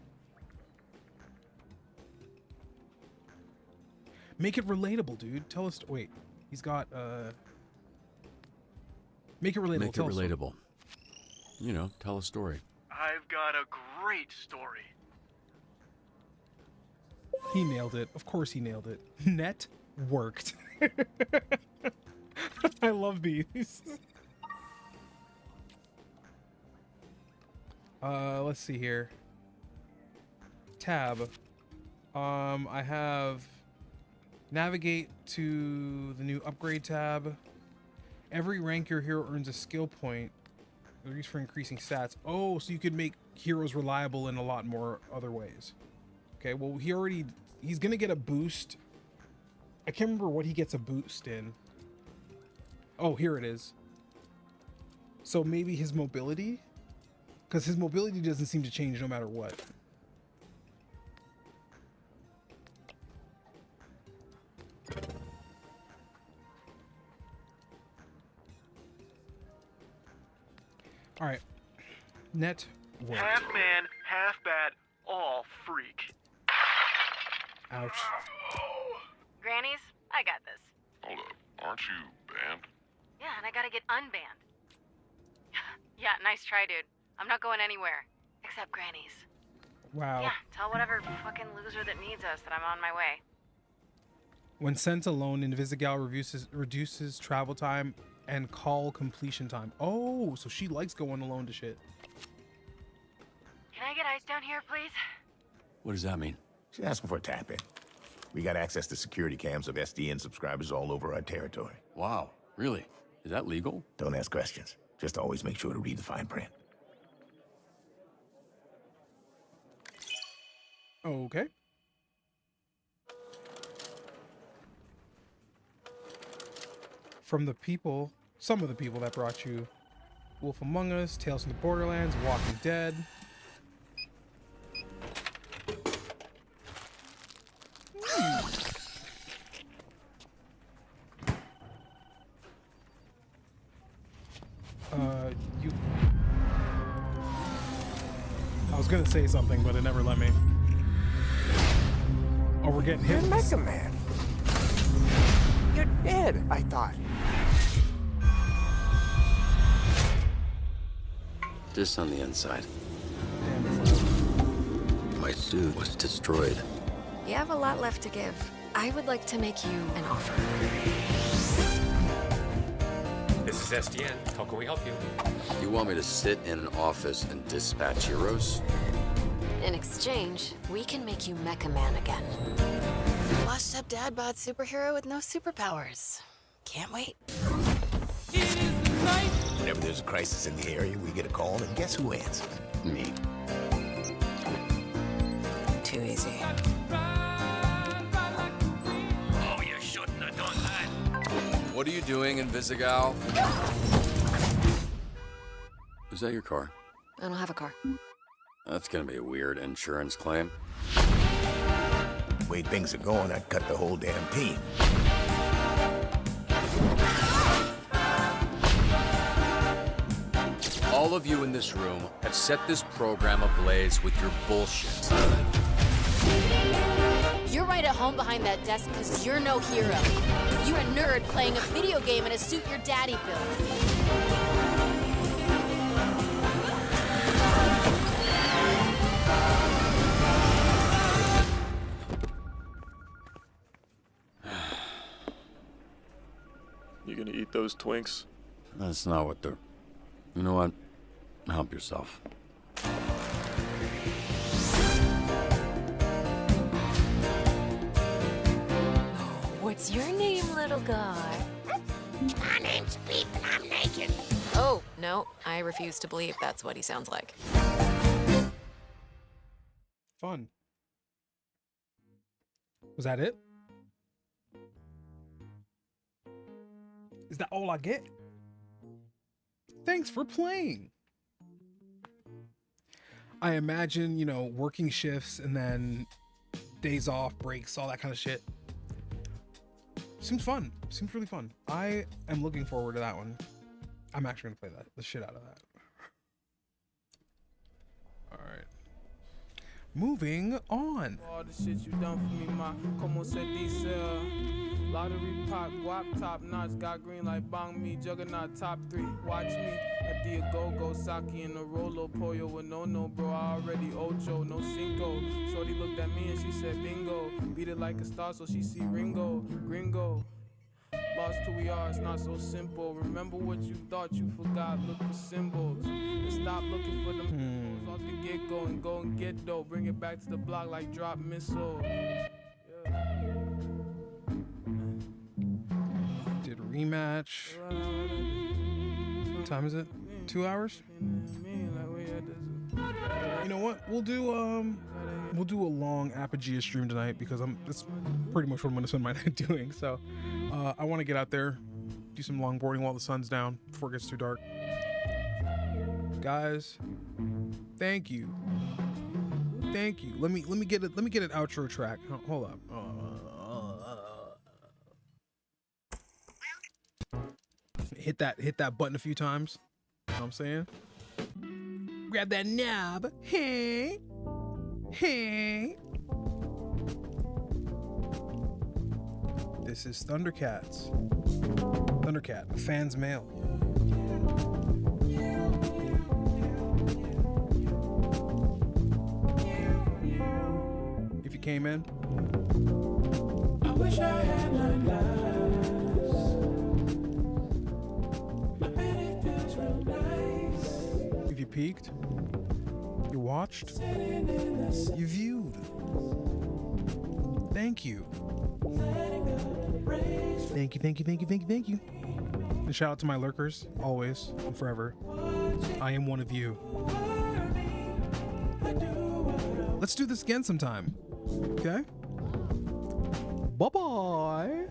Make it relatable, dude. Tell us. Wait, he's got. Make it relatable. Make it relatable. You know, tell a story. I've got a great story. He nailed it. Of course he nailed it. Net worked. I love these. Let's see here. Tab. I have navigate to the new upgrade tab. Every rank your hero earns a skill point. Used for increasing stats. Oh, so you could make heroes reliable in a lot more other ways. Okay, well he's gonna get a boost. I can't remember what he gets a boost in. Oh, here it is. So maybe his mobility? Because his mobility doesn't seem to change no matter what. All right. Net work. Half man, half bat, all freak. Ouch. Grannies, I got this. Hold up. Aren't you banned? Yeah, and I gotta get unbanned. Yeah, nice try, dude. I'm not going anywhere. Except Grannies. Wow. Yeah, tell whatever fucking loser that needs us that I'm on my way. When sent alone, Invisigal reduces travel time and call completion time. Oh, so she likes going alone to shit. Can I get ice down here, please? What does that mean? She's asking for a tap-in. We got access to security cams of SDN subscribers all over our territory. Wow, really? Is that legal? Don't ask questions. Just always make sure to read the fine print. Okay. From the people, some of the people that brought you Wolf Among Us, Tales from the Borderlands, Walking Dead. I was gonna say something, but it never let me. Oh, we're getting hit. You're Mega Man. You're dead, I thought. This on the inside. My suit was destroyed. You have a lot left to give. I would like to make you an offer. This is SDN. How can we help you? You want me to sit in an office and dispatch heroes? In exchange, we can make you Mecha Man again. Washed up dad bod superhero with no superpowers. Can't wait. Whenever there's a crisis in the area, we get a call, and guess who answers? Me. Too easy. Oh, you shouldn't have done that. What are you doing in Visigal? Is that your car? I don't have a car. That's gonna be a weird insurance claim. The way things are going, I'd cut the whole damn team. All of you in this room have set this program ablaze with your bullshit. You're right at home behind that desk because you're no hero. You're a nerd playing a video game in a suit your daddy built. You gonna eat those Twinks? That's not what they're... You know what? Help yourself. What's your name, little guy? My name's Beef and I'm naked. Oh, no, I refuse to believe that's what he sounds like. Fun. Was that it? Is that all I get? Thanks for playing. I imagine, you know, working shifts and then days off, breaks, all that kind of shit. Seems fun. Seems really fun. I am looking forward to that one. I'm actually gonna play the shit out of that. All right. Moving on. All the shit you done for me, ma. Como se dice, lottery pop, guap top notch, got green like bong me, juggernaut top 3. Watch me at the go-go, sake in the Rolo, pollo with no, bro. I already ocho, no cinco. Shorty looked at me and she said bingo. Beat it like a star, so she see Ringo, gringo. Lost who we are, it's not so simple. Remember what you thought, you forgot, look for symbols. And stop looking for them symbols off the get-go and go and get dough. Bring it back to the block like drop missile. Did a rematch. What time is it? 2 hours? You know what? We'll do a long Apogea stream tonight because that's pretty much what I'm gonna spend my night doing. So I want to get out there, do some longboarding while the sun's down before it gets too dark. Guys, thank you. Thank you. Let me get an outro track. Hold up. Hit that button a few times. You know what I'm saying? Grab that knob. Hey. This is Thundercats. Thundercat, a fan's mail. If you came in, I wish I had my life. I bet it feels real nice. if you peeked, you watched, you viewed. Thank you. Thank you. And shout out to my lurkers, always and forever. I am one of you. Let's do this again sometime. Okay? Bye-bye.